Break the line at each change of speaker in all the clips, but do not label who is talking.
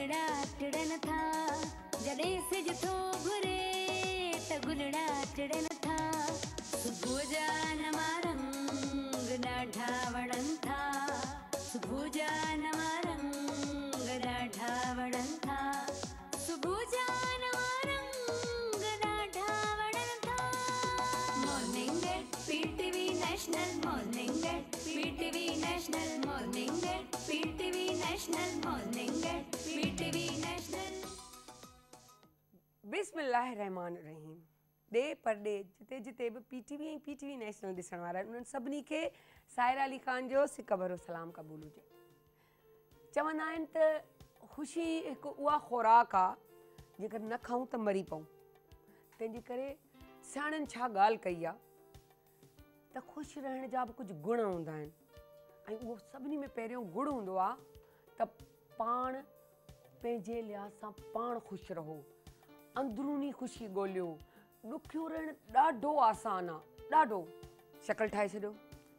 गुलड़ा टिड़न था जॾहिं सिज थो घुरे त गुलड़ा टिड़न था सुबुह जा नवा रंग ॾाढा वणनि था सुबुह जा नवा रंग ॾाढा वणनि था सुबुह जा नवा रंग ॾाढा वणनि था morning at PTV national morning at PTV national morning at PTV national morning at PTV national.
बिस्मिल्लाहिर्रहमानिर्रहीम। डे पर डे जिते जिते भी पीटीवी ऐं पीटीवी नेशनल ॾिसण वारा आहिनि उन्हनि सभिनी खे साहिरा अली ख़ान जो सिक भरो सलाम क़बूल हुजे। चवंदा आहिनि त ख़ुशी हिकु उहा खुराक आहे जेकर न खाऊं त मरी पऊं। तंहिंजे करे सियाणनि छा ॻाल्हि कई आहे त ख़ुशि रहण जा बि कुझु गुण हूंदा आहिनि ऐं उहो सभिनी में पहिरियों गुण हूंदो आहे त पाण पंहिंजे लिहाज़ सां पाण ख़ुशि रहो, अंदरूनी ख़ुशी ॻोल्हियो। ॾुखियो रहणु ॾाढो आसान आहे, ॾाढो। शक्ल ठाहे छॾियो,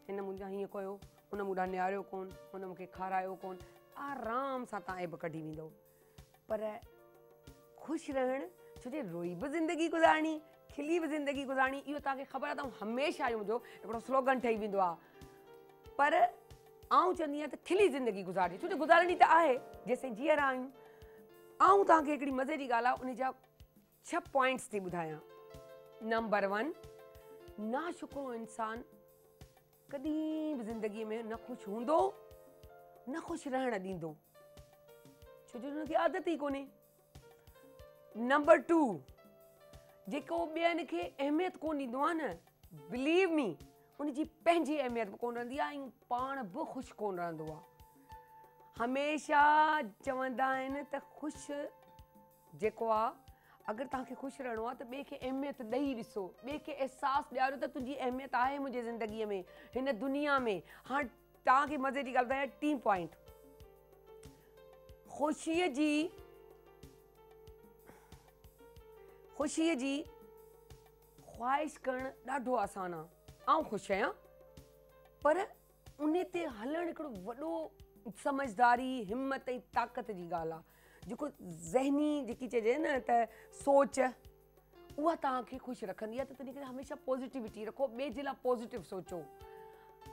हिन मुंहिंजा हीअं कयो, हुन मूंॾां निहारियो कोन, हुन मूंखे खारायो कोन, आराम सां तव्हां ऐब कढी वेंदव। पर ख़ुशि रहणु, छो जे रोई बि ज़िंदगी गुज़ारणी, खिली बि ज़िंदगी गुज़ारणी, इहो तव्हांखे ख़बर आहे। तव्हां हमेशह जो मुंहिंजो हिकिड़ो स्लोगन ठही वेंदो आहे। पर आउं चवंदी आहियां त खिली ज़िंदगी गुज़ारणी, छो जो गुज़ारणी त आहे जेसिताईं जीअर आहियूं। आउं तव्हांखे हिकिड़ी मज़े जी ॻाल्हि आहे, उन जा 6 पॉइंट्स थी ॿुधायां। नंबर 1, नाशुक्रो इंसानु कॾहिं बि ज़िंदगीअ में न ख़ुशि हूंदो, न ख़ुशि रहणु ॾींदो, छो जो हुनखे आदत ई कोन्हे। नंबर 2, जेको ॿियनि खे अहमियत कोन ॾींदो आहे न, बिलीव मी, उनजी पंहिंजी अहमियत बि कोन रहंदी आहे ऐं पाण बि ख़ुशि कोन रहंदो आहे। हमेशह चवंदा आहिनि त ख़ुशि जेको आहे, अगरि तव्हांखे ख़ुशि रहणो आहे त ॿिए खे अहमियत ॾेई ॾिसो, ॿिए खे अहसासु ॾियारो त तुंहिंजी अहमियत आहे मुंहिंजे ज़िंदगीअ में, हिन दुनिया में। हाणे तव्हांखे मज़े जी ॻाल्हि ॿुधायां, 3 पॉइंट। ख़ुशीअ जी ख़्वाहिश करणु ॾाढो आसान आहे। आउं ख़ुशि आहियां, पर उन ते हलणु हिकिड़ो वॾो समझदारी, हिमत ऐं ताक़त जी ॻाल्हि आहे। जेको ज़हनी जेकी चइजे न त सोच, उहा तव्हांखे ख़ुशि रखंदी आहे। त तंहिं करे हमेशह पॉज़िटिविटी रखो, ॿिए जे लाइ पॉज़िटिव सोचो,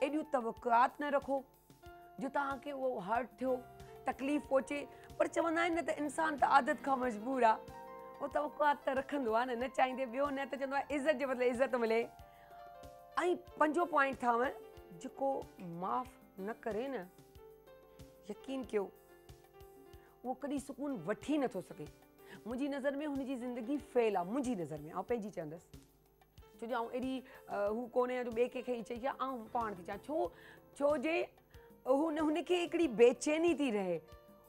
एॾियूं तवक़ुआत न रखो जो तव्हांखे उहो हर्ट थियो, तकलीफ़ पहुचे। पर चवंदा आहिनि न त इंसानु त आदत खां मजबूर आहे, उहो तवक़ुआत त रखंदो आहे न चाहींदे ॿियो, न त चवंदो आहे इज़त जे बदिले इज़त मिले। ऐं 5 पॉइंट अथव, जेको माफ़ु न करे न, यकीन कयो उहो कॾहिं सुकून वठी नथो सघे। मुंहिंजी नज़र में हुनजी ज़िंदगी फेल आहे, मुंहिंजी नज़र में, आउं पंहिंजी चवंदसि। छो जो आउं एॾी हू कोन्हे जो ॿिए कंहिंखे चई आहे, आउं पाण थी चवां। छो जे हुनखे हिकिड़ी बेचैनी थी रहे,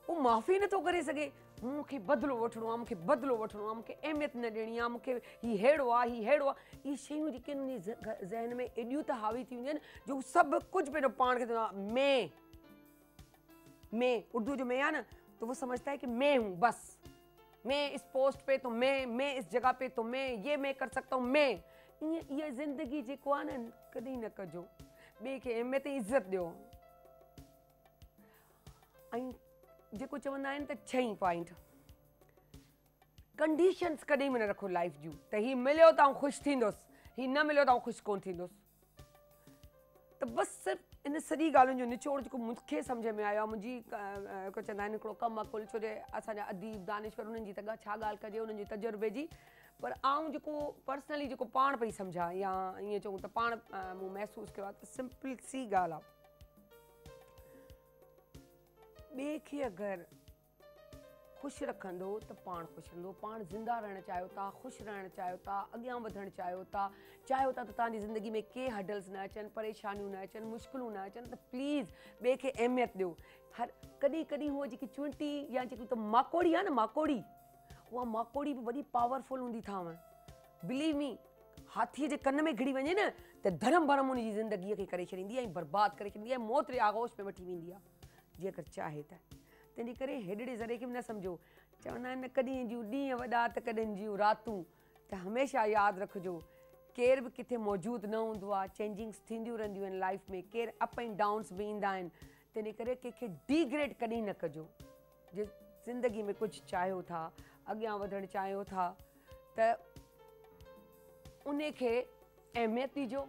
उहो माफ़ी नथो करे सघे। मूंखे बदिलो वठिणो आहे, मूंखे बदिलो वठिणो आहे, मूंखे अहमियत न ॾियणी आहे, मूंखे हीउ अहिड़ो आहे, हीउ अहिड़ो आहे। इहे शयूं जेके आहिनि उन ज़हन में एॾियूं त हावी थी वेंदियूं आहिनि जो सभु कुझु पंहिंजो पाण खे चवंदो आहे मैं, उर्दू जो मैं आहे न, तो वो समझता है कि मैं हूँ बस, मैं इस पोस्ट पे तो मैं इस जगह पे तो ये मैं कर सकता हूँ, मैं। ये ज़िंदगी जेको आहे न, कॾहिं न कजो। ॿिए खे अहमियत ऐं इज़त ॾियो। ऐं जेको चवंदा आहिनि त 6 पॉइंट, कंडीशन्स कॾहिं बि न रखो लाइफ जूं त हीउ मिलियो त आउं ख़ुशि थींदुसि, हीउ न मिलियो त आउं ख़ुशि कोन थींदुसि। त बसि सिर्फ़ु इन सॼी ॻाल्हियुनि जो निचोड़ जेको मूंखे सम्झ में आयो आहे, मुंहिंजी को चवंदा आहिनि हिकिड़ो कमु अकुल, छो जे असांजा अदीब दानिश्वर उन्हनि जी त छा ॻाल्हि कजे, उन्हनि जी तजुर्बे जी। पर आउं जेको पर्सनली जेको पाण पई सम्झां, या ईअं चऊं त पाण मूं महसूसु कयो आहे, त सिंपल सी ॻाल्हि आहे। ॿिए खे अगरि ख़ुशि रखंदो त पाण ख़ुशि रहंदो। पाण ज़िंदा रहणु चाहियो था, ख़ुशि रहणु चाहियो था, अॻियां वधणु चाहियो था त तव्हांजी ज़िंदगी में के हडल्स न अचनि, परेशानियूं न अचनि, मुश्किलूं न अचनि, त प्लीज़ ॿिए खे अहमियत ॾियो। कॾहिं कॾहिं उहा जेकी चुंटी या जेकी त माकोड़ी आहे न, माकोड़ी, उहा माकोड़ी बि वॾी पावरफुल हूंदी अथव। बिलीव मी, हाथीअ जे कन में घिड़ी वञे न त धर्म भरम उनजी ज़िंदगीअ खे करे छॾींदी आहे ऐं बर्बादु करे छॾींदी आहे, मौत जे आगोश में वठी वेंदी आहे, जे अगरि चाहे त। तंहिंजे करे हेॾड़े ज़रे खे बि न सम्झो। चवंदा आहिनि न, कॾहिं जूं ॾींहं वॾा त कॾहिं जूं रातूं। त हमेशह यादि रखिजो, केर बि किथे मौजूदु न हूंदो आहे, चेंजिंग्स थींदियूं रहंदियूं आहिनि लाइफ में, केर अप एंड डाउन्स बि ईंदा आहिनि। तंहिंजे करे कंहिंखे डिग्रेड कॾहिं न कजो। जे ज़िंदगी में कुछ चाहियो था, अॻियां वधणु चाहियो था, त उन खे अहमियत ॾिजो,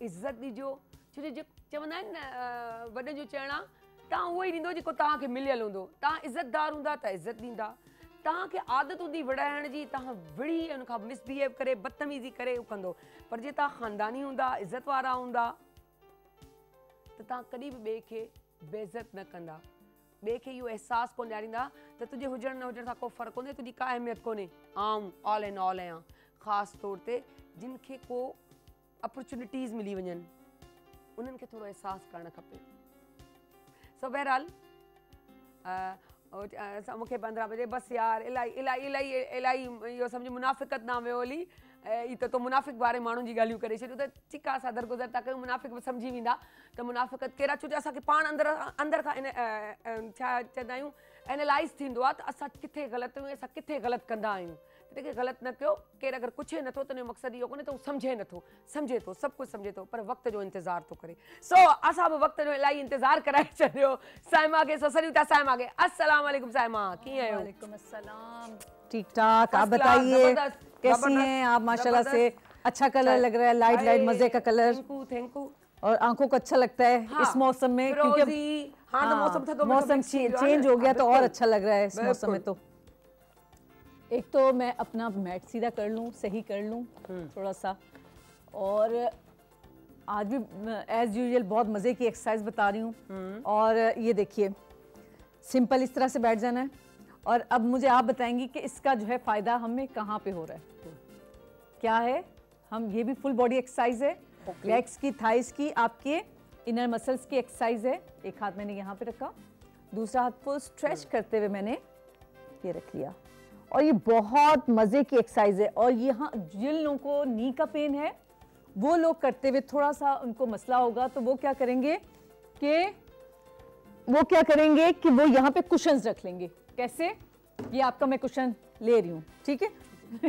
इज़त ॾिजो। छो जो चवंदा आहिनि न वॾनि जो चवणु आहे, तव्हां उहो ई ॾींदो जेको तव्हांखे मिलियल हूंदो। तव्हां इज़तदार हूंदा त इज़त ॾींदा। तव्हांखे आदत हूंदी विड़ाइण जी, तव्हां विड़ी हुन खां मिसबिहेव करे बदतमीज़ी करे उहो कंदो। पर जे तव्हां ख़ानदानी हूंदा, इज़त वारा हूंदा, त तव्हां कॾहिं बि ॿिए खे बेइज़त न कंदा, ॿिए खे इहो अहसासु कोन ॾियारींदा त तुंहिंजे हुजण न हुजण सां को फ़र्क़ु कोन्हे, तुंहिंजी का अहमियत कोन्हे, आउं ऑल एंड ऑल आहियां। ख़ासि तौर ते जिन खे को अपॉर्चुनिटीज़ मिली वञनि, उन्हनि खे थोरो अहसासु करणु खपे। सो बहरहाल मूंखे 15 बजे बसि यार इलाही इलाही इलाही इलाही इहो सम्झो मुनाफ़िक़त न वियो हली, ई त मुनाफ़िक़ वारे माण्हुनि जी ॻाल्हियूं करे छॾियूं। त ठीकु आहे, असां दरगुज़र था कयूं, मुनाफ़िक़ बि सम्झी वेंदा त मुनाफ़िक़त कहिड़ा। छो जो असांखे पाण अंदरि खां छा चवंदा आहियूं, एनालाइज़ थींदो आहे त असां किथे ग़लति आहियूं, असां किथे ग़लति कंदा आहियूं। तंहिंखे ग़लति न कयो। केरु अगरि पुछे नथो त हुनजो मक़सदु इहो कोन्हे त उहो सम्झे नथो, सम्झे थो, सभु कुझु सम्झे थो, पर वक़्त जो इंतज़ारु थो करे। सो असां बि वक़्त जो इलाही इंतज़ारु कराए छॾियो साइमा खे। सो सॾियूं था साइमा खे। अस्सलाम वालेकुम साइमा, कीअं आहियो?
वालेकुम अस्सलाम, ठीक ठाक। आप बताइए कैसी हैं आप? माशाल्लाह से अच्छा कलर लग रहा है, लाइट लाइट मजे का कलर।
Thank you.
और आंखों को अच्छा लगता है इस मौसम में, क्योंकि मौसम चेंज हो गया तो और अच्छा लग रहा है इस मौसम में। तो एक तो मैं अपना मैट सीधा कर लूँ, सही कर लूँ थोड़ा सा, और आज भी एज यूजुअल बहुत मज़े की एक्सरसाइज बता रही हूँ। और ये देखिए, सिंपल इस तरह से बैठ जाना है। और अब मुझे आप बताएंगी कि इसका जो है फ़ायदा हमें कहाँ पे हो रहा है, क्या है। हम ये भी फुल बॉडी एक्सरसाइज है, लेग्स की, थाइस की, आपके इनर मसल्स की एक्सरसाइज है। एक हाथ मैंने यहाँ पे रखा, दूसरा हाथ को स्ट्रेच करते हुए मैंने ये रख लिया, और ये बहुत मज़े की एक्सरसाइज है। और यहाँ जिन लोगों को नी का पेन है, वो लोग करते हुए थोड़ा सा उनको मसला होगा, तो वो क्या करेंगे कि वो यहाँ पे कुशन्स रख लेंगे। कैसे? ये आपका मैं कुशन ले रही हूँ, ठीक है।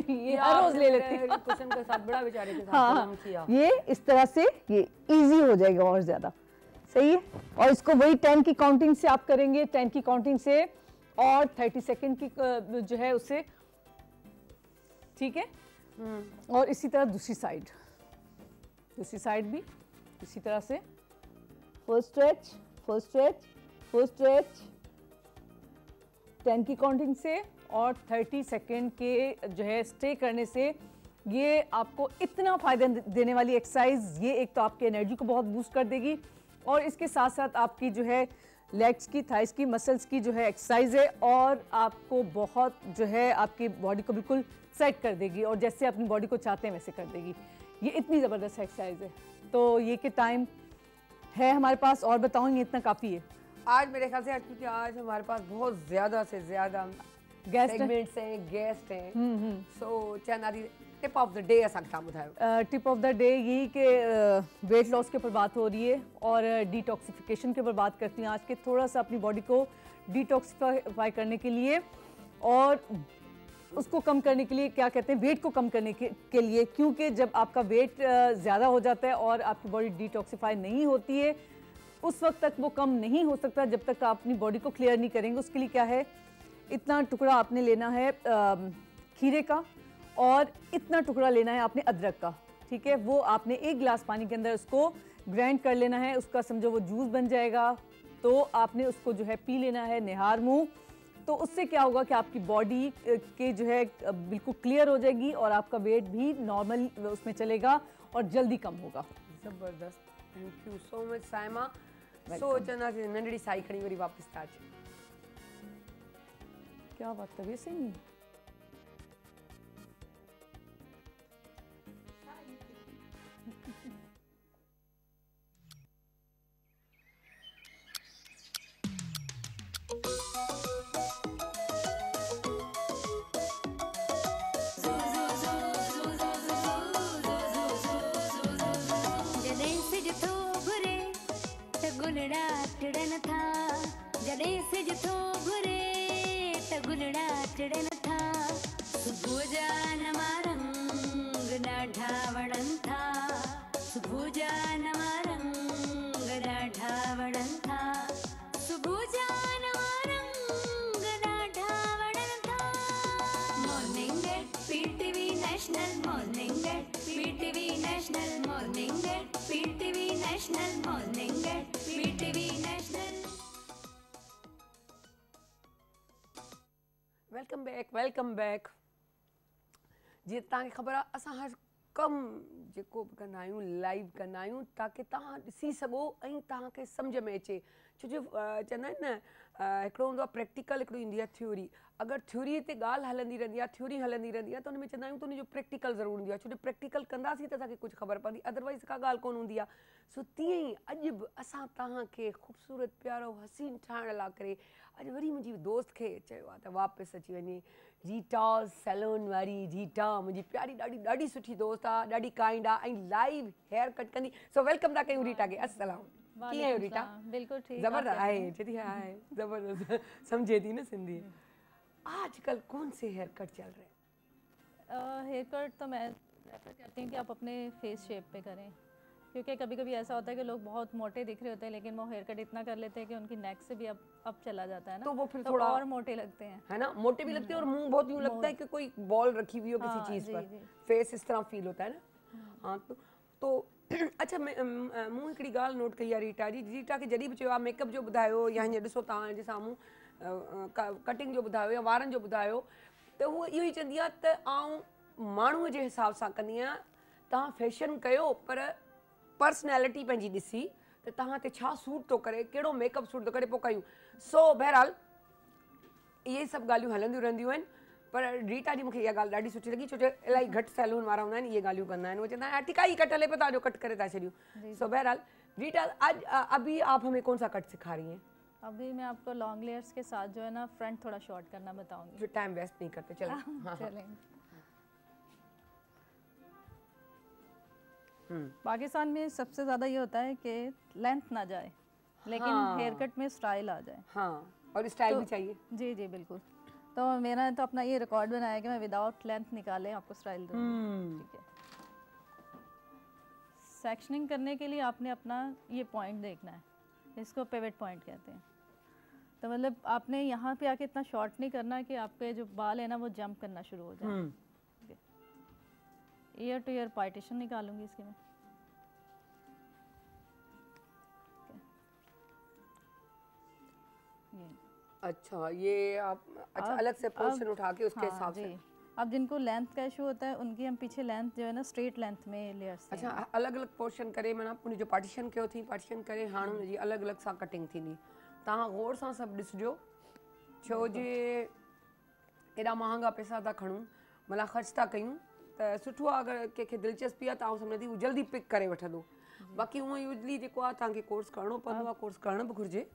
ये हर रोज ले लेती हूँ कुशन के साथ, बड़ा बेचारे के साथ। हाँ, किया। ये इस तरह से ये इजी हो जाएगा और ज्यादा सही है। और इसको वही 10 की काउंटिंग से आप करेंगे, 10 की काउंटिंग से, और 30 सेकेंड की जो है उससे, ठीक है। और इसी तरह दूसरी साइड भी इसी तरह से, first stretch, first stretch, first stretch, 10 की काउंटिंग से और 30 सेकेंड के जो है स्टे करने से ये आपको इतना फ़ायदा देने वाली एक्सरसाइज। ये एक तो आपकी एनर्जी को बहुत बूस्ट कर देगी, और इसके साथ साथ आपकी जो है लेग्स की, थाइस की, मसल्स की जो है एक्सरसाइज है, और आपको बहुत जो है आपकी बॉडी को बिल्कुल सेट कर देगी, और जैसे अपनी बॉडी को चाहते हैं वैसे कर देगी। ये इतनी ज़बरदस्त एक्सरसाइज है। तो ये कि टाइम है हमारे पास, और बताऊँ ये इतना काफ़ी है
आज मेरे ख्याल से, क्योंकि आज हमारे पास बहुत ज़्यादा से ज़्यादा गेस्ट हैं। सो चैनारी टिप ऑफ द डे असां छा ॿुधायो?
टिप ऑफ द डे यही कि वेट लॉस के ऊपर बात हो रही है, और डिटॉक्सिफिकेशन के ऊपर बात करती हूँ आज के। थोड़ा सा अपनी बॉडी को डिटॉक्सिफाई करने के लिए, और उसको कम करने के लिए, क्या कहते हैं, वेट को कम करने के लिए। क्योंकि जब आपका वेट ज़्यादा हो जाता है और आपकी बॉडी डिटॉक्सिफाई नहीं होती है, उस वक्त तक वो कम नहीं हो सकता जब तक आप अपनी बॉडी को क्लियर नहीं करेंगे। उसके लिए क्या है, इतना टुकड़ा आपने लेना है खीरे का, और इतना टुकड़ा लेना है आपने अदरक का, ठीक है। वो आपने 1 गिलास पानी के अंदर उसको ग्राइंड कर लेना है, उसका समझो वो जूस बन जाएगा। तो आपने उसको जो है पी लेना है निहार मुँह। तो उससे क्या होगा कि आपकी बॉडी के जो है बिल्कुल क्लियर हो जाएगी, और आपका वेट भी नॉर्मल उसमें चलेगा और जल्दी कम होगा।
ज़बरदस्त, thank you so much Saima. So Chanda नंढड़ी साई खणी वरी वापस था अचे।
क्या बात, तबीयत सही नहीं?
जॾहिं सिज थो घुरे त गुलड़ा टिड़न था, जॾहिं सिज थो घुरे त गुलड़ा टिड़न था।
Welcome back. जीअं तव्हांखे ख़बर आहे असां हर कमु जेको बि कंदा आहियूं लाइव कंदा आहियूं ताकी तव्हां ॾिसी सघो ऐं तव्हांखे सम्झ में अचे। छो जो चवंदा आहिनि न हिकिड़ो हूंदो आहे प्रैक्टिकल, हिकिड़ी ईंदी आहे थ्योरी। अगरि थ्योरी ते ॻाल्हि हलंदी रहंदी आहे, थ्योरी हलंदी रहंदी आहे त हुन में चवंदा आहियूं त हुनजो प्रैक्टिकल ज़रूरु हूंदी आहे। छो जो प्रैक्टिकल कंदासीं त असांखे कुझु ख़बर पवंदी, अदरवाइज़ का ॻाल्हि कोन हूंदी आहे। सो तीअं ई अॼु बि असां तव्हांखे ख़ूबसूरत प्यारो हसीन ठाहिण लाइ करे अॼु वरी मुंहिंजी दोस्त खे चयो आहे त वापसि अची वञे। रीटा सैलून वारी रीटा मुंहिंजी प्यारी ॾाढी सुठी दोस्त आहे, ॾाढी काइंड आहे ऐं लाइव हेयर कट कंदी। सो वेलकम था कयूं रीटा खे। अस्सलाम, कीअं आहियो रीटा?
बिल्कुल ठीक।
ज़बरदस्त आहे, चती आहे ज़बरदस्त, समझे थी ना सिंधी। आजकल कौन से हेयर कट चल रहे हैं?
हेयर कट तो मैं प्रेफर करती हूँ कि आप अपने फेस शेप पे करें, क्योंकि कभी कभी ऐसा होता है कि लोग बहुत मोटे दिख रहे होते हैं लेकिन वो हेयर कट इतना कर लेते हैं कि उनकी नेक से भी अब चला जाता है ना,
तो वो फिर थोड़ा
और मोटे लगते हैं,
है ना, मोटे भी लगते हैं और मुंह बहुत यूं लगता है कि कोई बॉल रखी हुई हो किसी चीज पर। फेस इस तरह फील होता है ना। हाँ तो अच्छा मूं हिकिड़ी ॻाल्हि नोट कई आहे रीटा जी। रीटा खे जॾहिं बि चयो आहे मेकअप जो ॿुधायो या हीअं ॾिसो तव्हां जे साम्हूं कटिंग जो ॿुधायो या वारनि जो ॿुधायो त उहो इहो ई चवंदी आहे त आउं माण्हूअ जे हिसाब सां कंदी आहियां। तव्हां फैशन कयो पर पर्सनैलिटी पंहिंजी ॾिसी त तव्हां ते छा सूट थो करे, कहिड़ो मेकअप सूट थो करे, पोइ कयूं। सो बहरहाल इहे सभु ॻाल्हियूं हलंदियूं रहंदियूं आहिनि। पर रीटा जी मूंखे इहा ॻाल्हि ॾाढी सुठी लॻी, छो जो इलाही घटि सैलून वारा हूंदा आहिनि इहे ॻाल्हियूं कंदा आहिनि। उहे चवंदा आहिनि ठीकु आहे ही कट हले पियो, तव्हांजो कट करे था छॾियूं। सो बहरहाल रीटा आज अभी आप हमें कौन सा कट सिखा रही हैं?
अभी मैं आपको लॉन्ग लेयर्स के साथ जो है ना फ्रंट थोड़ा शॉर्ट करना बताऊंगी।
जो टाइम वेस्ट नहीं करते, चलो। हाँ,
चलें। पाकिस्तान में सबसे ज़्यादा ये होता है कि लेंथ ना जाए लेकिन हेयर कट में स्टाइल आ जाए।
हाँ, और स्टाइल भी चाहिए।
जी जी बिल्कुल। तो मेरा तो अपना ये रिकॉर्ड बनाया कि मैं विदाउट लेंथ निकाले आपको स्टाइल दूँगी। ठीक है। सेक्शनिंग करने के लिए आपने अपना ये पॉइंट देखना है, इसको पिवट पॉइंट कहते हैं। तो मतलब आपने यहाँ पे आके इतना शॉर्ट नहीं करना कि आपके जो बाल है ना वो जंप करना शुरू हो जाए। ईयर टू ईयर पार्टीशन निकालूंगी इसके में।
अच्छा, ये आप अच्छा अलग से पोर्शन उठा के उसके हिसाब से।
अब जिनको लेंथ का इशू होता है उनकी हम पीछे लेंथ जो है ना स्ट्रेट लेंथ में लेयर्स।
अच्छा, अलग अलग पोर्शन करे माना उन जो पार्टीशन कयो थी, पार्टीशन करे हाणे उन जी अलग अलग सा कटिंग थींदी। तव्हां गौर सां सभु ॾिसजो, छो जे एॾा महांगा पैसा था खणूं, मतलब ख़र्च था कयूं त सुठो आहे। अगरि कंहिंखे दिलचस्पी आहे त आउं सम्झंदी हू जल्दी पिक करे वठंदो। बाक़ी हूअं यूजली जेको आहे तव्हांखे कोर्स करणो पवंदो आहे, कोर्स करणु बि घुरिजे।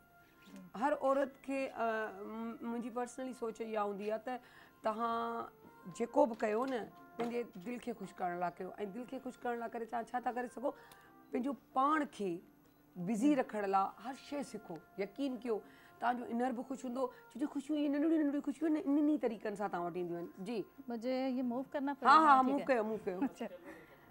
हर औरत खे मुंहिंजी पर्सनली सोच इहा हूंदी आहे त तव्हां जेको बि कयो न पंहिंजे दिलि खे ख़ुशि करण लाइ कयो। ऐं दिलि खे ख़ुशि करण लाइ करे तव्हां छा था करे सघो, पंहिंजो पाण खे बिज़ी रखण लाइ हर शइ सिखो। यकीन कयो तव्हांजो इनर बि ख़ुशि हूंदो, छो जो ख़ुशियूं इहे नंढियूं नंढियूं ख़ुशियूं आहिनि इन्ही तरीक़नि सां तव्हां वटि ईंदियूं आहिनि। जी
मुझे ये मूव करना पड़ेगा।
हाँ हाँ मूव कयो, मूव कयो।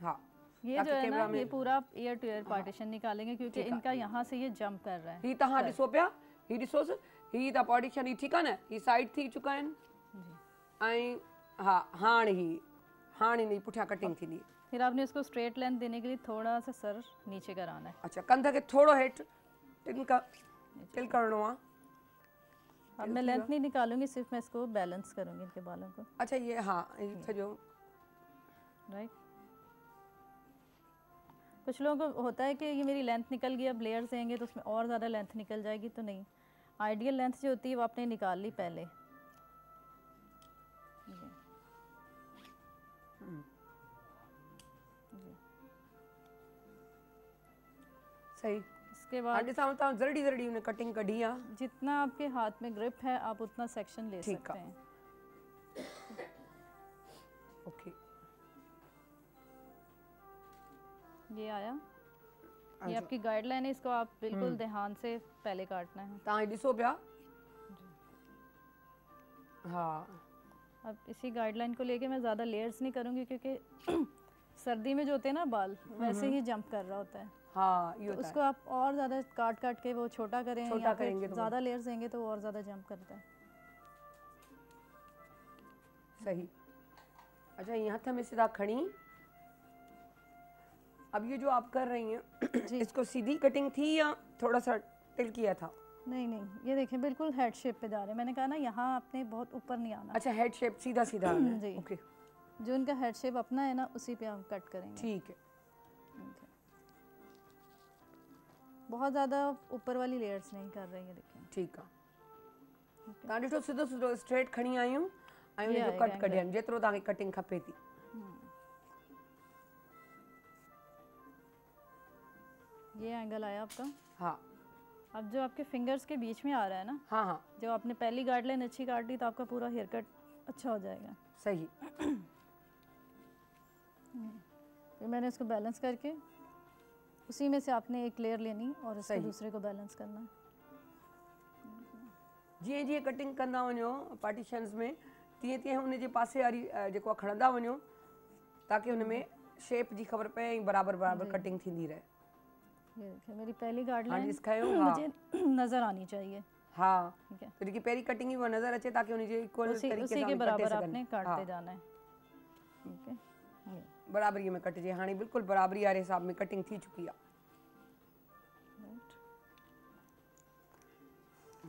हाँ,
ये जो है ना ये पूरा ईयर टू ईयर पार्टीशन निकालेंगे क्योंकि इनका यहाँ से ये जंप कर रहा है।
ही तव्हां ॾिसो पिया, ही ॾिसोसि, ही त पार्टीशन ही ठीकु आहे न, ही साइड थी चुका आहिनि। ऐं हा हाणे हिन पुठियां कटिंग थींदी।
फिर आपने इसको स्ट्रेट लेंथ देने के लिए थोड़ा सा सर नीचे कराना है।
अच्छा, कंध खे थोड़ो हेठि टिल करणो आहे।
अब मैं लेंथ नहीं निकालूंगी, सिर्फ मैं इसको बैलेंस करूंगी इनके बालों को।
अच्छा, ये हाँ सजो
राइट। कुछ लोगों को होता है कि ये मेरी लेंथ निकल गई, अब लेयर्स देंगे तो उसमें और ज़्यादा लेंथ निकल जाएगी। तो नहीं, आइडियल लेंथ जो होती है वो आपने निकाल ली पहले।
सही।
इसके बाद
जल्दी उन्हें कटिंग कढ़ी है।
जितना आपके हाथ में ग्रिप है आप उतना सेक्शन ले सकते हैं।
ओके,
ये आया। ये आपकी गाइडलाइन है, इसको आप बिल्कुल ध्यान से पहले काटना है।
तव्हां ॾिसो पिया। हाँ,
अब इसी गाइडलाइन को लेके मैं ज़्यादा लेयर्स नहीं करूँगी क्योंकि सर्दी में जो होते हैं ना बाल वैसे ही जंप कर रहा होता है।
हाँ, ये
तो उसको आप और ज़्यादा काट के वो छोटा करें,
छोटा करेंगे तो
ज़्यादा लेयर्स देंगे तो वो और ज़्यादा जंप करता है।
सही। अच्छा, ये हाथ में सीधा खड़ी। अब ये जो आप कर रही हैं इसको सीधी कटिंग थी या थोड़ा सा टिल किया था?
नहीं नहीं, ये देखें बिल्कुल हेड शेप पे जा रहे हैं। मैंने कहा ना यहाँ आपने बहुत ऊपर नहीं आना।
अच्छा, हेड शेप सीधा सीधा आना है।
जी।
ओके,
जो उनका हेड शेप अपना है ना, उसी पे हम कट करेंगे।
ठीक है।
बहुत ज़्यादा ऊपर वाली लेयर्स नहीं कर रही है, देखें।
ठीक है। तव्हां ॾिठो सिधो सिधो स्ट्रेट खणी आयूं ऐं
ये
उनजो
आएगा
कट कढियनि जेतिरो तव्हांखे कटिंग खपे थी।
ये एंगल आया आपका।
हाँ
अब जो आपके फिंगर्स के बीच में आ रहा है ना,
हाँ हाँ,
जब आपने पहली गाइडलाइन अच्छी काट दी तो आपका पूरा हेयर कट अच्छा हो जाएगा।
सही।
फिर मैंने इसको बैलेंस करके उसी में से आपने एक लेयर लेनी और उसके
सही।
दूसरे को बैलेंस करना है।
जीअं जीअं कटिंग कंदा वञो पार्टीशन्स में, तीअं तीअं उन जे पासे वारी जेको आहे खणंदा वञो, ताकी हुन में शेप जी ख़बर पए ऐं बराबरि बराबरि कटिंग थींदी रहे।
ये देखिए मेरी पहली
हाँ
गाइडलाइन
ॾिस खयो। हाँ
मुझे नज़र आनी चाहिए।
हाँ,
ठीक है,
तो जेकी पहिरीं कटिंग हुई उहा नज़र अचे ताकी हुनजे इक्वल
उसी
तरीक़े
उसी
सां
के
कटे
बराबर
सघनि।
आपने काटते
हाँ,
जाना है। ठीक है, ये
बराबरीअ में कटिजे। हाणे बिल्कुलु बराबरी वारे हिसाब में कटिंग थी चुकी आहे।
राइट।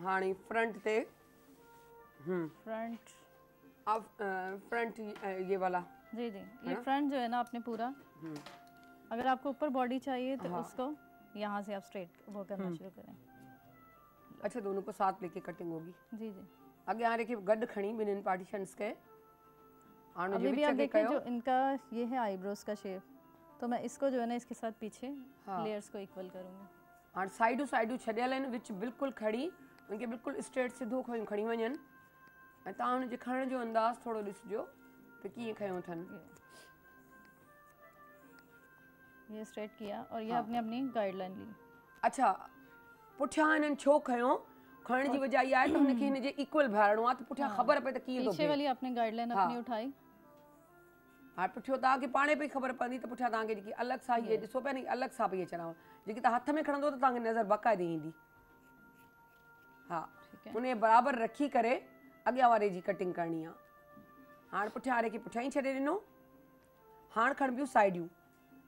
हाणे फ्रंट ते
फ्रंट,
अब फ्रंट ये वाला।
जी जी, ये फ्रंट जो है ना आपने पूरा, अगर आपको ऊपर बॉडी चाहिए तो उसको यहाँ से आप स्ट्रेट वो करना शुरू करें।
अच्छा, दोनों को साथ लेके कटिंग होगी।
जी जी।
अॻे हाणे खे गॾु खणी ॿिन्हिनि पार्टीशन्स खे हाणे
अभी
जो
भी आप
विच खे
देखें
कयो।
जो इनका ये है आईब्रोज का शेप, तो मैं इसको जो है ना इसके साथ पीछे
हाँ।
लेयर्स को इक्वल करूँगी।
हाणे साइडूं साइडूं छॾियल आहिनि, विच बिल्कुलु खड़ी उनखे बिल्कुलु स्ट्रेट सिधो खणी वञनि ऐं तव्हां हुनजे खणण जो अंदाज़ थोरो ॾिसिजो त कीअं खयो अथनि।
ये स्ट्रेट किया और ये आपने अपनी गाइडलाइन ली।
अच्छा, पुठियां हिननि छो खयो? खणण जी वजह इहा आहे त हुनखे हिनजे इक्वल बीहारणो आहे, त पुठियां ख़बर पए त कीअं थो
पीछे
बीहे।
वाली आपने गाइडलाइन अपनी उठाई।
हाणे पुठियो तव्हांखे पाणे पई ख़बर पवंदी त पुठियां तव्हांखे जेकी अलॻि सां हीअ ॾिसो पिया न, अलॻि सां पई अचनि, जेकी तव्हां हथ में खणंदो त तव्हांखे नज़र बाक़ाइदे ईंदी। हा, उन बराबरि रखी करे अॻियां वारे जी कटिंग करणी आहे। हाणे पुठियां वारे खे पुठियां ई छॾे ॾिनो। हाणे खणबियूं साइडियूं।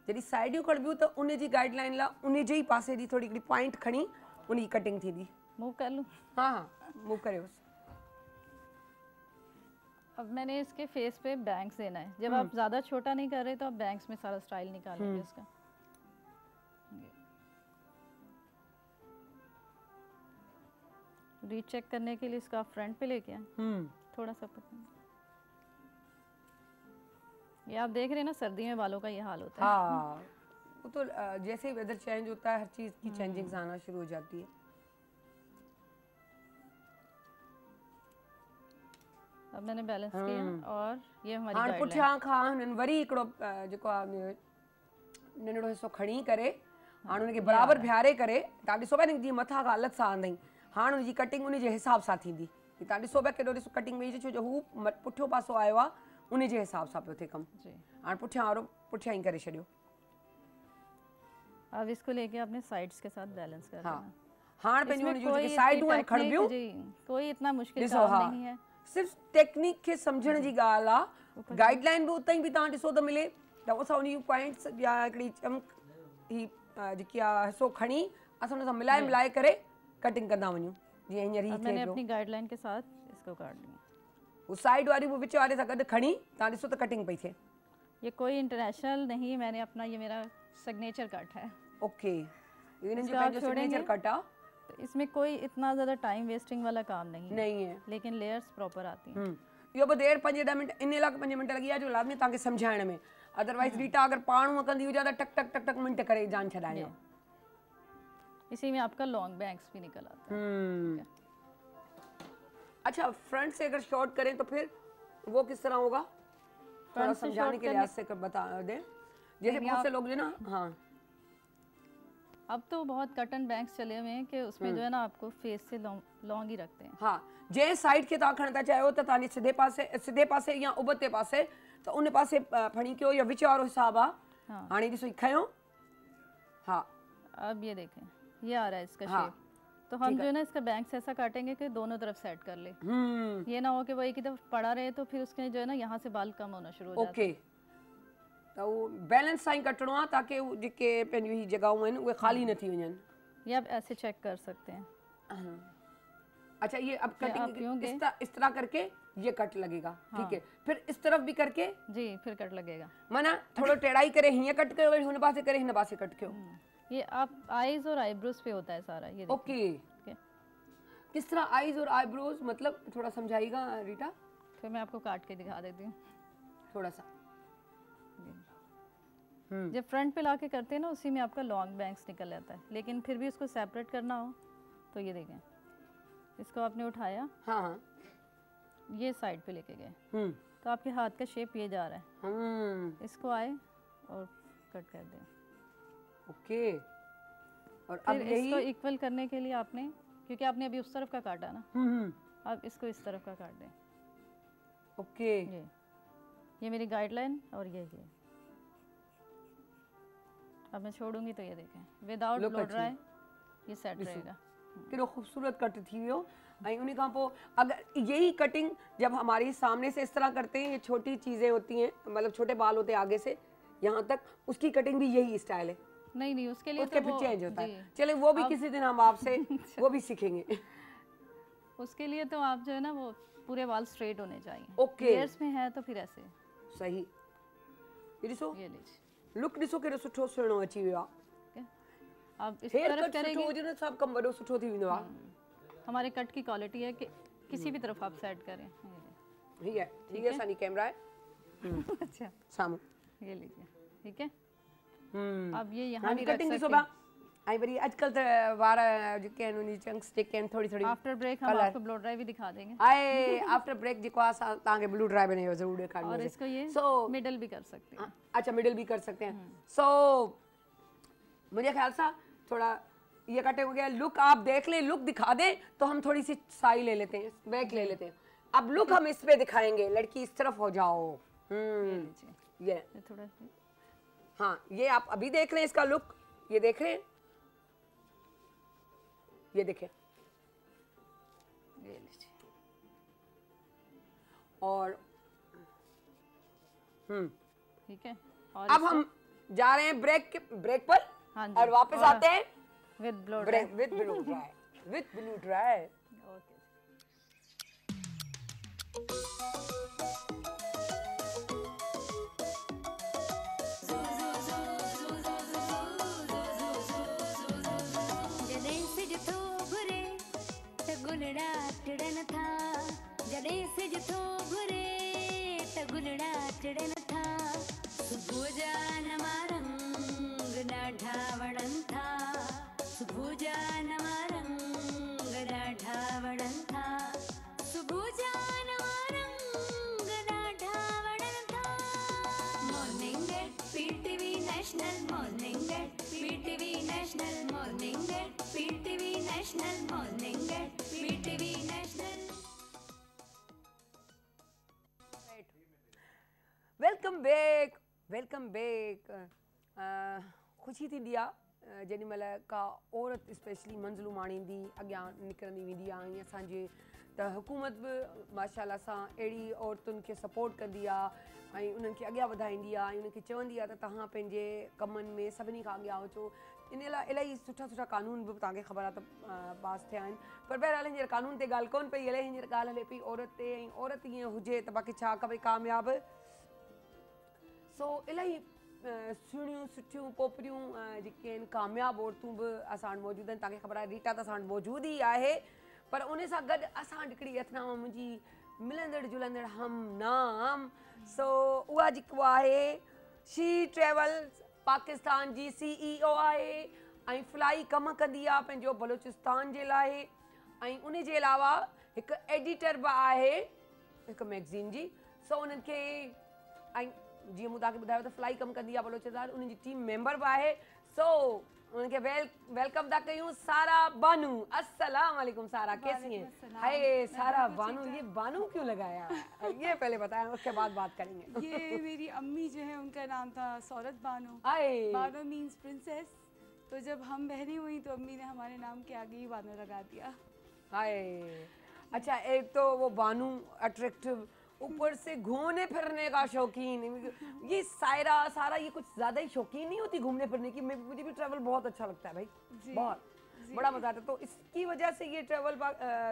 जॾहिं साइडियूं खणबियूं त उन जी गाइडलाइन लाइ उन जे ई पासे जी थोरी हिकिड़ी पॉइंट खणी उन जी कटिंग थींदी।
मूव कर लूँ?
हाँ हाँ, मूव करियोसि।
अब मैंने इसके फेस पे बैंक्स देना है। जब आप ज़्यादा छोटा नहीं कर रहे तो आप बैंक्स में सारा स्टाइल निकालेंगे उसका। रीचेक करने के लिए इसका फ्रंट पे लेके आए, थोड़ा सा पकड़। ये आप देख रहे हैं ना, सर्दी में बालों का ये हाल होता है।
हाँ, वो तो जैसे ही वेदर चेंज होता है हर चीज़ की चेंजिंग्स आना शुरू हो जाती है।
अब मैंने बैलेंस किया और ये हमारी
हाणे
गाइडलाइन।
पुठियां खां हुननि वरी हिकिड़ो जेको आहे नंढड़ो हिसो खणी करे हाणे हुनखे बराबरि बीहारे करे, तव्हां ॾिसो पिया न जीअं मथां खां अलॻि सां आंदई, हाणे हुनजी कटिंग उन जे हिसाब सां थींदी। तव्हां ॾिसो पिया केॾो ॾिसो कटिंग में छो जो हू पुठियो पासो आयो आहे, उन जे हिसाब सां पियो थिए कमु। हाणे पुठियां वारो पुठियां ई करे छॾियो।
अब इसको लेके आपने साइड्स के साथ बैलेंस कर
हाँ,
देना।
हाणे पंहिंजी
इसमें
हुन जूं
कोई
जेके
इतनी
साइडूं आहिनि
टेक्निक
खणबियूं,
जी, कोई इतना मुश्किल
ॾिसो।
काम
हाँ,
नहीं है।
सिर्फ़ु टेक्निक खे सम्झण जी ॻाल्हि आहे। गाइडलाइन बि उतां ई बि तव्हां ॾिसो त मिले त असां उन जूं पॉइंट्स या हिकिड़ी चमक ही जेकी आहे हिसो खणी असां हुन सां मिलाए करे कटिंग कंदा वञूं, जीअं हींअर ही
अब
थिए
मैंने
पियो।
अपनी गाइडलाइन के साथ इसको काट लिया।
वो साइड वारी वो विच वारे सां गॾु खणी तव्हां ॾिसो त कटिंग पई थिए।
ये कोई इंटरनेशनल नहीं, मैंने अपना, ये मेरा सिग्नेचर कट है।
ओके, इन्हनि जो
इसको आप
पंहिंजो सिग्नेचर
छोड़ेंगे?
कट आहे।
तो इसमें कोई इतना ज़्यादा टाइम वेस्टिंग वाला काम नहीं है,
नहीं है।
लेकिन लेयर्स प्रॉपर आती हैं।
इहो बि देरि 5-10 मिंट इन लाइ 5 मिंट लॻी आहे जो लाज़मी तव्हांखे सम्झाइण में। अदरवाइज़ रीटा अगरि पाण हूअं कंदी हुजे त टक टक टक टक मिंट करे जान छॾायो।
इसी में आपका लॉन्ग बैंक्स भी निकल आता है।
अच्छा, फ्रंट से अगर शॉर्ट करें तो फिर वो किस तरह होगा? थोड़ा
से
समझाने
short
के लिहाज से बता दें। जैसे बहुत से लोग जो ना, हाँ,
अब तो बहुत कट एंड बैंक्स चले हुए हैं कि उसमें जो है ना आपको फेस से लॉन्ग ही रखते हैं।
हाँ, जंहिं साइड खे तव्हां खणण था चाहियो त तव्हांजे सिधे पासे या उबते पासे त उन पासे खणी कयो, या विच वारो हिसाब आहे। हाणे ॾिसो ही खयो। हाँ,
अब ये देखें, ये आ रहा है इसका शेप। तो हम जो है ना इसका बैंक्स ऐसा काटेंगे कि दोनों तरफ सेट कर ले। ये ना हो कि वो एक ही तरफ पड़ा रहे तो फिर उसके जो है ना यहाँ से बाल कम होना शुरू हो जाते हैं।
ओके, त उहो बैलेंस सां ई कटणो आहे ताकी जेके पंहिंजियूं ही जॻहियूं आहिनि उहे ख़ाली न थी वञनि।
ये आप ऐसे चेक कर सकते हैं।
अच्छा ये अब
आप
कटिंग
यूं
इस तरह करके ये कट लगेगा, ठीक है। फिर इस तरफ भी करके
जी फिर कट लगेगा।
माना थोड़ा टेढ़ाई करे, हिया कट करे, हुन पासे करे, हिन पासे कट कयो।
ये आप आईज और आईब्रोज पे होता है सारा, ये देखिए।
ओके, किस तरह आईज और आईब्रोज, मतलब थोड़ा समझाइएगा रीटा।
फिर मैं आपको काट के दिखा देती हूँ
थोड़ा सा।
जब फ्रंट पे लाके करते हैं ना, उसी में आपका लॉन्ग बैंग्स निकल जाता है, लेकिन फिर भी उसको सेपरेट करना हो तो ये देखें, इसको आपने उठाया,
हाँ हाँ,
ये साइड पे लेके गए, तो आपके हाथ का शेप ये जा रहा है। इसको आए और कट कर दें।
ओके, और अब
फिर इसको इक्वल करने के लिए आपने, क्योंकि आपने अभी उस तरफ का काटा ना, अब इसको इस तरफ का काट दें।
ओके,
ये मेरी गाइडलाइन और ये अब मैं छोड़ूंगी तो ये देखें विदाउट ब्लो ड्राई ये सेट रहेगा।
केॾो खूबसूरत कट थी वियो। ऐं उन खां पोइ अगर यही कटिंग जब हमारी सामने से इस तरह करते हैं, ये छोटी चीज़ें होती हैं, मतलब छोटे बाल होते हैं आगे से यहाँ तक, उसकी कटिंग भी यही स्टाइल है?
नहीं, उसके लिए
उसके
तो
फिर
वो
चेंज होता है। चले वो भी किसी दिन हम आपसे वो भी सीखेंगे।
उसके लिए तो आप जो है ना, वो पूरे बाल स्ट्रेट होने चाहिए।
ओके,
लेयर्स में है तो फिर ऐसे
सही। ये ॾिसो,
ये लीजिए,
लुक ॾिसो केॾो सुठो सुहिणो अची वियो आहे।
आप इस
हेयर
तरफ
कट सुठो
करेंगे,
हुजे न, सभु कमु वॾो सुठो थी वेंदो आहे।
हमारे कट की क्वालिटी है कि किसी भी तरफ आप सेट करें।
हीअ असांजी कैमरा आहे।
अच्छा,
साम्हूं
ये लीजिए, ठीक है। अब ये यहाँ
हाणे
भी रख
कटिंग ॾिसो
सकते
पिया। ऐं वरी अॼुकल्ह त वार जेके आहिनि उन चंक्स जेके आहिनि थोड़ी थोड़ी।
आफ्टर ब्रेक हम आपको ब्लो ड्राई भी दिखा देंगे।
आए आफ्टर ब्रेक जेको आहे असां तव्हांखे ब्लू ड्राई बने ज़रूर ॾेखारींदासीं।
और इसको ये
सो
मिडल भी कर सकते हैं।
अच्छा, मिडिल भी कर सकते हैं। सो मुझे ख्याल से थोड़ा ये कटे हो गया। लुक आप देख लें, लुक दिखा दें तो हम थोड़ी सी साई ले लेते हैं, बैक ले लेते हैं। अब लुक हम इस पे दिखाएंगे, लड़की इस तरफ हो जाओ। ये
थोड़ा,
हाँ, ये आप अभी देख रहे हैं इसका लुक, ये देख रहे हैं, ये देखें,
ये लीजिए।
और
ठीक है, और
अब हम जा रहे हैं ब्रेक पर।
हाँ जी,
और वापस आते हैं
with blow
break with blow dry, with blow dry.
Okay.
जॾहिं सिज थो घुरे त गुलड़ा टिड़न था, जॾहिं सिज थो घुरे त गुलड़ा टिड़न था। सुबुह जा नवा रंग ॾाढा वणनि था, सुबुह जा नवा रंग ॾाढा वणनि था, सुबुह जा नवा रंग ॾाढा वणनि था। Morning at PTV national, morning at PTV national, morning at PTV national, morning at PTV national.
Welcome back, welcome back. ख़ुशी थींदी आहे जेॾी महिल का औरत स्पेशली मंज़िलूं माणींदी अॻियां निकिरंदी वेंदी आहे। ऐं असांजे त हुकूमत बि माशाल्लाह सां अहिड़ी औरतुनि खे सपोर्ट कंदी आहे ऐं उन्हनि खे अॻियां वधाईंदी आहे, ऐं उन्हनि खे चवंदी आहे त तव्हां पंहिंजे कमनि में सभिनी खां अॻियां अचो। इन लाइ इलाही सुठा सुठा कानून बि तव्हांखे ख़बर आहे त पास थिया आहिनि। पर बहरहाल हींअर कानून ते ॻाल्हि कोन पई हले, हींअर ॻाल्हि हले पई औरत ते। ऐं औरत ईअं हुजे त बाक़ी छा कबई कामयाबु। सो इलाही सुहिणियूं सुठियूं पोपरियूं जेके आहिनि कामयाबु औरतूं बि असां वटि मौजूदु आहिनि। तव्हांखे ख़बर आहे रीटा त असां वटि मौजूदु ई आहे, पर उन सां गॾु असां वटि हिकिड़ी अथनाम मुंहिंजी मिलंदड़ जुलंदड़ हम नाम। सो उहा जेको आहे शी ट्रेवल्स पाकिस्तान जी CEO आहे ऐं फ्लाई कमु कंदी आहे पंहिंजो बलूचिस्तान जे लाइ। ऐं उन जे अलावा हिकु एडिटर बि आहे हिकु मैगज़ीन जी। सो उन्हनि खे ऐं जीअं मूं तव्हांखे ॿुधायो त फ्लाई कमु कंदी आहे बलोचिस्तान, उन्हनि जी टीम मेंबर बि आहे। सो उन्हनि खे वेलकम था कयूं सारा बानू। अस्सलाम वालेकुम सारा, कैसी हैं? हाय सारा बानू, ये बानू क्यों लगाया? ये पहले बताएं, उसके बाद बात करेंगे।
ये मेरी अम्मी जो है उनका नाम था सौरत बानो।
हाय,
बानो मीन्स प्रिंसेस। तो जब हम बहनें हुई तो अम्मी ने हमारे नाम के आगे ही बानो लगा दिया।
हाय, अच्छा एक तो वो बानू अट्रैक्टिव, ऊपर से घूमने फिरने का शौकीन। ये सारा ये कुछ ज़्यादा ही शौकीन नहीं होती घूमने फिरने की। मुझे भी ट्रैवल बहुत अच्छा लगता है भाई, बहुत। बड़ा मजा आता है। तो इसकी वजह से ये ट्रेवल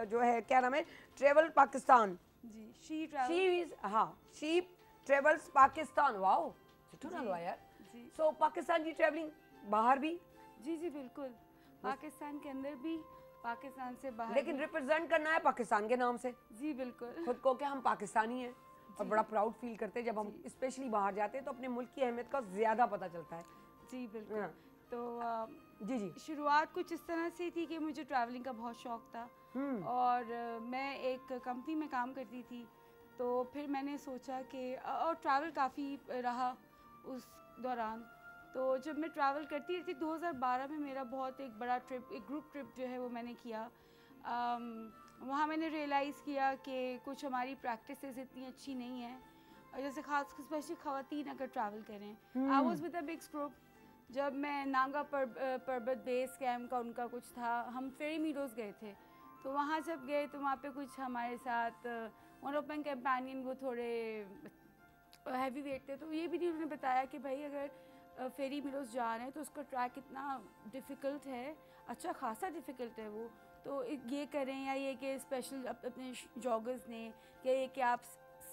जो है, क्या नाम है, ट्रेवल पाकिस्तान,
जी she travel,
she travels Pakistan. Wow, सुठो नालो आहे यार।
जी
सो पाकिस्तान की ट्रैवलिंग बाहर भी,
जी जी बिल्कुल, पाकिस्तान के अंदर भी, पाकिस्तान से बाहर
लेकिन
भी।
रिप्रेजेंट करना है पाकिस्तान के नाम से,
जी बिल्कुल,
खुद को कि हम पाकिस्तानी हैं, और बड़ा प्राउड फील करते हैं जब हम स्पेशली बाहर जाते हैं, तो अपने मुल्क की अहमियत का ज़्यादा पता चलता है।
जी बिल्कुल।
हाँ।
तो
जी जी।
शुरुआत कुछ इस तरह से थी कि मुझे ट्रैवलिंग का बहुत शौक था, और मैं एक कंपनी में काम करती थी, तो फिर मैंने सोचा कि और ट्रैवल काफ़ी रहा उस दौरान। तो जब मैं ट्रैवल करती रहती, 2012 में मेरा बहुत एक बड़ा ट्रिप, एक ग्रुप ट्रिप जो है वो मैंने किया। वहाँ मैंने रियलाइज़ किया कि कुछ हमारी प्रैक्टिसेस इतनी अच्छी नहीं है, और जैसे खास स्पेशली ख़वातीन अगर ट्रैवल करें। I was with a big group. जब मैं नांगा पर्वत बेस कैंप का उनका कुछ था, हम फेरी मीडोज़ गए थे, तो वहाँ जब गए तो वहाँ पे कुछ हमारे साथ वन ऑफ माई कंपेनियन वो थोड़े हैवी वेट थे, तो ये भी नहीं उन्होंने बताया कि भाई अगर फेरी मीडोज़ जा रहे हैं तो उसका ट्रैक इतना डिफ़िकल्ट है, अच्छा खासा डिफ़िकल्ट है वो, तो ये करें, या ये कि स्पेशल अपने जॉगर्स ने, या ये कि आप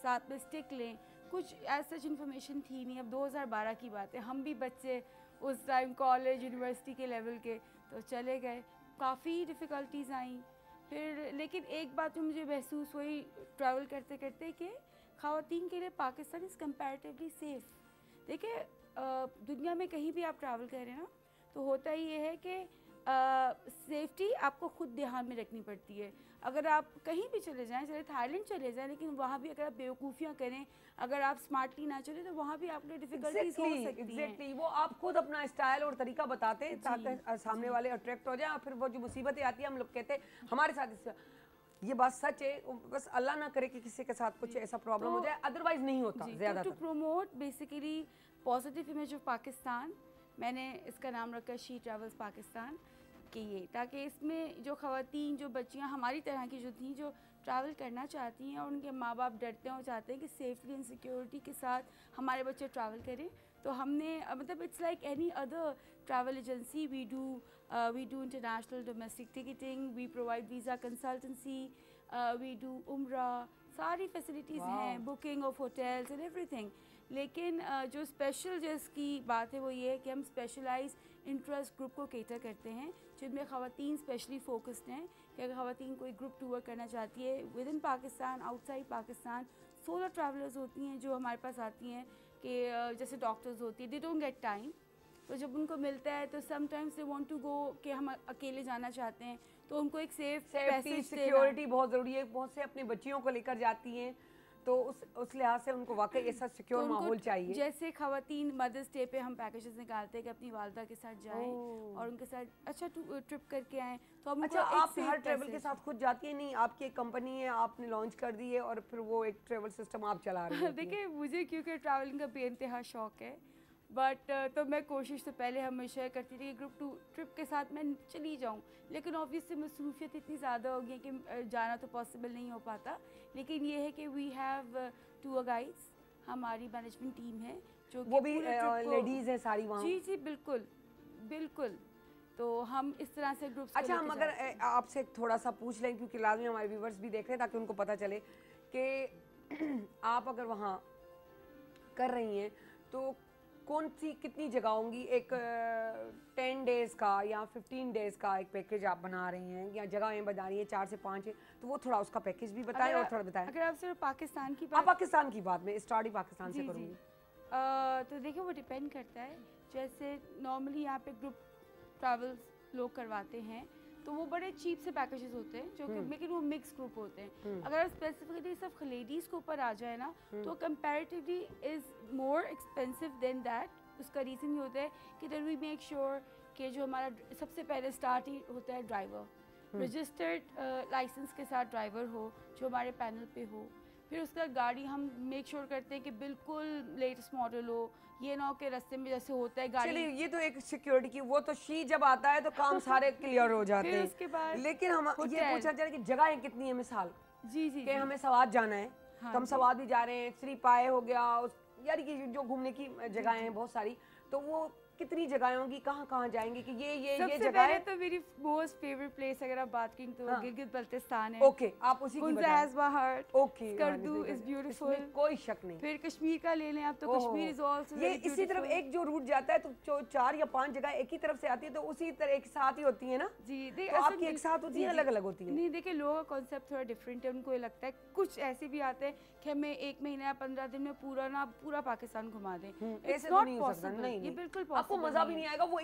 साथ में स्टिक लें, कुछ ऐसा सच इन्फॉर्मेशन थी नहीं। अब 2012 की बात है, हम भी बच्चे उस टाइम कॉलेज यूनिवर्सिटी के लेवल के, तो चले गए, काफ़ी डिफ़िकल्टीज़ आई फिर। लेकिन एक बात जो मुझे महसूस हुई ट्रैवल करते करते कि ख़वातीन के लिए पाकिस्तान इज़ कंपैरेटिवली सेफ़। देखिए दुनिया में कहीं भी आप ट्रैवल कर रहे हैं ना, तो होता ही ये है कि सेफ्टी आपको खुद ध्यान में रखनी पड़ती है। अगर आप कहीं भी चले जाएं, चले थाईलैंड चले जाएं, लेकिन वहाँ भी अगर आप बेवकूफ़ियाँ करें, अगर आप स्मार्टली ना चले, तो वहाँ भी आपके डिफ़िकल्टीज हो सकती हैं।
वो आप खुद अपना स्टाइल और तरीका बताते हैं ताकि सामने वाले अट्रैक्ट हो जाए, और फिर वो जो मुसीबतें आती हैं, हम लोग कहते हैं हमारे साथ, ये बात सच है, बस अल्लाह ना करे कि किसी के साथ कुछ ऐसा प्रॉब्लम हो जाए, अदरवाइज नहीं होता ज़्यादा।
To promote basically positive image of Pakistan, मैंने इसका नाम रखा शी ट्रैवल्स पाकिस्तान कि ये, ताकि इसमें जो ख़वातीन, जो बच्चियाँ हमारी तरह की जो थी, जो ट्रैवल करना चाहती हैं और उनके माँ बाप डरते हैं और चाहते हैं कि सेफली एंड सिक्योरिटी के साथ हमारे बच्चे ट्रैवल करें, तो हमने मतलब it's like any other travel agency, we do international domestic ticketing, we provide visa consultancy, we do उम्रा, सारी फैसिलिटीज़ हैं, booking of hotels and everything. लेकिन जो स्पेशल जिसकी बात है वो ये है कि हम स्पेशलाइज इंटरेस्ट ग्रुप को केटर करते हैं, जिनमें ख़वातीन स्पेशली फोकस्ड हैं कि अगर ख़वातीन कोई ग्रुप टूर करना चाहती है with in Pakistan, outside Pakistan, 16 travellers होती हैं जो हमारे पास आती हैं कि जैसे डॉक्टर्स होती है, दे डोंट गेट टाइम, तो जब उनको मिलता है तो sometimes they want to go कि हम अकेले जाना चाहते हैं, तो उनको एक
सेफ्टी सिक्योरिटी बहुत ज़रूरी है। बहुत से अपने बच्चियों को लेकर जाती हैं, तो उस लिहाज से उनको वाकई ऐसा सिक्योर माहौल चाहिए।
जैसे ख़वातीन मदर्स डे पे हम पैकेजेस निकालते हैं कि अपनी वालदा के साथ जाएं और उनके साथ अच्छा ट्रिप करके आएँ, तो हम
अच्छा, आप हर ट्रैवल के साथ खुद जाती हैं? नहीं, आपकी एक कंपनी है, आपने लॉन्च कर दी है और फिर वो एक ट्रैवल सिस्टम आप चला रही हैं?
देखिए मुझे क्योंकि ट्रैवलिंग का बेइंतहा शौक़ है, बट तो मैं कोशिश तो पहले हमेशा करती थी कि ग्रुप ट्रिप के साथ मैं चली जाऊं, लेकिन ऑब्वियसली मसरूफियत इतनी ज़्यादा हो गई कि जाना तो पॉसिबल नहीं हो पाता। लेकिन ये है कि वी हैव टूर गाइड्स, हमारी मैनेजमेंट टीम है जो
वो भी लेडीज़ हैं सारी वहाँ?
जी जी बिल्कुल बिल्कुल, तो हम इस तरह से ग्रुप्स।
अच्छा, हम अगर आपसे थोड़ा सा पूछ लें, क्योंकि लाजमी हमारे व्यूवर्स भी देख रहे हैं ताकि उनको पता चले कि आप अगर वहाँ कर रही हैं तो कौन सी कितनी जगह होंगी, एक 10 डेज़ का या 15 डेज़ का एक पैकेज आप बना रही हैं, या जगहें बता रही हैं 4 से 5 है, तो वो थोड़ा उसका पैकेज भी बताएं और थोड़ा बताएं।
अगर आप सिर्फ पाकिस्तान की
बात, पाकिस्तान की बात में स्टार्ट ही पाकिस्तान से करूँगी।
तो देखिए वो डिपेंड करता है, जैसे नॉर्मली यहाँ पे ग्रुप ट्रैवल्स लोग करवाते हैं तो वो बड़े चीप से पैकेजेस होते हैं जो कि लेकिन वो मिक्स ग्रुप होते हैं। अगर स्पेसिफिकली सिर्फ लेडीज़ के ऊपर आ जाए ना तो comparatively is more expensive than that. उसका रीज़न ये होता है कि देन वी मेक श्योर कि जो हमारा सबसे पहले स्टार्ट ही होता है ड्राइवर, रजिस्टर्ड लाइसेंस के साथ ड्राइवर हो जो हमारे पैनल पे हो। फिर उसका गाड़ी हम मेक श्योर करते हैं कि बिल्कुल लेटेस्ट मॉडल हो, ये ना हो कि रास्ते में जैसे होता है गाड़ी।
चलिए ये तो एक सिक्योरिटी की, वो तो शी जब आता है तो काम सारे क्लियर हो जाते हैं।
उसके बाद
लेकिन हम ये पूछा जाए कि जगहें कितनी है, मिसाल
जी जी
कि हमें सवाद जाना है, तो हम सवाद भी जा रहे हैं, श्री पाए हो गया, यानी कि जो घूमने की जगहें हैं बहुत सारी, तो वो कितनी जगहें होंगी, कहाँ कहाँ जाएंगे कि ये
सबसे
जगह
पहले
है?
तो मेरी मोस्ट फेवरेट प्लेस अगर आप बात करें तो
हाँ।
गिलगित बल्तिस्तान है।
ओके, आप उसी की
हुंजा
बताएं।
Has my heart,
okay,
Skardu is beautiful,
इसमें कोई शक नहीं।
फिर कश्मीर का ले लें आप तो
ओहो,
कश्मीर इज आल्सो
ये इसी तरफ एक जो रूट जाता है तो 4 या 5 जगह एक ही तरफ से आती है, तो उसी तरह एक साथ ही होती है ना?
जी
तो आपकी एक साथ होती है, अलग अलग होती है?
नहीं देखिए, लोगों का कॉन्सेप्ट थोड़ा डिफरेंट है। उनको ये लगता है, कुछ ऐसे भी आते हैं कि हमें 1 महीना या 15 दिन में पूरा पाकिस्तान घुमा दें।
ऐसे तो नहीं हो सकता। नहीं,
ये बिल्कुल
आपको
possible
मजा भी
नहीं
नहीं आएगा, वो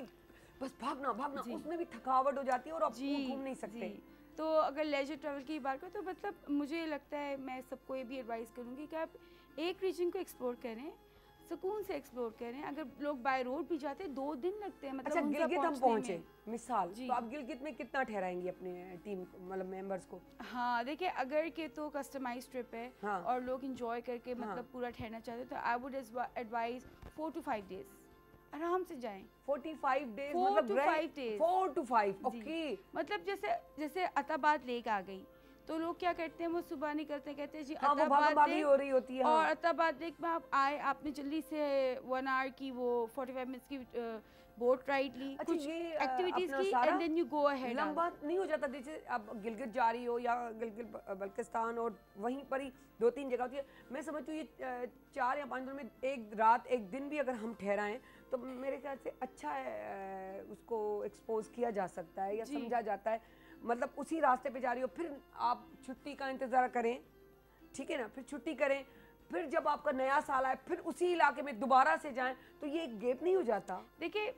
बस भागना उसमें भी थकावट हो जाती है और आप घूम नहीं सकते।
जी। तो अगर लेजर ट्रैवल की बात करें तो मतलब मुझे लगता है, मैं सबको ये भी एडवाइस करूँगी कि आप एक रीजन को एक्सप्लोर करें, सुकून से एक्सप्लोर करें। अगर लोग बाय रोड भी जाते हैं 2 दिन लगते हैं, मतलब
अच्छा,
हुंजा
गिलगित हम
पहुंचने
पहुंचे
में।
मिसाल,
जी।
तो आप गिलगित में कितना ठहराएंगी अपने टीम मतलब मेंबर्स को?
हाँ देखिए, अगर के तो कस्टमाइज ट्रिप है
हाँ।
और लोग इंजॉय करके मतलब पूरा ठहरना चाहते हैं तो I would advise 4 to 5 days आराम से जाएं।
45 डेज
4
मतलब
to 5 days।
4 to 5
जी।
ओके।
मतलब जैसे अताबाद लेक आ गई तो लोग क्या करते हैं, वो सुबह निकलते हैं, कहते हैं जी
हाँ, वो
अताबाद
भागी
लेक,
हो रही होती है।
और
हाँ।
अताबाद लेक में आप आए, आपने जल्दी से 1 आवर की वो 45 मिनट्स की बोट राइड ली,
अच्छा,
कुछ
ये
एक्टिविटीज
अपना
की,
सारा
and then you go ahead.
लंबा नहीं हो जाता? जैसे आप गिलगित जा रही हो या गिलगित बल्तिस्तान और वहीं पर ही 2-3 जगह होती है, मैं समझती हूँ ये 4 या 5 दिन में एक रात एक दिन भी अगर हम ठहराएं तो मेरे ख्याल से अच्छा है, उसको एक्सपोज किया जा सकता है या समझा जाता है। मतलब उसी रास्ते पे जा रही हो, फिर आप छुट्टी का इंतज़ार करें, ठीक है ना, फिर छुट्टी करें, फिर जब आपका नया साल आए फिर उसी इलाके में दोबारा से जाएं, तो ये एक गैप नहीं हो जाता?
देखिए,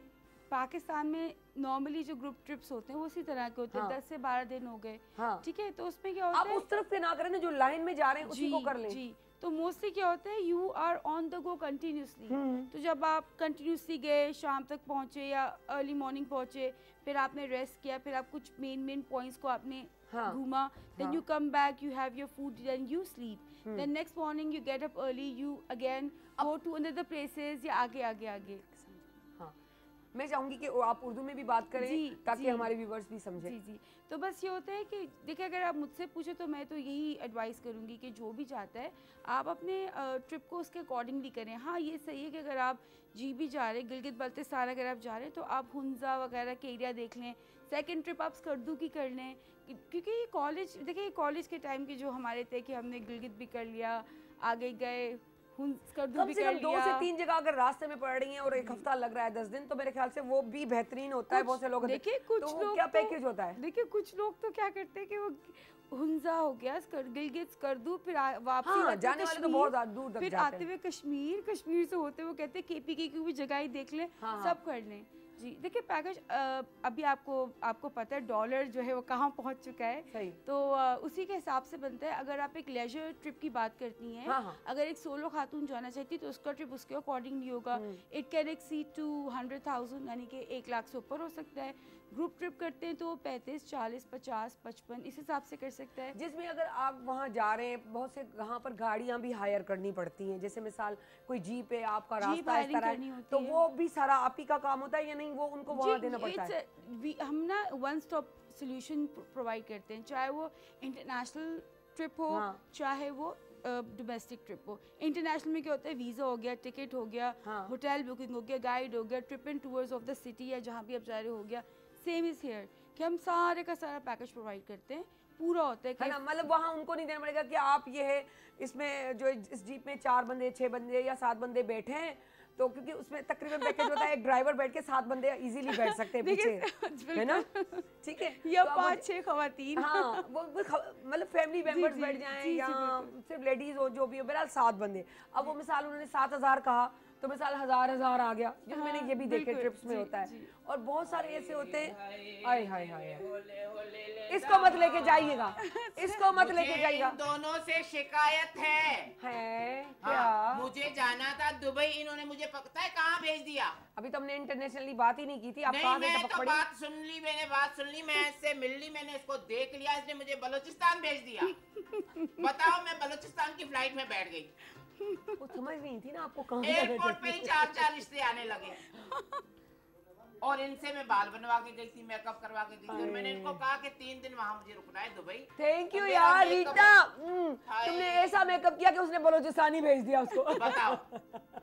पाकिस्तान में नॉर्मली जो ग्रुप ट्रिप्स होते हैं वो उसी तरह के होते हैं।
हाँ।
10 से 12 दिन हो गए,
हाँ।
ठीक है, तो उसमें क्या होता
आप
है,
उस तरफ से ना करें ना, जो लाइन में जा रहे हैं उसी को कर लें।
जी। तो मोस्टली क्या होता है, you are on the go continuously. तो जब आप कंटिन्यूसली गए, शाम तक पहुंचे या अर्ली मॉर्निंग पहुंचे, फिर आपने रेस्ट किया, फिर आप कुछ मेन पॉइंट्स को आपने
हाँ।
घूमा, then you come back, you have your food, then you sleep, then next morning you get up early, you again go to another places या आगे।
हाँ, मैं चाहूंगी कि आप उर्दू में भी बात करें
जी,
ताकि
जी।
हमारे व्यूवर्स भी समझें।
जी। तो बस ये होता है कि देखिए, अगर आप मुझसे पूछे तो मैं तो यही एडवाइस करूँगी कि जो भी चाहता है आप अपने ट्रिप को उसके अकॉर्डिंगली करें। हाँ, ये सही है कि अगर आप भी जा रहे हैं, गिलगित बल्तिस्तान अगर आप जा रहे हैं तो आप हुंजा वगैरह के एरिया देख लें। सेकंड ट्रिप आप स्कर्दू की कर लें, क्योंकि ये कॉलेज, देखिए कॉलेज के टाइम के जो हमारे थे कि हमने गिलगित भी कर लिया, आगे गए स्कर्दू
कम
भी
से
कर
कम 2
लिया।
से 3 जगह अगर रास्ते में पड़ रही हैं और एक हफ्ता लग रहा है 10 दिन, तो मेरे ख्याल से वो भी बेहतरीन होता है। बहुत से लोग
देखिए, कुछ
तो वो
लोग
क्या
तो-
पैकेज होता है?
देखिए, कुछ लोग तो क्या करते हैं कि वो हुंजा हो गया, गिलगित स्कर्दू, फिर वापसी
हाँ,
आते
जाने वाले तो बहुत ज़्यादा दूर तक
फिर
जाते
आते
हैं।
हुए कश्मीर से होते हुए कहते हैं KPK की भी जगह ही देख लें,
हाँ,
सब कर लें। जी देखिए, पैकेज अभी आपको पता है डॉलर जो है वो कहाँ पहुँच चुका है,
सही।
तो उसी के हिसाब से बनता है। अगर आप एक लेजर ट्रिप की बात करती हैं,
हाँ, हाँ।
अगर एक सोलो खातून जाना चाहती है तो उसका ट्रिप उसके अकॉर्डिंगली होगा। इट कैन एक्सीड टू 100,000, यानी कि 1 लाख से ऊपर हो सकता है। ग्रुप ट्रिप करते हैं तो 35, 40, 50, 55 इस हिसाब से कर सकता है।
जिसमें अगर आप वहाँ जा रहे हैं, बहुत से वहाँ पर गाड़ियाँ भी हायर करनी पड़ती हैं, जैसे मिसाल कोई जीप है, आपका
जीप
रास्ता इस
हायरिंग
तरह
करनी
है,
होती
तो
है।
वो भी सारा आप ही का काम होता है या नहीं, वो उनको वहाँ देना पड़ता है?
हम ना 1 स्टॉप सोल्यूशन प्रोवाइड करते हैं, चाहे वो इंटरनेशनल ट्रिप हो,
हाँ।
चाहे वो डोमेस्टिक ट्रिप हो। इंटरनेशनल में क्या होता है, वीज़ा हो गया, टिकट हो गया,
हाँ।
होटल बुकिंग हो गया, गाइड हो गया, trip and tours of the city या जहाँ भी आप जा रहे हो गया। सेम इज़ हियर कि हम सारे का सारा पैकेज प्रोवाइड करते हैं, पूरा होता है
है ना, मतलब वहाँ उनको नहीं देना पड़ेगा कि आप ये है इसमें जो इस जीप में 4 बंदे 6 बंदे या 7 बंदे बैठे हैं, तो क्योंकि उसमें तकरीबन पैकेज होता है एक ड्राइवर बैठ के 7 बंदे इजीली बैठ सकते हैं पीछे, है ना, ठीक है,
या
तो अब
5-6 खवातीन।
हाँ, वो मतलब फैमिली मेंबर्स
जी,
बैठ
जी,
जाएं
जी,
या
बिल्कुल।
सिर्फ लेडीज हो जो भी हो, बहरहाल 7 बंदे। अब वो मिसाल उन्होंने 7,000 कहा तो मिसाल 1,000 आ गया, जो मैंने ये भी देखे
बिल्कुल,
ट्रिप्स में
जी,
होता है।
जी।
और बहुत सारे ऐसे होते हैं, आय हाय हाय, इसको मत लेके जाइएगा, इसको मत लेके जाइएगा।
इन दोनों से शिकायत है
क्या?
हाँ, मुझे जाना था दुबई, इन्होंने मुझे पता है कहाँ भेज दिया।
अभी तो हमने इंटरनेशनली बात ही नहीं की थी, आप
नहीं,
कहाँ से
मैं
टपक
तो
पड़ी?
बात सुन ली, मैं इससे मिल ली, मैंने इसको देख लिया, इसने मुझे बलूचिस्तान भेज दिया। बताओ, मैं बलूचिस्तान की फ्लाइट में बैठ गई,
वो समझ नहीं थी ना आपको कहाँ जाना
एयरपोर्ट पे ही
चाहिए।
4 रिश्ते आने लगे। और इनसे मैं बाल बनवा के गई थी, मेकअप करवा के गई थी, और मैंने इनको कहा कि 3 दिन वहाँ मुझे रुकना है दुबई।
थैंक यू
तो मेरा
यार
makeup-
रीटा,
हाय।
तुमने ऐसा मेकअप किया कि उसने बलोचिस्तानी भेज दिया उसको।
बताओ,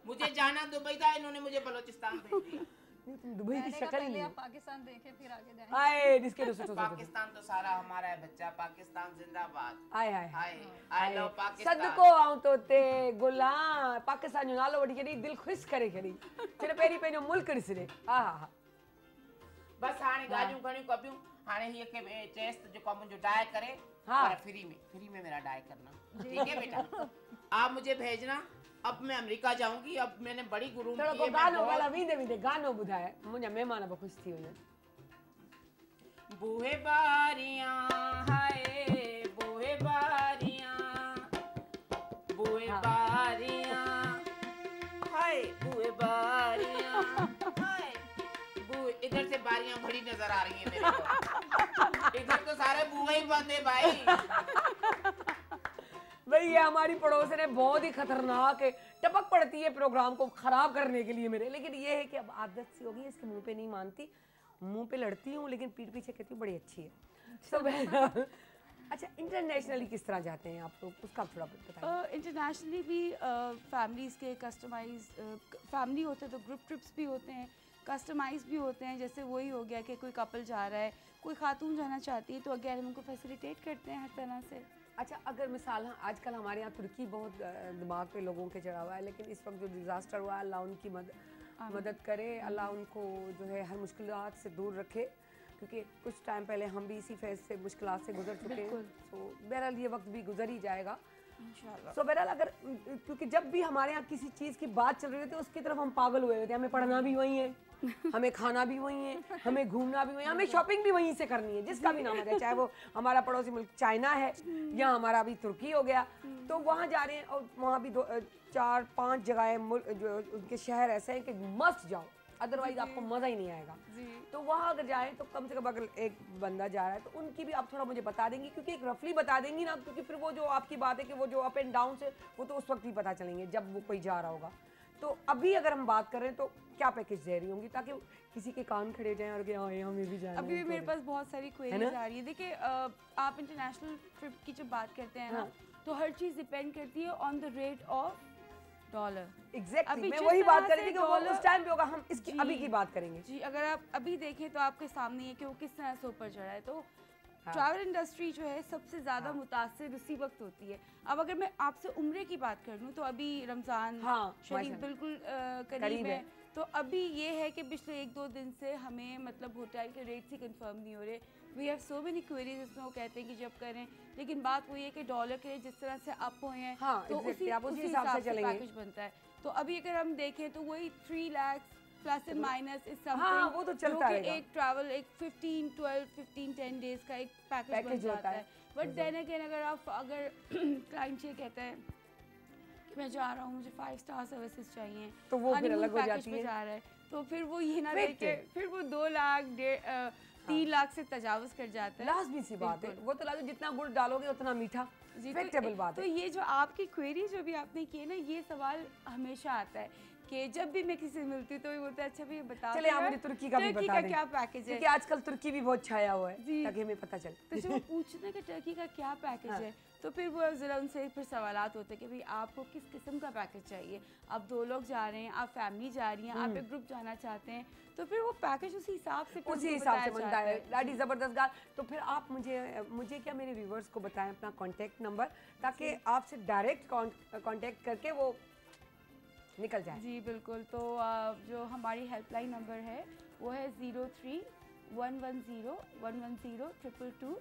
मुझे जाना दुबई था, इन्होंने मुझे बलूचिस्तान भेज दिया।
नहीं, तुम दुबई की शक्ल ही नहीं
आप
हो।
पाकिस्तान देखे फिर आगे जाएं।
आए जिसके लिए सोचो
पाकिस्तान तो सारा हमारा है बच्चा, पाकिस्तान जिंदाबाद।
आए आए
हाय आई लव पाकिस्तान।
सदको आऊं तो ते गुलाम पाकिस्तान जो नालो वठी छॾी दिल ख़ुशि करे छॾी छो पहिरीं पंहिंजो मुल्क ॾिसजे। हा हा हा
बस हाणे गाड़ियूं घणियूं कबियूं, हाणे हीअ के चेस त जेको मुंहिंजो डाई करे,
हाँ।
पर फ्री में मेरा डाई करना, ठीक है बेटा? आप मुझे भेजना। अब मैं अमेरिका जाऊंगी, अब मैंने बड़ी गुरूम
थोरो
की
को
है, मैं
गानो
बहुत-
ॻाल्हाए वींदे वींदे गानो ॿुधाए मुंहिंजा महिमान बि ख़ुशि थी वञनि।
बूहे बारियां हाय बूहे बारियां, बूहे बारियां हाय बूहे बारियां हाय बूहे। इधर से बारियां बड़ी नजर आ रही हैं मेरे को। इधर तो सारे बूहे ही बंद है भाई।
भाई ये हमारी पड़ोसन है, बहुत ही खतरनाक है, टपक पड़ती है प्रोग्राम को खराब करने के लिए मेरे। लेकिन ये है कि अब आदत सी होगी, इसके मुंह पे नहीं मानती, मुंह पे लड़ती हूँ लेकिन पीठ पीछे कहती हूँ बड़ी अच्छी है। तो अच्छा इंटरनेशनली किस तरह जाते हैं आप लोग, उसका थोड़ा बताइए।
इंटरनेशनली भी फैमिलीज़ के कस्टमाइज फैमिली होते हैं तो ग्रुप ट्रिप्स भी होते हैं, कस्टमाइज भी होते हैं। जैसे वही हो गया कि कोई कपल जा रहा है, कोई खातून जाना चाहती है तो अगेन हम उनको फैसिलिटेट करते हैं हर तरह से।
अच्छा अगर मिसाल आजकल हमारे यहाँ तुर्की बहुत दिमाग पे लोगों के चढ़ा हुआ है, लेकिन इस वक्त जो डिज़ास्टर हुआ है अल्लाह उनकी मदद करे, अल्लाह उनको जो है हर मुश्किलात से दूर रखे, क्योंकि कुछ टाइम पहले हम भी इसी फेज से मुश्किलात से गुजर चुके हैं। तो बहरहाल ये वक्त भी गुजर ही जाएगा इंशाल्लाह। तो बहरहाल अगर क्योंकि जब भी हमारे यहाँ किसी चीज़ की बात चल रही होती है उसकी तरफ हम पागल हुए होते हैं, हमें पढ़ना भी वही है, हमें खाना भी वही है, हमें घूमना भी वही है, हमें शॉपिंग भी वहीं से करनी है, जिसका भी नाम है, चाहे वो हमारा पड़ोसी मुल्क चाइना है या हमारा अभी तुर्की हो गया। तो वहाँ जा रहे हैं और वहाँ भी 4-5 जगह जो उनके शहर ऐसे हैं कि मस्त जाओ, अदरवाइज आपको मज़ा ही नहीं आएगा। तो वहाँ अगर जाएं तो कम से कम अगर एक बंदा जा रहा है तो उनकी भी आप थोड़ा मुझे बता देंगी, क्योंकि एक रफली बता देंगी ना, क्योंकि फिर वो जो आपकी बात है कि वो जो अप एंड डाउन है वो तो उस वक्त ही पता चलेंगे जब वो कोई जा रहा होगा। तो अभी अगर हम बात कर रहे हैं तो क्या पैकेज दे रही होंगी ताकि किसी के कान खड़े जाएं और कि हाँ हमें भी जाना है।
अभी भी मेरे पास बहुत सारी क्वेरीज आ रही है। देखिए आप इंटरनेशनल ट्रिप की जब बात करते हैं ना, तो हर चीज़ डिपेंड करती है on the rate of dollar.
Exactly मैं वही बात कर रही थी कि वो उस टाइम पे होगा, हम इसकी अभी की बात करेंगे।
जी अगर आप अभी देखें तो आपके सामने है कि वो किस तरह से ऊपर चढ़ा है। तो ट्रैवल इंडस्ट्री जो है सबसे ज़्यादा मुतासिर उसी वक्त होती है। अब अगर मैं आपसे उम्रे की बात कर लूँ तो अभी रमज़ान शरीफ बिल्कुल करीब है। तो अभी ये है कि पिछले 1-2 दिन से हमें मतलब होटल के रेट्स ही कंफर्म नहीं हो रहे। We have so many queries इसमें वो कहते हैं कि जब करें, लेकिन बात वही है कि डॉलर के जिस तरह से अप हुए हैं तो उसी हिसाब से पैकेज बनता है। तो अभी अगर हम देखें तो वही 3 lakh plus and minus is something,
वो तो चलता है।
एक ट्रैवल एक 15-10 डेज का एक पैकेज बन जाता है। बट देन अगेन अगर क्लाइंट ये कहता है कि मैं जा रहा हूँ, मुझे 5 स्टार सर्विसेज चाहिए,
तो वो फिर अलग हो जाती है।
जा रहा है तो फिर वो ये ना देखे फिर वो 2 लाख 3 लाख से तजावुज कर जाता है।
लाजमी सी बात है, वो तो लाजमी, जितना गुड़ डालोगे उतना मीठा, फैक्टेबल बात है।
तो ये जो आपकी क्वेरी जो भी आपने की है ना, ये सवाल हमेशा आता है कि जब भी मैं किसी से मिलती हूँ तो ये बोलता है अच्छा भैया बताओ
चले आप मुझे तुर्की का भी बता दें,
क्या पैकेज है,
क्योंकि आजकल तुर्की भी बहुत छाया हुआ है, ताकि हमें पता चले।
तो जब वो पूछते हैं कि टर्की का क्या पैकेज है तो फिर वो ज़रा उनसे फिर सवालात होते हैं कि भाई आपको किस किस्म का पैकेज चाहिए। आप 2 लोग जा रहे हैं, आप फैमिली जा रही हैं, आप एक ग्रुप जाना चाहते हैं, तो फिर वो पैकेज उसी हिसाब से
बनता है। लाडी ज़बरदस्त गाल। तो फिर आप मुझे क्या मेरे व्यूवर्स को बताएं अपना कॉन्टैक्ट नंबर, ताकि आपसे डायरेक्ट कॉन्टैक्ट करके वो निकल जाए।
जी बिल्कुल। तो जो हमारी हेल्पलाइन नंबर है वो है 03-110-110-222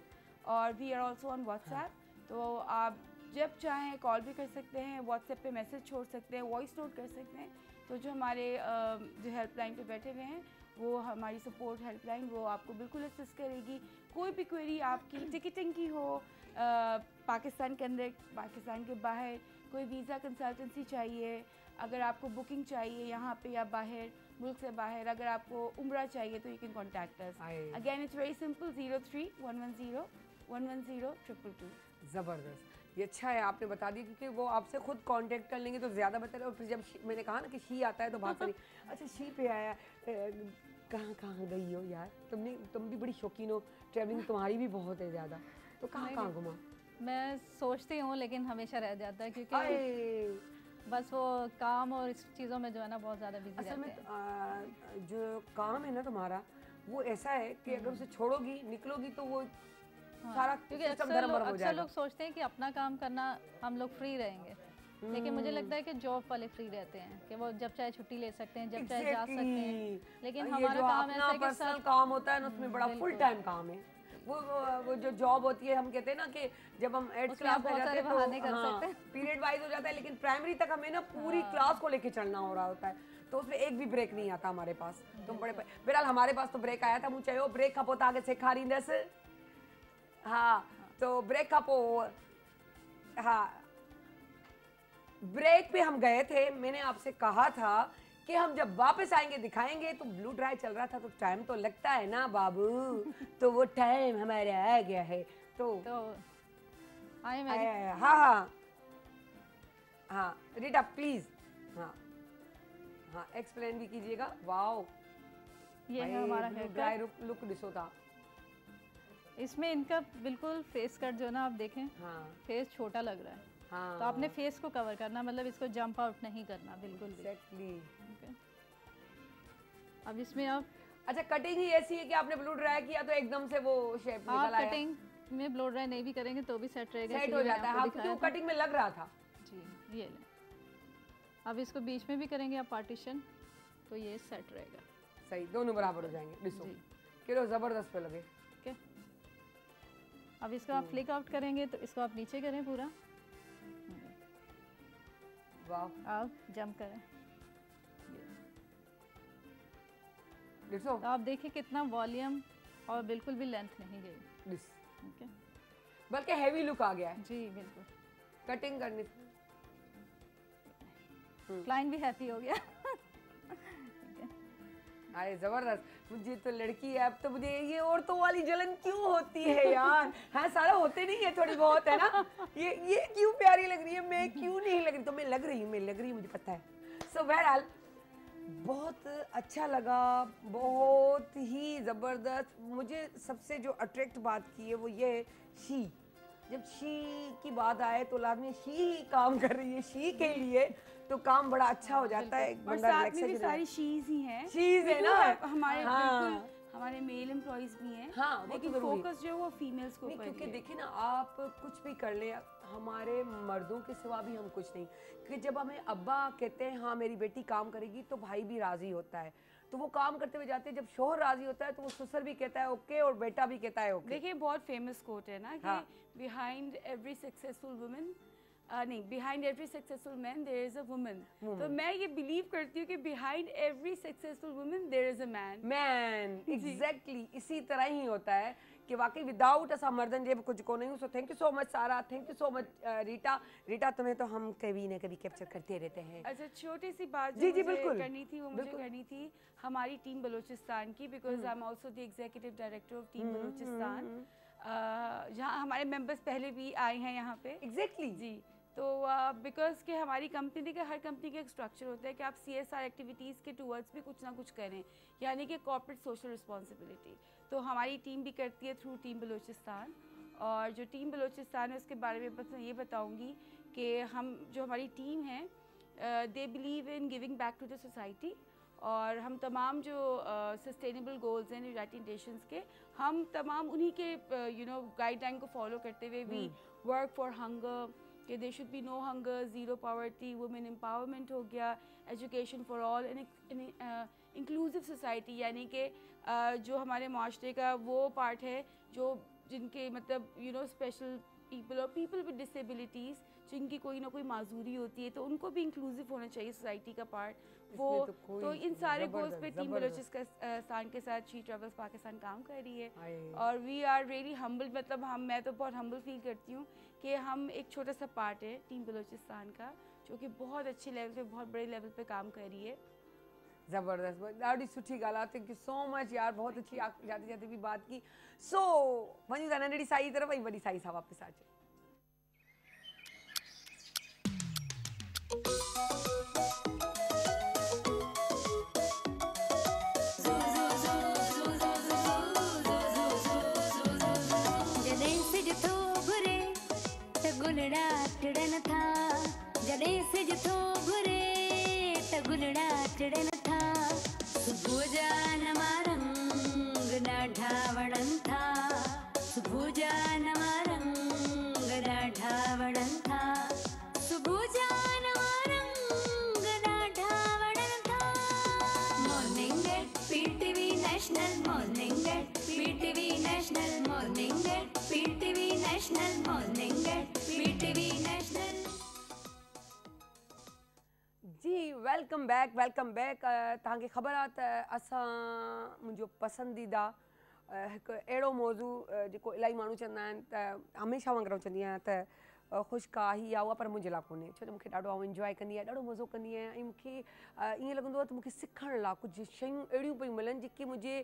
और we are also on WhatsApp. तो आप जब चाहें कॉल भी कर सकते हैं, व्हाट्सएप पे मैसेज छोड़ सकते हैं, वॉइस नोट कर सकते हैं। तो जो हमारे जो हेल्पलाइन पे बैठे हुए हैं वो हमारी सपोर्ट हेल्पलाइन वो आपको बिल्कुल असिस्ट करेगी। कोई भी क्वेरी आपकी टिकटिंग की हो, पाकिस्तान के अंदर, पाकिस्तान के बाहर, कोई वीज़ा कंसल्टेंसी चाहिए, अगर आपको बुकिंग चाहिए यहाँ पे या बाहर मुल्क से बाहर, अगर आपको उम्रा चाहिए तो you can contact us. Again it's very simple 03-110-110-222।
ज़बरदस्त, ये अच्छा है आपने बता दिया, क्योंकि वो आपसे खुद कांटेक्ट कर लेंगे तो ज़्यादा बेहतर है। और फिर जब मैंने कहा ना कि शी आता है तो बात करी, अच्छा शी पे आया, कहाँ कहाँ गई हो यार, तुम भी बड़ी शौकीन हो, ट्रैवलिंग तुम्हारी भी बहुत है ज़्यादा, तो कहाँ कहाँ घुमा?
मैं सोचती हूँ लेकिन हमेशा रह जाता है, क्योंकि बस वो काम और इस चीज़ों में जो है ना बहुत ज़्यादा बिजी
असल में
रहते हैं।
जो काम है ना तुम्हारा वो ऐसा है कि अगर उसे छोड़ोगी निकलोगी तो वो सारा
क्योंकि
सिस्टम
अक्सर
धर्मभर हो
अक्सर
जाएगा।
लोग सोचते हैं कि अपना काम करना हम लोग फ्री रहेंगे, लेकिन मुझे लगता है कि जॉब वाले फ्री रहते हैं कि वो जब चाहे छुट्टी ले सकते हैं, जब चाहे जा सकते हैं। लेकिन
ये
हमारा
जो
काम
अपना
ऐसा है कि
पर्सनल
सब
काम होता है ना उसमें बड़ा फुल टाइम काम है। वो जो जॉब होती है हम कहते हैं ना कि जब हम 8th
उसमें
क्लास
आप
में
बहुत
जाते
सारे
हैं
बहाने
तो
कर
हाँ,
सकते हैं।
पीरियड वाइज हो जाता है, लेकिन प्राइमरी तक हमें ना पूरी क्लास को लेके चलना हो रहा होता है, तो उसमें एक भी ब्रेक नहीं आता हमारे पास। तुम बड़े बहरहाल हमारे पास तो ब्रेक आया था, मुझे वो ब्रेक खपो आगे से खा रही दस। हाँ तो ब्रेक खपो, हाँ ब्रेक पे हम गए थे। मैंने आपसे कहा था कि हम जब वापस आएंगे दिखाएंगे, तो ब्लू ड्राई चल रहा था तो टाइम तो लगता है ना बाबू, तो वो टाइम हमारे आ गया है। तो
आए मेरी
हाँ हाँ हाँ रीटा प्लीज, हाँ हाँ एक्सप्लेन भी कीजिएगा। वाओ
ये है हमारा
blue
hair
dry
cut.
Look दिसो था।
इसमें इनका बिल्कुल फेस कट जो है ना आप देखें,
हाँ
फेस छोटा लग रहा है,
हाँ
तो आपने फेस को कवर करना, मतलब इसको जंप आउट नहीं करना बिल्कुल भी।
एग्जैक्टली।
Okay. अब इसमें आप
कटिंग ही ऐसी है कि आपने ब्लू ड्राई किया तो एकदम से वो शेप
आप
निकल आया,
कटिंग में ब्लो ड्राई नहीं भी करेंगे तो भी सेट रहेगा,
सेट
इसलिए
हो
मैंने
जाता है।
आपको
हाँ
दिखाया
क्योंकि
था।
कटिंग में लग रहा था।
जी ये लें। अब इसको बीच में भी करेंगे आप पार्टीशन, तो ये सेट रहेगा।
सही, दोनों बराबर हो जाएंगे। दिसो
जी।
किलो जबरदस्त पे लगे।
ठीक है, अब इसको आप फ्लिक आउट करेंगे तो इसको आप नीचे करें पूरा,
वाह
आप जंप करें,
दिसो
तो आप देखिए कितना वॉल्यूम और बिल्कुल भी लेंथ नहीं गई।
दिस,
ठीक है
बल्कि हैवी लुक आ गया है
जी, बिल्कुल
कटिंग करने से।
क्लाइंट भी हैप्पी हो गया।
अरे जबरदस्त। मुझे तो लड़की है, अब तो मुझे ये औरतों वाली जलन क्यों होती है यार। हाँ सारा होते नहीं है, थोड़ी बहुत है ना। ये क्यों प्यारी लग रही है, मैं क्यों नहीं लग रही। तो मैं लग रही हूँ मुझे पता है। सो बहरहाल बहुत अच्छा लगा, बहुत ही ज़बरदस्त। मुझे सबसे जो अट्रैक्ट बात की है वो ये है शी। जब शी की बात आए तो लाजमी शी ही काम कर रही है, शी के लिए तो काम बड़ा अच्छा हो जाता है।
और साथ में भी सारी शीज ही हैं।
शीज है ना
हमारे
हाँ।
बिल्कुल हमारे मेल एम्प्लॉइज भी हैं,
हाँ, वो तो
लेकिन
जरूरी है।
फोकस जो है वो फीमेल्स के
नहीं,
ऊपर
क्योंकि
ही है।
देखिए ना आप कुछ भी कर ले, हमारे मर्दों के सिवा भी हम कुछ नहीं। कि जब हमें अब्बा कहते हैं हाँ मेरी बेटी काम करेगी तो भाई भी राजी होता है, तो वो काम करते हुए जाते हैं। जब शोहर राजी होता है तो वो ससुर भी कहता है ओके और बेटा भी कहता है ओके।
देखिए बहुत फेमस कोट है ना कि
हाँ।
बिहाइंड एवरी सक्सेसफुल वुमन नहीं, behind every successful man there is a woman. तो मैं ये बिलीव करती हूँ कि behind every successful woman there is a man.
Exactly इसी तरह ही होता है कि वाकई विदाउट असा मर्दन जे कुछ को नहीं। So thank you so much Sara, thank you so much Rita तुम्हें तो हम कभी न कभी कैप्चर करते रहते हैं।
अच्छा छोटी सी बात
जी,
जो
जी,
मुझे
बिल्कुल।
करनी थी वो मुझे करनी थी हमारी टीम बलूचिस्तान की, because I am also the executive director of team Balochistan, जहाँ हमारे मेंबर्स पहले भी आए हैं यहाँ पे।
एग्जैक्टली
जी, तो बिकॉज कि हमारी कंपनी देखिए हर कंपनी का एक स्ट्रक्चर होता है कि आप CSR एक्टिविटीज़ के टूवर्ड्स भी कुछ ना कुछ करें, यानी कि कॉर्पोरेट सोशल रिस्पॉन्सिबिलिटी। तो हमारी टीम भी करती है थ्रू टीम बलूचिस्तान, और जो टीम बलूचिस्तान है उसके बारे में बस मैं ये बताऊंगी कि हम जो हमारी टीम है they believe in giving back to the society, और हम तमाम जो सस्टेनेबल गोल्स हैं यूनाइटेड नेशंस के, हम तमाम उन्हीं के गाइडलाइन को फॉलो करते हुए वी वर्क फॉर हंगर, कि they should be no hunger, zero poverty, women empowerment हो गया, education for all, inclusive society, यानी कि जो हमारे माशरे का वो पार्ट है जो जिनके मतलब स्पेशल पीपल और पीपल विद डिसेबिलिटीज़ जिनकी कोई ना कोई माजूरी होती है, तो उनको भी इंक्लूसिव होना चाहिए सोसाइटी का पार्ट वो। तो इन सारे गोल्स पे टीम बलूचिस्तान के साथ शी ट्रेवल्स पाकिस्तान काम कर रही है, और वी आर रियली हम्बल, मतलब मैं तो बहुत हम्बल फील करती हूँ कि हम एक छोटा सा पार्ट है टीम बलूचिस्तान का, जो कि बहुत अच्छे लेवल पे, बहुत बड़े लेवल पे काम कर रही है।
ज़बरदस्त, ॾाढी सुठी ॻाल्हि आहे। थैंक यू सो मच यार, बहुत अच्छी जाते जाते भी बात की। सो वञूं था नंढड़ी साई तरफ़, ऐं वॾी साई सां वापसि अचे।
जॾहिं सिज थो घुरे त गुलड़ा टिड़न था, जॾहिं सिज थो घुरे त गुलड़ा टिड़न था सुबुह जा नवां रंग ॾाढा वणनि था सुबुह जा नवां रंग ॾाढा वणनि था सुबुह जा नवां रंग ॾाढा वणनि था morning at PTV national morning at PTV national morning at PTV national morning at PTV national
जी वेलकम बैक तव्हांखे ख़बर आहे त असां मुंहिंजो पसंदीदा हिकु अहिड़ो मौज़ू जेको इलाही माण्हू चवंदा आहिनि त हमेशह वांगुरु चवंदी आहियां त ख़ुशकाही आहे उहा पर मुंहिंजे लाइ कोन्हे छो जो मूंखे ॾाढो आउं इंजॉय कंदी आहियां ॾाढो मज़ो कंदी आहियां ऐं मूंखे ईअं लॻंदो आहे त मूंखे सिखण लाइ कुझु शयूं अहिड़ियूं पियूं मिलनि जेके मुंहिंजे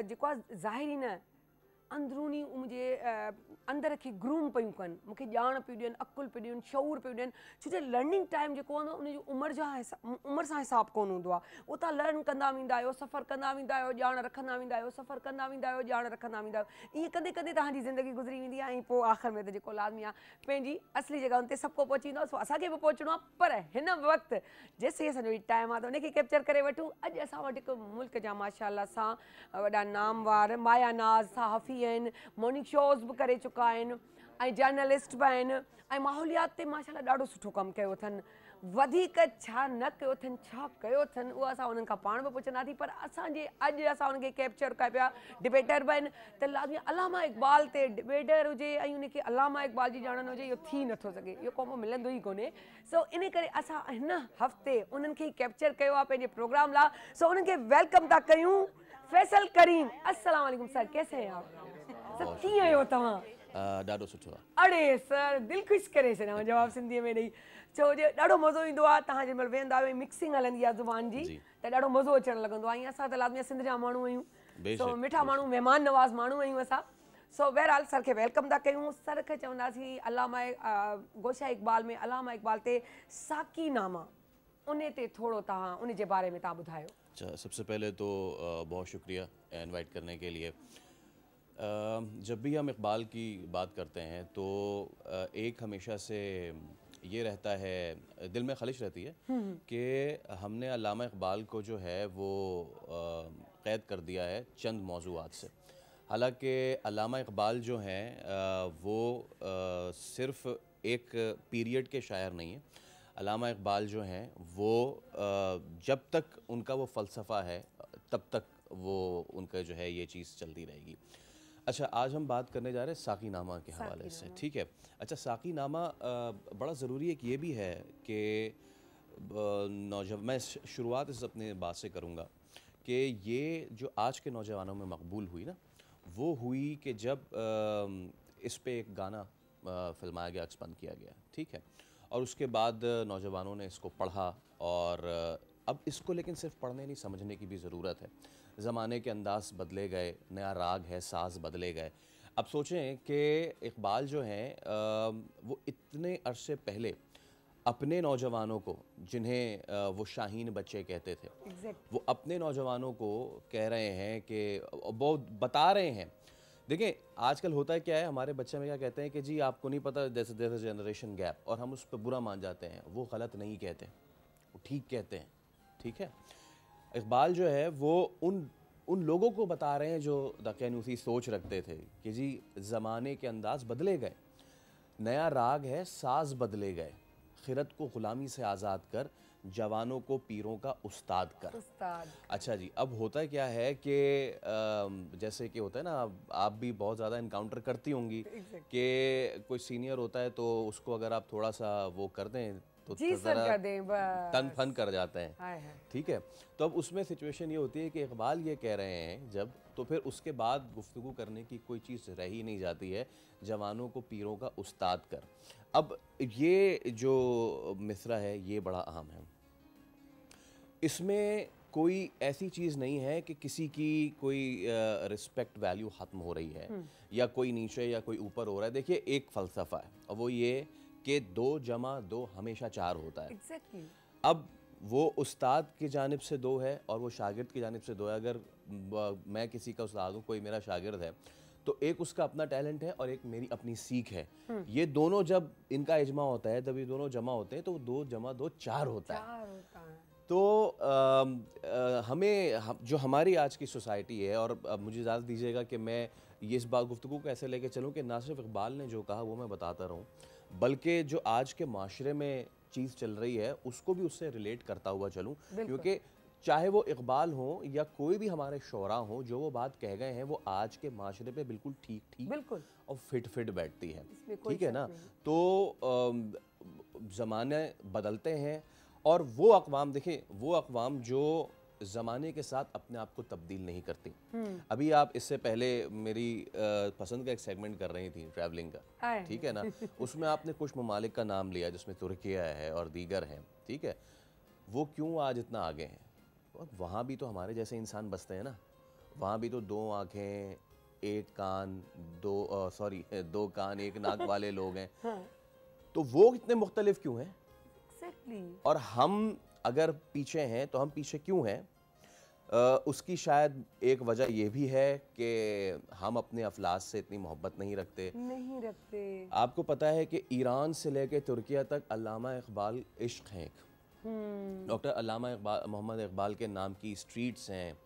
जेको आहे ज़ाहिरी न अंदरूनी मुंहिंजे अंदर खे ग्रूम पियूं कनि मूंखे ॼाण पियूं ॾियनि अकुल पियूं ॾियनि शऊर पियूं ॾियनि छो जो लर्निंग टाइम जेको हूंदो आहे उनजी उमिरि सां हिसाबु कोन हूंदो आहे उहो तव्हां लर्न कंदा वेंदा आहियो सफ़र कंदा वेंदा आहियो ॼाण रखंदा वेंदा आहियो सफ़र कंदा वेंदा आहियो ॼाण रखंदा वेंदा आहियो ईअं कंदे कंदे तव्हांजी ज़िंदगी गुज़री वेंदी आहे ऐं पोइ आख़िर में त जेको लाज़मी आहे पंहिंजी असली जॻहियुनि ते सभु को पहुची वेंदो आहे सो असांखे बि पहुचणो आहे पर हिन वक़्तु जेसिताईं असांजो टाइम आहे त उनखे कैप्चर करे वठूं अॼु असां वटि हिकु मुल्क जा माशाअल्लाह सां वॾा नामवार माया नाज़ सहाफ़ी आहिनि मॉर्निंग शोज़ बि करे चुका आहिनि ऐं जर्नलिस्ट बि आहिनि ऐं माहौलियात ते माशाअल्लाह ॾाढो सुठो कमु कयो अथनि वधीक छा न कयो अथनि छा कयो अथनि उहा असां उन्हनि खां पाण बि पुछंदासीं पर असांजे अॼु असां उनखे कैप्चर कया पिया डिबेटर बि आहिनि त लाज़मी अलामा इक़बाल ते डिबेटर हुजे ऐं उनखे अलामा इक़बाल जी ॼाण न हुजे इहो थी नथो सघे इहो कॉम्बो मिलंदो ई कोन्हे सो इन करे असां हिन हफ़्ते उन्हनि खे कैप्चर कयो आहे पंहिंजे प्रोग्राम लाइ सो उन्हनि खे वेलकम था कयूं फैसल करीम अस्सलाम वालेकुम सर कैसे हैं आप सर कीअं आहियो तव्हां
ॾाढो सुठो आहे
अड़े सर दिलि ख़ुशि करे छॾियां जवाबु सिंधीअ में ॾेई छो जो ॾाढो मज़ो ईंदो आहे तव्हां जंहिं महिल वेहंदा आहियो मिक्सिंग हलंदी आहे ज़ुबान जी त ॾाढो मज़ो अचणु लॻंदो आहे ऐं असां त लाज़मी सिंध जा माण्हू आहियूं सो मिठा माण्हू महिमान नवाज़ माण्हू आहियूं असां सो बहरहाल सर खे वेलकम था कयूं सर खे चवंदासीं अलामा गोशा इक़बाल में अलामा इक़बाल ते साकीनामा उन ते थोरो तव्हां उन जे बारे में तव्हां ॿुधायो
अच्छा सबसे पहले तो बहुत शुक्रिया इनवाइट करने के लिए जब भी हम इक़बाल की बात करते हैं तो एक हमेशा से ये रहता है दिल में खलिश रहती है कि हमने अल्लामा इक़बाल को जो है वो क़ैद कर दिया है चंद मौज़ूआत से हालांकि अल्लामा इक़बाल जो हैं वो सिर्फ़ एक पीरियड के शायर नहीं हैं अल्लामा इक़बाल जो हैं वो जब तक उनका वो फ़लसफ़ा है तब तक वो उनका जो है ये चीज़ चलती रहेगी। अच्छा आज हम बात करने जा रहे हैं साकीनामा के हवाले से ठीक है। अच्छा साकीनामा बड़ा ज़रूरी एक ये भी है कि मैं शुरुआत इस अपने बात से करूँगा कि ये जो आज के नौजवानों में मकबूल हुई ना वो हुई कि जब इस पे एक गाना फिल्माया गया एक्सपन किया गया ठीक है और उसके बाद नौजवानों ने इसको पढ़ा और अब इसको लेकिन सिर्फ पढ़ने नहीं समझने की भी ज़रूरत है। ज़माने के अंदाज बदले गए नया राग है साज बदले गए। अब सोचें कि इक़बाल जो हैं वो इतने अरसे पहले अपने नौजवानों को जिन्हें वो शाहीन बच्चे कहते थे वो अपने नौजवानों को कह रहे हैं कि वो बता रहे हैं देखिए आजकल होता है क्या है हमारे बच्चे में क्या कहते हैं कि जी आपको नहीं पता जैसे जैसे जनरेशन गैप और हम उस पर बुरा मान जाते हैं वो गलत नहीं कहते वो ठीक कहते हैं ठीक है। इक़बाल जो है वो उन लोगों को बता रहे हैं जो दक़यानूसी सोच रखते थे कि जी ज़माने के अंदाज बदले गए नया राग है साज बदले गए खिरत को ग़ुलामी से आज़ाद कर जवानों को पीरों का उस्ताद कर अच्छा जी अब होता क्या है कि जैसे कि होता है ना आप भी बहुत ज़्यादा इनकाउंटर करती होंगी कि कोई सीनियर होता है तो उसको अगर आप थोड़ा सा वो कर दें तो तन फन कर जाते हैं ठीक है। तो अब उसमें सिचुएशन ये होती है कि इक़बाल ये कह रहे हैं जब तो फिर उसके बाद गुफ्तगू करने की कोई चीज़ रह ही नहीं जाती है जवानों को पीरों का उस्ताद कर। अब ये जो मिसरा है ये बड़ा अहम है इसमें कोई ऐसी चीज़ नहीं है कि किसी की कोई रिस्पेक्ट वैल्यू ख़त्म हो रही है या कोई नीचे या कोई ऊपर हो रहा है। देखिए एक फ़लसफ़ा है और वो ये कि 2 जमा 2 हमेशा 4 होता है अब वो उस्ताद की जानिब से 2 है और वो शागिर्द की जानिब से 2 है। अगर मैं किसी का उस्ताद हूँ कोई मेरा शागिर्द है तो एक उसका अपना टैलेंट है और एक मेरी अपनी सीख है। ये दोनों जब इनका इजमा होता है तब ये दोनों जमा होते हैं तो 2 + 2 4 होता है। तो जो हमारी आज की सोसाइटी है, और अब मुझे इजाज़त दीजिएगा कि मैं ये इस बात गुफ्तगू को ऐसे लेके चलूँ कि ना सिर्फ इकबाल ने जो कहा वो मैं बताता रहूँ, बल्कि जो आज के माशरे में चीज़ चल रही है उसको भी उससे रिलेट करता हुआ चलूँ, क्योंकि चाहे वो इकबाल हो या कोई भी हमारे शोरा हो, जो वो बात कह गए हैं वो आज के माशरे पे बिल्कुल ठीक
बिल्कुल
और फिट बैठती है।
कोई
ठीक है ना?
शक नहीं।
तो ज़माने बदलते हैं और वो अक़वाम देखें, वो अक़वाम जो ज़माने के साथ अपने आप को तब्दील नहीं करती। अभी आप इससे पहले मेरी पसंद का एक सेगमेंट कर रही थी ट्रैवलिंग का, ठीक है ना? उसमें आपने कुछ ममालिक का नाम लिया जिसमें तुर्किया है और दीगर हैं, ठीक है? वो क्यों आज इतना आगे हैं? और वहाँ भी तो हमारे जैसे इंसान बसते हैं ना, वहाँ भी तो 2 आँखें 1 कान 2 कान 1 नाक वाले लोग हैं। तो वो कितने मुख्तलिफ क्यों हैं? और हम अगर पीछे हैं तो हम पीछे क्यों हैं? उसकी शायद एक वजह ये भी है कि हम अपने अफलास से इतनी मोहब्बत नहीं रखते। आपको पता है कि ईरान से लेकर तुर्किया तक अल्लामा इकबाल इश्क हैं। डॉक्टर अल्लामा इकबाल, मोहम्मद इकबाल के नाम की स्ट्रीट्स हैं,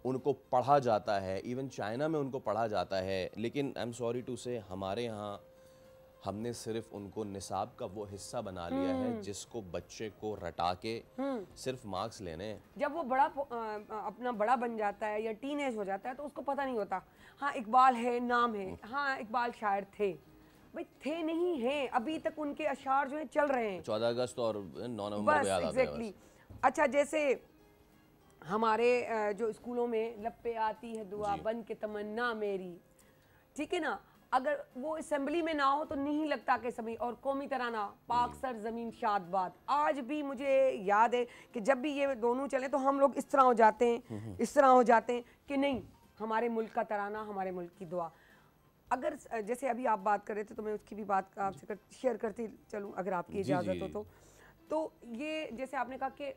उनको पढ़ा जाता है, इवन चाइना में उनको पढ़ा जाता है। लेकिन आई एम सॉरी टू से हमारे यहाँ हमने सिर्फ उनको निसाब का वो हिस्सा बना लिया है जिसको बच्चे को रटा के सिर्फ मार्क्स लेने हैं।
जब वो अपना बड़ा बन जाता है या टीनेज हो जाता है तो उसको पता नहीं होता, हाँ इकबाल है, नाम है, हाँ इकबाल शायर थे, भाई थे नहीं हैं, अभी तक उनके अशार जो है चल रहे हैं।
14 अगस्त और 9 नवंबर को याद आता है।
अच्छा, जैसे हमारे जो स्कूलों में लपे आती है दुआ बन के तमन्ना मेरी, ठीक है ना? अगर वो असेंबली में ना हो तो नहीं लगता कि सभी, और कौमी तराना पाक सर ज़मीन शादबाद, आज भी मुझे याद है कि जब भी ये दोनों चले तो हम लोग इस तरह हो जाते हैं, इस तरह हो जाते हैं कि नहीं, हमारे मुल्क का तराना, हमारे मुल्क की दुआ। अगर जैसे अभी आप बात कर रहे थे तो मैं उसकी भी बात आपसे शेयर करती चलूँ अगर आपकी इजाज़त हो तो ये जैसे आपने कहा कि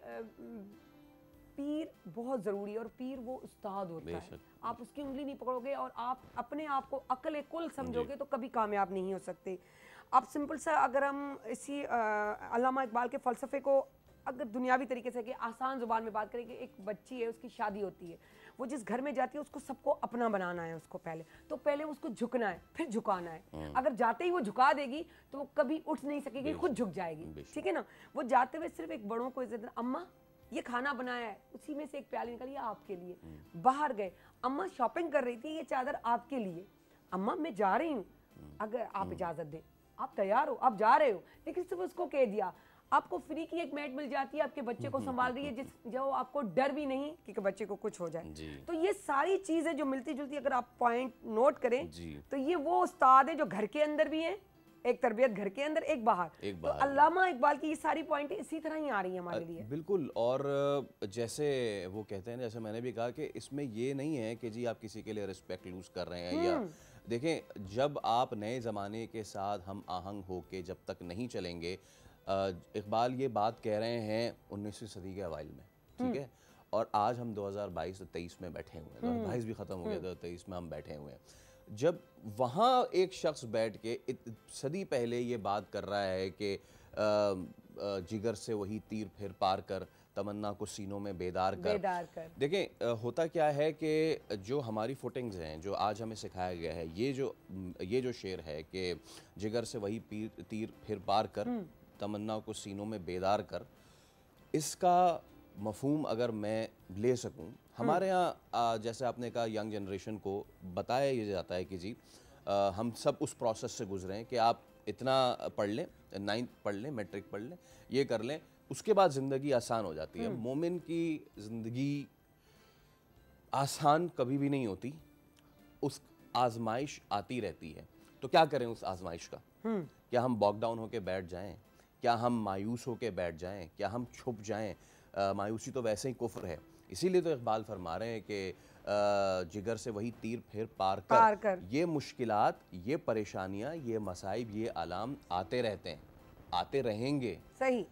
पीर बहुत ज़रूरी है, और पीर वो उस्ताद होता है, आप उसकी उंगली नहीं पकड़ोगे और आप अपने आप को अक्ल कुल समझोगे तो कभी कामयाब नहीं हो सकते। आप सिंपल सा अगर हम इसी अल्लामा इकबाल के फ़लसफ़े को अगर दुनियावी तरीके से कि आसान ज़ुबान में बात करें कि एक बच्ची है, उसकी शादी होती है, वो जिस घर में जाती है उसको सबको अपना बनाना है, उसको पहले उसको झुकना है, फिर झुकाना है। अगर जाते ही वो झुका देगी तो वो कभी उठ नहीं सकेगी, खुद झुक जाएगी, ठीक है ना? वो जाते हुए सिर्फ एक बड़ों को इज्जत, अम्मा ये खाना बनाया है, उसी में से एक प्याली निकाली आपके लिए। बाहर गए, अम्मा शॉपिंग कर रही थी, ये चादर आपके लिए, अम्मा मैं जा रही हूँ, अगर आप इजाज़त दें, आप तैयार हो, आप जा रहे हो, लेकिन सिर्फ उसको कह दिया। आपको फ्री की एक मैट मिल जाती है, आपके बच्चे को संभाल रही है, जो आपको डर भी नहीं कि बच्चे को कुछ हो जाए। तो ये सारी चीज़ें जो मिलती जुलती, अगर आप पॉइंट नोट करें तो ये वो उस्ताद है जो घर के अंदर भी हैं, एक तरबियत घर के अंदर, एक बाहर। तो अल्लामा इकबाल की ये सारी पॉइंट इसी तरह ही आ रही है हमारे लिए।
बिल्कुल। और जैसे वो कहते हैं, जैसे मैंने भी कहा कि इसमें ये नहीं है कि जी आप किसी के लिए रिस्पेक्ट लूज कर रहे हैं, या देखें जब आप नए ज़माने के साथ हम आहंग होके जब तक नहीं चलेंगे, इकबाल ये बात कह रहे हैं 19वीं सदी के अवाइल में, ठीक है, और आज हम 2022-23 में बैठे हुए हैं, 2022 भी ख़त्म हो गया, 2023 में हम बैठे हुए हैं। जब वहाँ एक शख्स बैठ के सदी पहले ये बात कर रहा है कि जिगर से वही तीर फिर पार कर, तमन्ना को सीनों में बेदार कर। देखें होता क्या है कि जो हमारी फुटिंग्स हैं, जो आज हमें सिखाया गया है, ये जो शेर है कि जिगर से वही तीर फिर पार कर, तमन्ना को सीनों में बेदार कर, इसका मफहूम अगर मैं ले सकूं, हमारे यहाँ जैसे आपने कहा यंग जनरेशन को बताया ये जाता है कि जी हम सब उस प्रोसेस से गुजरे हैं कि आप इतना पढ़ लें, 9th पढ़ लें, मैट्रिक पढ़ लें, ये कर लें, उसके बाद ज़िंदगी आसान हो जाती है। मोमिन की ज़िंदगी आसान कभी भी नहीं होती, उस आजमाइश आती रहती है। तो क्या करें उस आजमाइश का? क्या हम बॉक डाउन होकर बैठ जाएं? क्या हम मायूस होकर बैठ जाएं? क्या हम छुप जाएं? मायूसी तो वैसे ही कुफ्र है। इसीलिए तो इकबाल फरमा रहे हैं कि जिगर से वही तीर फिर पार कर। ये मुश्किलात, ये परेशानियां, ये मसाइब, ये आलाम आते रहते हैं, आते रहेंगे।
सही।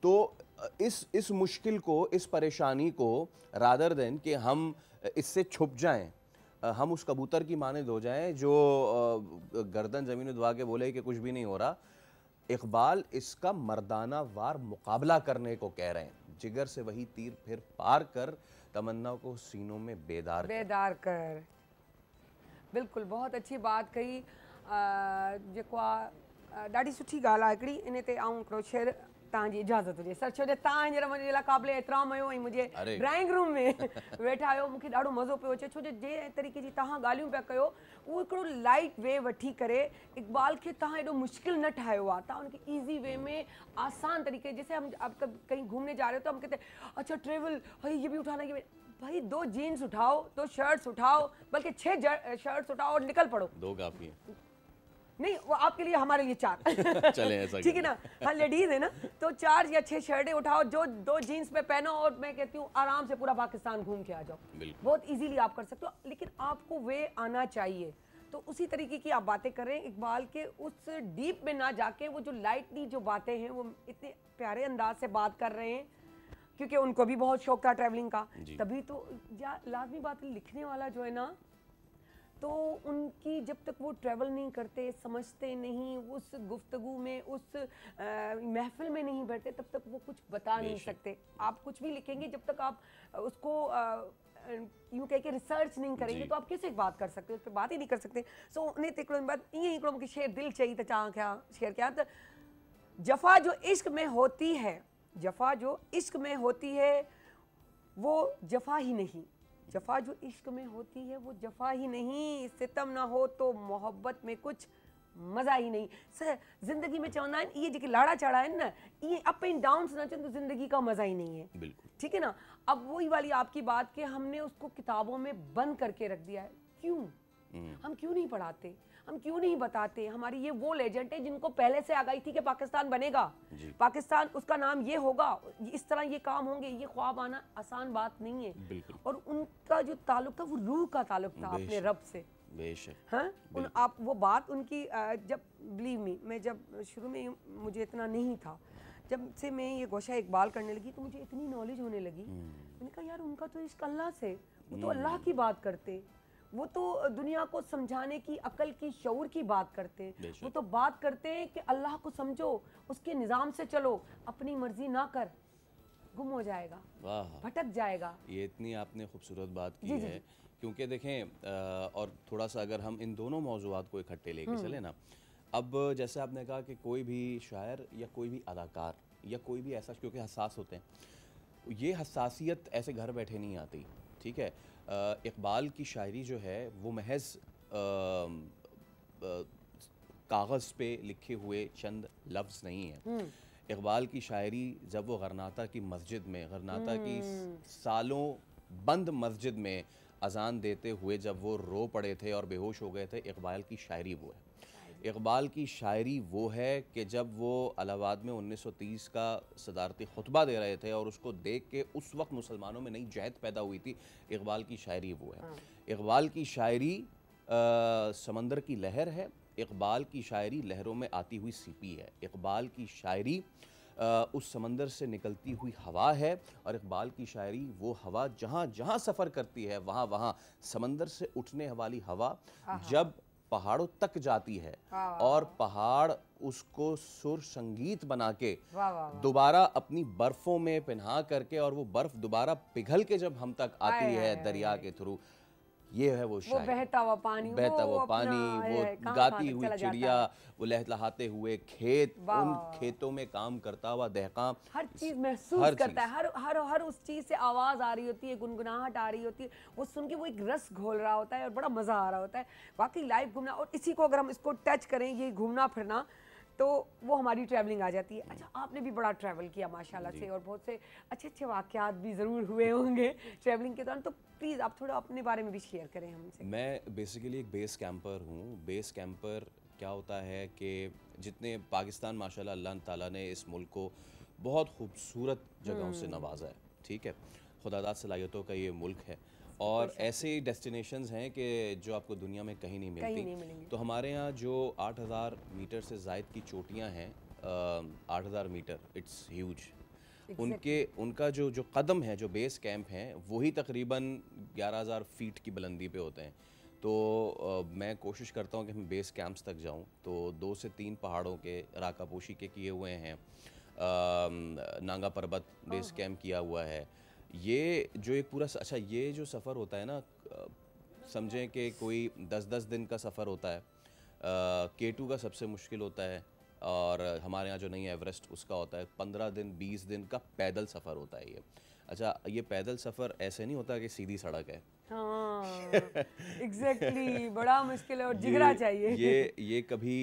तो इस मुश्किल को, इस परेशानी को, रादर देन कि हम इससे छुप जाएं, हम उस कबूतर की माने हो जाएं जो गर्दन ज़मीन में दबा के बोले कि कुछ भी नहीं हो रहा। इकबाल इसका मर्दाना वार मुकाबला करने को कह रहे हैं। जिगर से वही तीर फिर पार कर, तमन्ना को सीनों में बेदार
कर। बिल्कुल, बहुत अच्छी बात कही। जेको आहे ॾाढी सुठी ॻाल्हि आहे हिकिड़ी। इन ते आऊं हिकिड़ो शेर तव्हांजी इजाज़त हुजे सर, छो जो तव्हां हींअर मुंहिंजे लाइ क़ाबिल एतिराम आहियो ऐं मुंहिंजे ड्राइंग रूम में वेठा आहियो। मूंखे ॾाढो मज़ो पियो अचे, छो जो जंहिं तरीक़े जी तव्हां ॻाल्हियूं पिया कयो उहो हिकिड़ो लाइट वे वठी करे इक़बाल खे तव्हां एॾो मुश्किल न ठाहियो आहे। तव्हां उनखे ईज़ी वे में आसान तरीके, जैसे हम अब कहीं घूमने जा रहे हो तो हम कहते हैं अच्छा ट्रेवल, भाई ये भी उठाना, ये भी। भाई 2 जीन्स उठाओ, 2 शर्ट्स उठाओ, बल्कि 6 शर्ट्स उठाओ और निकल पड़ो।
2 काफ़ी है।
नहीं, वो आपके लिए, हमारे लिए 4
चले ऐसा
ठीक है ना। हाँ, लेडीज है ना, तो 4 या 6 शर्टें उठाओ, जो 2 जीन्स में पहनो, और मैं कहती हूँ आराम से पूरा पाकिस्तान घूम के आ जाओ। बहुत इजीली आप कर सकते हो, लेकिन आपको वे आना चाहिए। तो उसी तरीके की आप बातें कर रहे हैं। इकबाल के उस डीप में ना जाके वो जो लाइटली जो बातें हैं वो इतने प्यारे अंदाज से बात कर रहे हैं, क्योंकि उनको भी बहुत शौक था ट्रैवलिंग का। तभी तो लाजमी बात है, लिखने वाला जो है ना, तो उनकी जब तक वो ट्रैवल नहीं करते, समझते नहीं, उस गुफ्तगू में, उस महफिल में नहीं बैठते, तब तक वो कुछ बता नहीं सकते। आप कुछ भी लिखेंगे, जब तक आप उसको यूँ कह के रिसर्च नहीं करेंगे तो आप कैसे बात कर सकते हो, उस पर बात ही नहीं कर सकते। सो उन्हें हिकिड़ो बात ईअं हिकिड़ो मूंखे शेर दिलि चई त चवां क्या शेयर कयां त जफ़ा जो इश्क में होती है, जफ़ा जो इश्क में होती है वो जफ़ा ही नहीं, जफ़ा जो इश्क में होती है वो जफ़ा ही नहीं, सितम ना हो तो मोहब्बत में कुछ मज़ा ही नहीं। सर ज़िंदगी में चवंदा आहिनि इहे जेके लाड़ा चाड़ा आहिनि न, ये अप एंड डाउन्स न अचनि तो ज़िंदगी का मज़ा ही नहीं है।
बिल्कुल
ठीक है ना। अब वही वाली आपकी बात कि हमने उसको किताबों में बंद करके रख दिया है। क्यों? हम क्यों नहीं पढ़ाते, हम क्यों नहीं बताते? हमारी ये वो लेजेंड है जिनको पहले से आगाही थी कि पाकिस्तान बनेगा, पाकिस्तान उसका नाम ये होगा, इस तरह ये काम होंगे। ये ख्वाब आना आसान बात नहीं है। और उनका जो ताल्लुक था वो रूह का ताल्लुक था अपने रब से।
बेशक।
हाँ, आप वो बात उनकी जब बिलीव मी, मैं जब शुरू में मुझे इतना नहीं था, जब से मैं ये गोशा इकबाल करने लगी तो मुझे इतनी नॉलेज होने लगी। मैंने कहा यार उनका तो इश्क अल्लाह से, वो तो अल्लाह की बात करते, वो तो दुनिया को समझाने की, अकल की, शऊर की बात करते हैं। वो तो बात करते हैं कि अल्लाह को समझो, उसके निज़ाम से चलो, अपनी मर्जी ना कर, गुम हो जाएगा, भटक जाएगा।
ये इतनी आपने खूबसूरत बात की है, क्योंकि देखें और थोड़ा सा अगर हम इन दोनों मौज़ूआत को इकट्ठे लेके चले ना, अब जैसे आपने कहा कि कोई भी शायर या कोई भी अदाकार या कोई भी ऐसा, क्योंकि हसास होते हैं, ये हसासियत ऐसे घर बैठे नहीं आती। ठीक है, इकबाल की शायरी जो है वो महज कागज़ पे लिखे हुए चंद लफ्ज़ नहीं है। इकबाल की शायरी जब वो गरनाता की मस्जिद में, गरनाता की सालों बंद मस्जिद में अजान देते हुए जब वो रो पड़े थे और बेहोश हो गए थे, इकबाल की शायरी वो है। इकबाल की शायरी वो है कि जब वो इलाहाबाद में 1930 का सदारती खुतबा दे रहे थे और उसको देख के उस वक्त मुसलमानों में नई जहद पैदा हुई थी, इकबाल की शायरी वो है। इकबाल की शायरी समंदर की लहर है, इकबाल की शायरी लहरों में आती हुई सीपी है, इकबाल की शायरी उस समंदर से निकलती हुई हवा है, और इकबाल की शायरी वो हवा जहाँ जहाँ सफ़र करती है वहाँ वहाँ समंदर से उठने वाली हवा जब पहाड़ों तक जाती है और पहाड़ उसको सुर संगीत बना के दोबारा अपनी बर्फ़ों में पिन्हा करके, और वो बर्फ़ दोबारा पिघल के जब हम तक आती है दरिया के थ्रू, ये है वो शायरी।
बहता हुआ पानी,
वो गाती हुई चिड़िया, वो लहलहाते हुए खेत, उन खेतों में काम करता हुआ दहकान,
हर चीज़ महसूस करता है, हर उस चीज़ से आवाज़ आ रही होती है, गुनगुनाहट आ रही होती है, वो सुन के वो एक रस घोल रहा होता है और बड़ा मज़ा आ रहा होता है। वाकई लाइव घूमना, और इसी को अगर हम इसको टच करें, ये घूमना फिरना, तो वो हमारी ट्रैवलिंग आ जाती है। अच्छा, आपने भी बड़ा ट्रैवल किया माशाल्लाह से, और बहुत से अच्छे अच्छे वाक़यात भी ज़रूर हुए होंगे ट्रैवलिंग के दौरान, तो प्लीज़ आप थोड़ा अपने बारे में भी शेयर करें हमसे।
मैं बेसिकली एक बेस कैंपर हूँ। बेस कैंपर क्या होता है कि जितने पाकिस्तान माशाल्लाह अल्लाह ताला ने इस मुल्क को बहुत खूबसूरत जगहों से नवाजा है, ठीक है, खुदादाद सलाहियतों का ये मुल्क है, और ऐसे डेस्टिनेशंस हैं कि जो आपको दुनिया में कहीं नहीं मिलती। तो हमारे यहाँ जो 8000 मीटर से ज़ायद की चोटियाँ हैं, 8000 मीटर, इट्स ह्यूज। उनका जो कदम है, जो बेस कैंप हैं, वही तकरीबन 11,000 फीट की बुलंदी पे होते हैं। तो मैं कोशिश करता हूँ कि मैं बेस कैंप्स तक जाऊँ। तो 2 से 3 पहाड़ों के राकापोशी के किए हुए हैं, नांगा पर्वत बेस कैंप किया हुआ है। ये जो एक पूरा अच्छा, ये जो सफ़र होता है ना, समझें कि कोई 10-10 दिन का सफ़र होता है। K2 का सबसे मुश्किल होता है, और हमारे यहाँ जो नहीं है एवरेस्ट, उसका होता है 15 दिन 20 दिन का पैदल सफ़र होता है ये। अच्छा, ये पैदल सफ़र ऐसे नहीं होता कि सीधी सड़क है।
हाँ, एग्जैक्टली, बड़ा मुश्किल है और जिगरा चाहिए।
ये कभी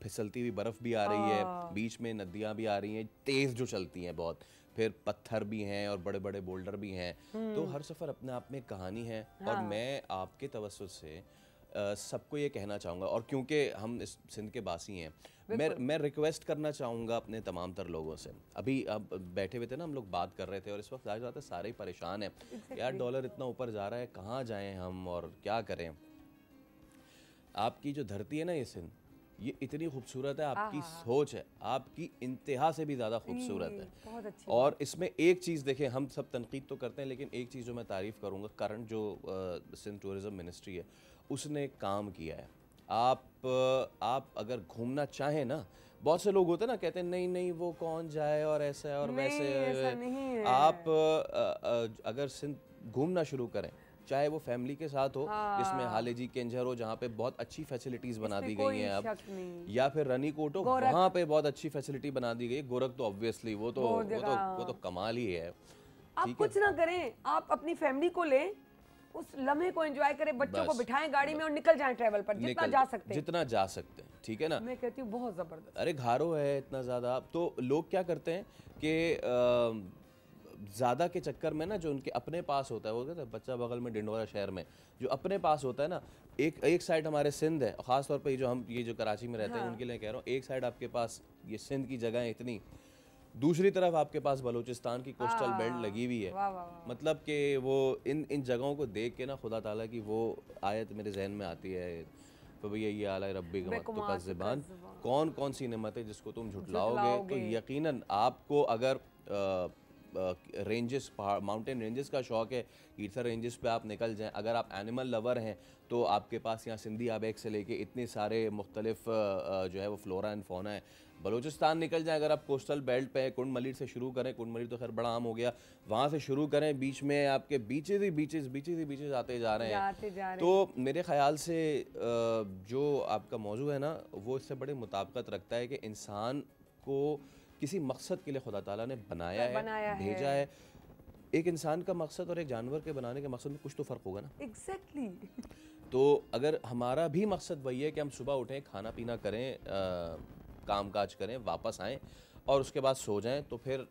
फिसलती हुई बर्फ़ भी आ रही है, बीच में नदियाँ भी आ रही हैं तेज़ जो चलती हैं बहुत, फिर पत्थर भी हैं और बड़े बड़े बोल्डर भी हैं। तो हर सफ़र अपने आप में एक कहानी है। और मैं आपके तवज्जुह से सबको ये कहना चाहूँगा, और क्योंकि हम इस सिंध के बासी हैं, मैं रिक्वेस्ट करना चाहूँगा अपने तमाम तर लोगों से। अभी अब बैठे हुए थे ना, हम लोग बात कर रहे थे, और इस वक्त जाहिर बात है सारे ही परेशान हैं यार, डॉलर इतना ऊपर जा रहा है, कहाँ जाएं हम और क्या करें। आपकी जो धरती है ना ये सिंध, ये इतनी खूबसूरत है, आपकी सोच है, आपकी इंतहा से भी ज़्यादा खूबसूरत है।
बहुत अच्छी।
और इसमें एक चीज़ देखें, हम सब तनकीद तो करते हैं, लेकिन एक चीज़ जो मैं तारीफ़ करूँगा, करंट जो सिंध टूरिज़्म मिनिस्ट्री है, उसने काम किया है। आप अगर घूमना चाहें ना, बहुत से लोग होते हैं ना, कहते हैं नहीं नहीं वो कौन जाए और ऐसा है और वैसे
ऐसा नहीं है।
आप अगर सिंध घूमना शुरू करें, चाहे वो फैमिली के साथ हो, जिसमें हालेजी केंझर हो, जहाँ पे बहुत अच्छी फैसिलिटीज़ बना दी गई हैं अब, या फिर रनीकोट हो, वहाँ पे बहुत अच्छी फैसिलिटी बना दी गई है। गोरख तो ऑब्वियसली वो तो कमाल ही है।
आप कुछ ना करें, आप अपनी फैमिली को लें, उस लम्हे को एंजॉय करें, बच्चों को बिठाएं गाड़ी में और निकल जाएं ट्रैवल पर, जितना जा सकते हैं, ठीक है ना। मैं कहती हूँ बहुत ज़बरदस्त।
अरे घारो है इतना ज़्यादा, तो लोग क्या करते हैं कि ज़्यादा के चक्कर में ना, जो उनके अपने पास होता है, वो कहते हैं बच्चा बगल में डिंडोरा शहर में जो अपने पास होता है ना, एक साइड हमारे सिंध है, ख़ास तौर पे ये जो कराची में रहते हैं उनके लिए कह रहा हूँ, एक साइड आपके पास ये सिंध की जगह है इतनी, दूसरी तरफ आपके पास बलूचिस्तान की कोस्टल बेल्ट लगी हुई है। मतलब कि वो इन जगहों को देख के ना, खुदा ताला की वो आयत मेरे जहन में आती है, तो भैया ये आला रब्बी का ज़बान, कौन कौन सी नेमत है जिसको तुम झुटलाओगे। तो यकीनन आपको अगर रेंजेस, माउंटेन रेंजेस का शौक़ है, ईर्थर रेंजेस पे आप निकल जाएं। अगर आप एनिमल लवर हैं तो आपके पास यहाँ सिंधी आबेक से लेके इतने सारे मुख्तलिफ जो है वो फ्लोरा एंड फौना है। बलूचिस्तान निकल जाएं, अगर आप कोस्टल बेल्ट पे कुंड मलिर से शुरू करें, कुंड मलिर तो खैर बड़ा आम हो गया, वहाँ से शुरू करें, बीच में आपके बीचेस ही बीचेस आते जा रहे हैं। तो मेरे ख़्याल से जो आपका मौजू है ना, वो इससे बड़े मुताबिकत रखता है कि इंसान को किसी मकसद के लिए खुदा ताला ने बनाया है, भेजा है। एक इंसान का मकसद और एक जानवर के बनाने के मकसद में कुछ तो फ़र्क होगा ना।
एग्जैक्टली। तो
अगर हमारा भी मकसद वही है कि हम सुबह उठें, खाना पीना करें, काम काज करें, वापस आएँ और उसके बाद सो जाएं, तो फिर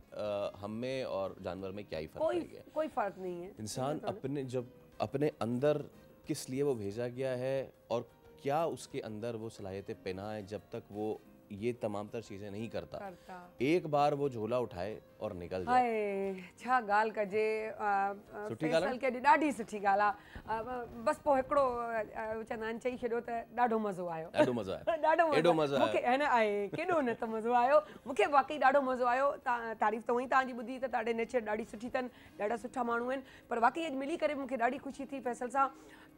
हम में और जानवर में क्या ही फ़र्क है?
कोई फ़र्क नहीं है।
इंसान अपने अंदर किस लिए वो भेजा गया है और क्या उसके अंदर वो सलाहियतें पनाह है, जब तक वो ये तमाम तर चीज़ें नहीं करता, एक बार वो झोला उठाए और निकल जाए।
छा ॻाल्हि कजे, फैसल के ॾाढी सुठी ॻाल्हि आहे। बसि पोइ हिकिड़ो चवंदा आहिनि, चई छॾियो त ॾाढो मज़ो आयो।
ॾाढो मज़ो आयो
मूंखे है न आहे, केॾो न त मज़ो आयो, मूंखे वाकई ॾाढो मज़ो आयो। तारीफ़ त उहो ई तव्हांजी ॿुधी त तव्हांजे नेचर ॾाढी सुठी अथनि, ॾाढा सुठा माण्हू आहिनि, पर वाकई अॼु मिली करे मूंखे ॾाढी ख़ुशी थी फैसल सां।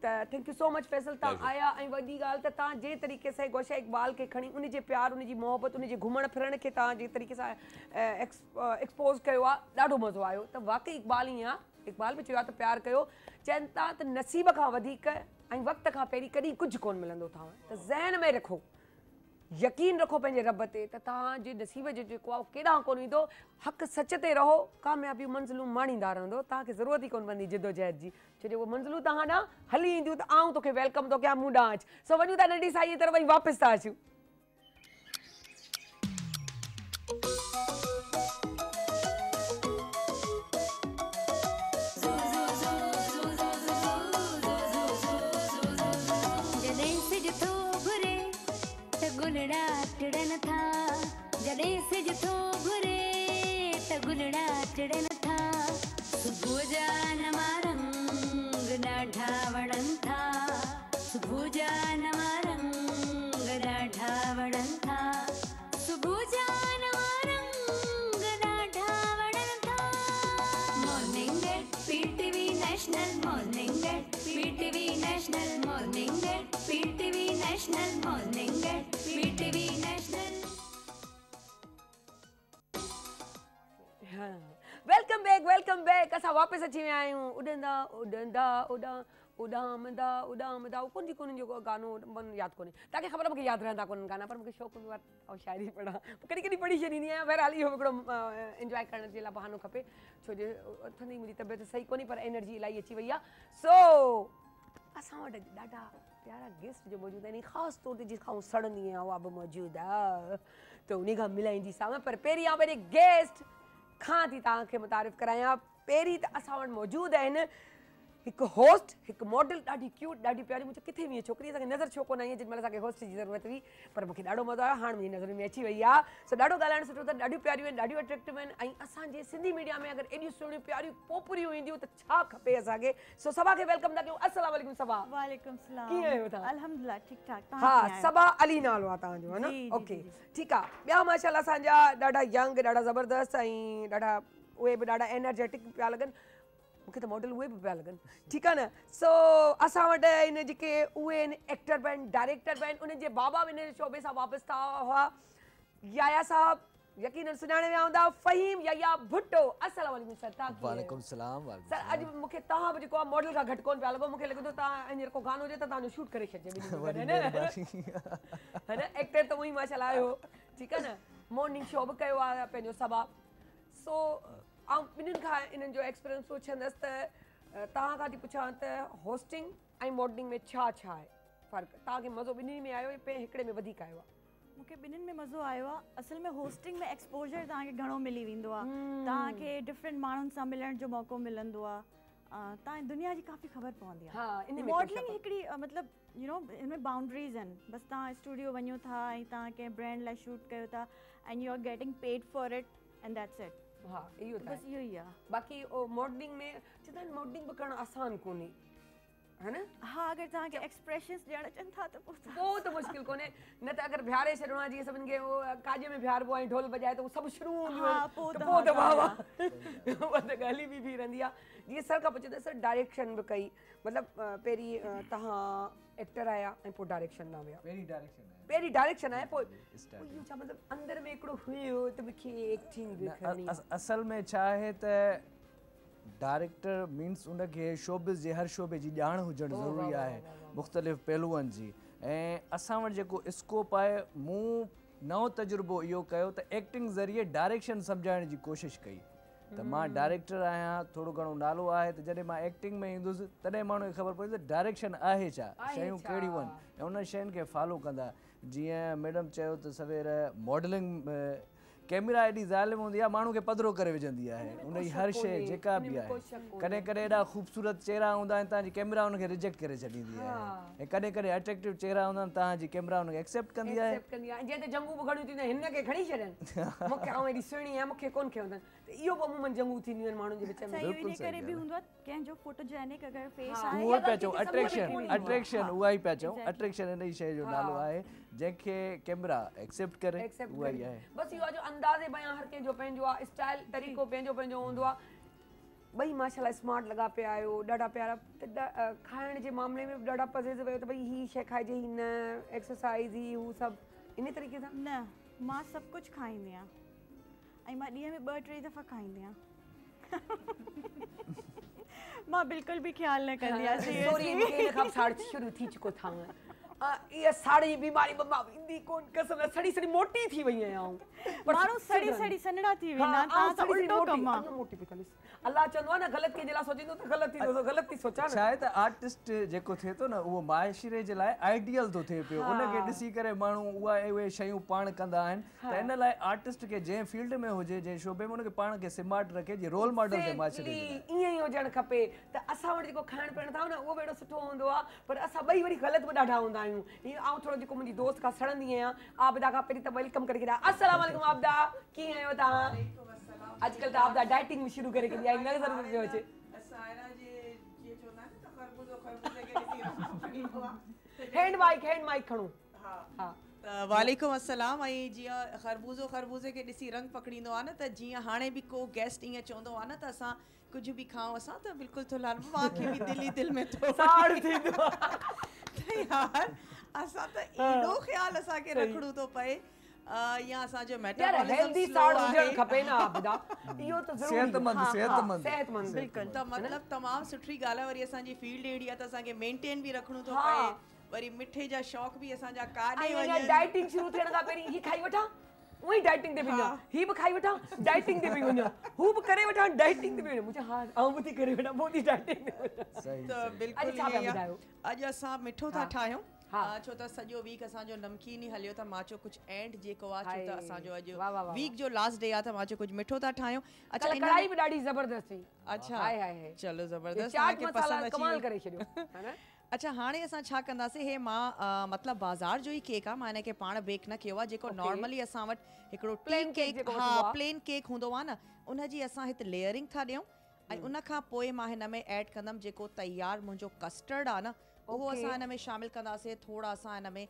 त thank you so much Faisal, तव्हां आया। ऐं वॾी ॻाल्हि त तव्हां जे तरीक़े सां गोशा इक़बाल खे खणी, उनजे प्यार, उनजी मोहबत, उनजे घुमण फिरण खे तव्हां जे तरीक़े सां एक्सपोज़ कयो आहे, ॾाढो मज़ो आयो। त वाकई इक़बाल ई आहे, इक़बाल बि चयो आहे त प्यार कयो। चवनि था त नसीब खां वधीक ऐं वक़्त खां पहिरीं कॾहिं कुझु कोन मिलंदो अथव। त ज़हन में रखो, यकीन रखो पंहिंजे रब ते, त तव्हांजे नसीब जो जेको आहे केॾांहुं कोन ईंदो। हक़ सच ते रहो, कामयाबियूं मंज़िलूं माणींदा रहंदो, तव्हांखे ज़रूरत ई कोन पवंदी जिदोजहद जी, छो जो उहे मंज़िलूं तव्हां ॾांहुं हली ईंदियूं त आऊं तोखे वेलकम थो कयां, मूं ॾांहुं अचु। सो वञूं था नंढी साईअ तरफ़, वरी वापसि था अचूं।
गुलड़ा टिड़न था, जॾहिं सिज थो घुरे त गुलड़ा टिड़न था। सुबुह जा नवा रंग ॾाढा वणनि था, सुबुह जा नवा रंग ॾाढा वणनि था, सुबुह जा नवा रंग ॾाढा वणनि था।
वेलकम बैक असां वापसि अची विया आहियूं उॾंदा उॾंदा उॾामंदा उॾामंदा कुंजी कुन जो गानो मन यादि कोन्हे तव्हांखे ख़बर मूंखे यादि रहंदा कोन्हनि गाना पर मूंखे शौक़ु हूंदो आहे ऐं शाइरी पढ़ां कॾहिं कॾहिं पढ़ी छॾींदी आहियां बहरहाल इहो हिकिड़ो इंजॉय करण जे लाइ बहानो खपे छो जो उथंदी मुंहिंजी तबियत सही कोन्हे पर एनर्जी इलाही अची वई आहे सो असां वटि ॾाढा प्यारा गेस्ट जो मौजूदु आहिनि ख़ासि तौर ते जंहिंखां सड़ंदी आहियां उहा बि मौजूदु आहे त उन खां मिलाईंदीसां पर पहिरीं पंहिंजे गेस्ट खां थी तव्हांखे मुतारिफ़ करायां पहिरीं त असां वटि मौजूदु आहिनि हिकु होस्ट हिकु मॉडल ॾाढी क्यूट ॾाढी प्यारी मुंहिंजो किथे बि छोकिरी असांखे नज़र छो कोन आई जेॾी महिल असांखे होस्ट जी ज़रूरत हुई पर मूंखे ॾाढो मज़ो आयो हाणे मुंहिंजी नज़र में अची वई आहे सो ॾाढो ॻाल्हाइणु सुठो अथनि ॾाढियूं प्यारियूं आहिनि ॾाढियूं अट्रैक्टिव आहिनि ऐं असांजे सिंधी मीडिया में अगरि एॾियूं सुहिणियूं प्यारियूं पोपरियूं ईंदियूं त छा खपे असांखे सो सबा खे वेलकम था कयूं अस्सलाम वालेकुम सबा
वालेकुम सलाम
कीअं आहियो तव्हां
अल्हम्दुलिल्लाह ठीक ठाक
हा सबा अली नालो आहे तव्हांजो है न ओके ठीकु आहे ॿिया माशाल्लाह असांजा ॾाढा यंग ॾाढा ज़बरदस्त ऐं ॾाढा उहे बि ॾाढा एनर्जेटिक पिया लॻनि मूंखे त मॉडल उहे बि पिया लॻनि ठीकु आहे न सो असां वटि आहिनि जेके उहे आहिनि एक्टर बि आहिनि डायरेक्टर बि आहिनि उन्हनि जे बाबा बि हिन शोबे सां वापसि था हुआ याया साहब यकीनन सुञाणे विया हूंदा फ़हीम याया भुट्टो अस्सलाम वालेकुम सर तव्हां
वालेकुम सलाम
सर अॼु मूंखे तव्हां बि जेको आहे मॉडल खां घटि कोन पिया लॻो मूंखे लॻे थो तव्हां हींअर को गानो हुजे त तव्हांजो शूट करे छॾिजे है न एक्टर त उहो ई माशाल्लाह आयो ठीकु आहे न मॉर्निंग शो बि कयो आहे पंहिंजो सबा सो ऐं ॿिन्हिनि खां इन्हनि जो एक्सपीरियंस पुछंदसि त तव्हां खां थी पुछां त होस्टिंग ऐं मॉडलिंग में छा छा आहे फ़र्क़ु तव्हांखे मज़ो ॿिन्हिनि में आयो पे हिकिड़े में वधीक आयो आहे
मूंखे ॿिन्हिनि में मज़ो आयो आहे असल में होस्टिंग में एक्सपोजर तव्हांखे घणो मिली वेंदो आहे तव्हांखे डिफरेंट माण्हुनि सां मिलण जो मौक़ो मिलंदो आहे तव्हांजी दुनिया जी काफ़ी ख़बर पवंदी आहे मॉडलिंग हिकिड़ी मतिलबु यू नो हिन में बाउंड्रीज़ आहिनि बसि तव्हां स्टूडियो वञो था ऐं तव्हां कंहिं ब्रांड लाइ शूट कयो था and you are getting paid for it and that's it
हा इहो
बसि इहो ई आहे
बाक़ी मॉडलिंग में चवंदा आहिनि मॉडलिंग बि करणु आसान कोन्हे है न
हाँ अगर तव्हांखे एक्सप्रेशंस ॾियण अचनि था त
पोइ त मुश्किल कोन्हे न त अगरि बिहारे छॾिणो आहे जीअं सभिनि खे उहो काजे में बिहारबो आहे ढोल बजाए त उहो सभु शुरू हूंदियूं आहिनि पोइ त वाह वाह उहा त ॻाल्हि बि थी रहंदी आहे जीअं सर खां पुछे त सर डायरेक्शन बि कई मतिलबु पहिरीं तव्हां एक्टर आया ऐं पोइ डायरेक्शन न विया पहिरीं डायरेक्शन आहे पोइ इहो छा मतिलबु अंदरि में हिकिड़ो हुयो त मूंखे एक्टिंग बि करणी
असल में छा आहे त डायरेक्टर मीन्स उनखे शोबिस जे हर शोबे जी ॼाण हुजणु ज़रूरी आहे मुख़्तलिफ़ पहलुअनि जी ऐं असां वटि जेको स्कोप आहे मूं नओं तजुर्बो इहो कयो त एक्टिंग ज़रिए डायरेक्शन सम्झाइण जी कोशिशि कई त मां डायरेक्टर आहियां थोरो घणो नालो आहे त जॾहिं मां एक्टिंग में ईंदुसि तॾहिं माण्हू खे ख़बर पवंदी त डायरेक्शन आहे छा शयूं कहिड़ियूं आहिनि ऐं उन शयुनि खे फॉलो कंदा जीअं मैडम चयो त सवेर मॉडलिंग कैमरा एॾी ज़ालिम हूंदी आहे माण्हू खे पधिरो करे विझंदी आहे उन जी हर शइ जेका बि आहे कॾहिं कॾहिं एॾा ख़ूबसूरत चेहरा हूंदा आहिनि तव्हांजी कैमरा हुनखे रिजेक्ट करे छॾींदी आहे ऐं कॾहिं कॾहिं अट्रैक्टिव चेहरा हूंदा आहिनि तव्हांजी कैमरा हुनखे एक्सेप्ट कंदी आहे
जीअं त जंगू बि घणियूं थींदियूं आहिनि हिन खे खणी छॾनि मूंखे ऐं एॾी सुहिणी आहे मूंखे कोन खे हूंदा आहिनि त इहो बि अमूमन जंगू थींदियूं आहिनि माण्हुनि जे विच में
इन करे बि हूंदो आहे कंहिंजो फोटोजेनिक अगरि फेस आहे
उहो पिया चऊं अट्रैक्शन उहा ई पिया चऊं अट्रैक्शन इन ई शइ जो नालो आहे जंहिंखे कैमरा एक्सेप्ट करे उहा ई आहे
बसि इहो आहे जो अंदाज़े बयां हर कंहिंजो पंहिंजो आहे स्टाइल तरीक़ो पंहिंजो पंहिंजो हूंदो आहे ॿई माशाल्लाह स्मार्ट लॻा पिया आहियो ॾाढा प्यारा त खाइण जे मामले में बि ॾाढा परहेज़ वियो त भई हीअ शइ खाइजे ही न एक्सरसाइज़ ही हू सभु इन तरीक़े सां
न मां सभु कुझु खाईंदी आहियां ऐं मां ॾींहं में 2-3 दफ़ा खाईंदी आहियां मां बिल्कुलु बि ख़्यालु न कंदी आहियां
शुरू थी चुको था इहा साड़ी बीमारी मां ईंदी कोन कसम सड़ी सड़ी मोटी थी वई आहियां
माण्हू सड़ी सड़ी सन्हड़ा थी वेंदा तव्हां सां उल्टो कमु आहे
मोटी पई कंदी अल्लाह चवंदो आहे न ग़लति कंहिंजे लाइ सोचींदो त ग़लति थींदो ग़लति थी सोचां
छा आहे त आर्टिस्ट जेको थिए थो न उहो माइशिरे जे लाइ आइडियल थो थिए पियो उनखे ॾिसी करे माण्हू उहे शयूं पाण कंदा आहिनि त इन लाइ आर्टिस्ट खे जंहिं फील्ड में हुजे जंहिं शोबे में उनखे पाण खे स्मार्ट रखे जीअं रोल मॉडल जे माइशिरे
ईअं ई हुजणु खपे त असां वटि जेको खाइण पीअण था न उहो बि एॾो सुठो हूंदो आहे पर असां ॿई वरी ग़लति बि ॾाढा हूंदा आहियूं ईअं आउं थोरो जेको मुंहिंजी दोस्त खां सड़ंदी आहियां आबिदा खां पहिरीं त वेलकम करे छॾियां अस्सलाम वालेकुम आबिदा कीअं आहियो तव्हां अॼुकल्ह त आबिदा डाइटिंग बि शुरू करे छॾी आहे नज़र में पियो अचे हैंड माइक खणो हा
वालेकुम अस्सलाम ऐं जीअं खरबूज़े खे ॾिसी रंग पकड़ींदो आहे न त जीअं हाणे बि को गेस्ट ईअं चवंदो आहे न त असां कुझु बि खाऊं असां त बिल्कुलु थो लाल मूंखे बि दिल में थो
साड़ थींदो
त यार असां त एॾो ख़्यालु असांखे रखिणो थो पए या असांजो
यार
मेटाबॉलिज्म
हेल्दी
स्लो
साड़
आहे
हुजण खपे ना आबिदा इहो त ज़रूरी सेहतमंद
बिल्कुलु
त मतिलबु तमामु सुठी ॻाल्हि आहे वरी असांजी फील्ड अहिड़ी आहे त असांखे मेंटेन बि रखणो थो पए वरी मिठे जा शौक़ बि असांजा काॾे वञनि
डाइटिंग शुरू थियण खां पहिरीं ही खाई वठां उही डाइटिंग ते बि वञा ही बि खाई वठां डाइटिंग ते बि वञा हू बि करे वठां डाइटिंग ते बि वञा मुंहिंजा हा आउं बि थी करे वठां पोइ थी डाइटिंग ते वञा
त बिल्कुलु अॼु असां मिठो था ठाहियूं छो त सॼो वीक असांजो नमकीन ई हलियो त मां चयो कुझु एंड जेको आहे छो त असांजो अॼु वीक जो लास्ट डे आहे त मां चयो कुझु मिठो था ठाहियूं अच्छा
कढ़ाई बि ॾाढी ज़बरदस्त हुई
अच्छा
हाय हाय
चलो ज़बरदस्त
चाट मसाला कमाल करे छॾियो है न
अच्छा हाणे असां छा कंदासीं हे मां मतिलबु बाज़ार जो ई केक आहे मां हिन खे पाण बेक न कयो आहे जेको नॉर्मली असां वटि हिकिड़ो प्लेन केक हा प्लेन केक हूंदो आहे न उनजी असां हिते लेयरिंग था ॾियूं ऐं उन खां पोइ मां हिन में ऐड कंदमि जेको तयारु मुंहिंजो कस्टर्ड आहे न उहो असां हिन में शामिलु कंदासीं थोरा असां हिन में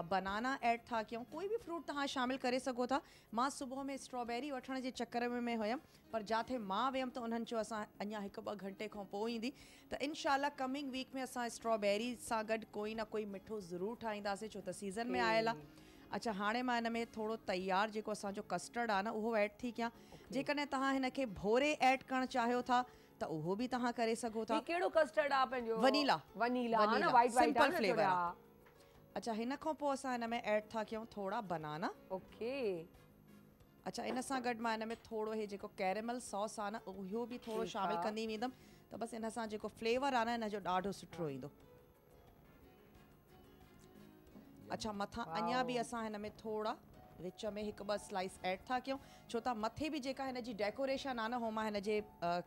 बनाना ऐड था कयूं कोई बि फ्रूट तव्हां शामिलु करे सघो था मां सुबुह में स्ट्रॉबेरी वठण जे चकर में हुयमि पर जिथे मां वियमि त उन्हनि चयो असां अञा 1-2 घंटे खां पोइ ईंदी त इनशाला कमिंग वीक में असां स्ट्रॉबेरी सां गॾु कोई न कोई मिठो ज़रूरु ठाहींदासीं छो त सीज़न में आयल आहे अच्छा हाणे मां हिन में थोरो तयारु जेको असांजो कस्टर्ड आहे न उहो ऐड थी कयां जेकॾहिं तव्हां हिन खे भोरे ऐड करणु चाहियो था त उहो बि तव्हां करे सघो था
कहिड़ो कस्टर्ड आहे पंहिंजो
वनीला
न वाइट
सिंपल फ्लेवर आहे अच्छा हिन खां पोइ असां हिन में ऐड था कयूं थोरा बनाना
ओके
अच्छा इन सां गॾु मां हिन में थोरो हे जेको कैरेमल सॉस आहे न उहो बि थोरो शामिलु कंदी वेंदमि त बसि इन सां जेको फ्लेवर आहे न हिन जो ॾाढो सुठो ईंदो अच्छा मथां अञा बि असां हिन में थोरा विच में 1-2 स्लाइस ऐड था कयूं छो त मथे बि जेका हिन जी डेकोरेशन आहे न हो मां हिन जे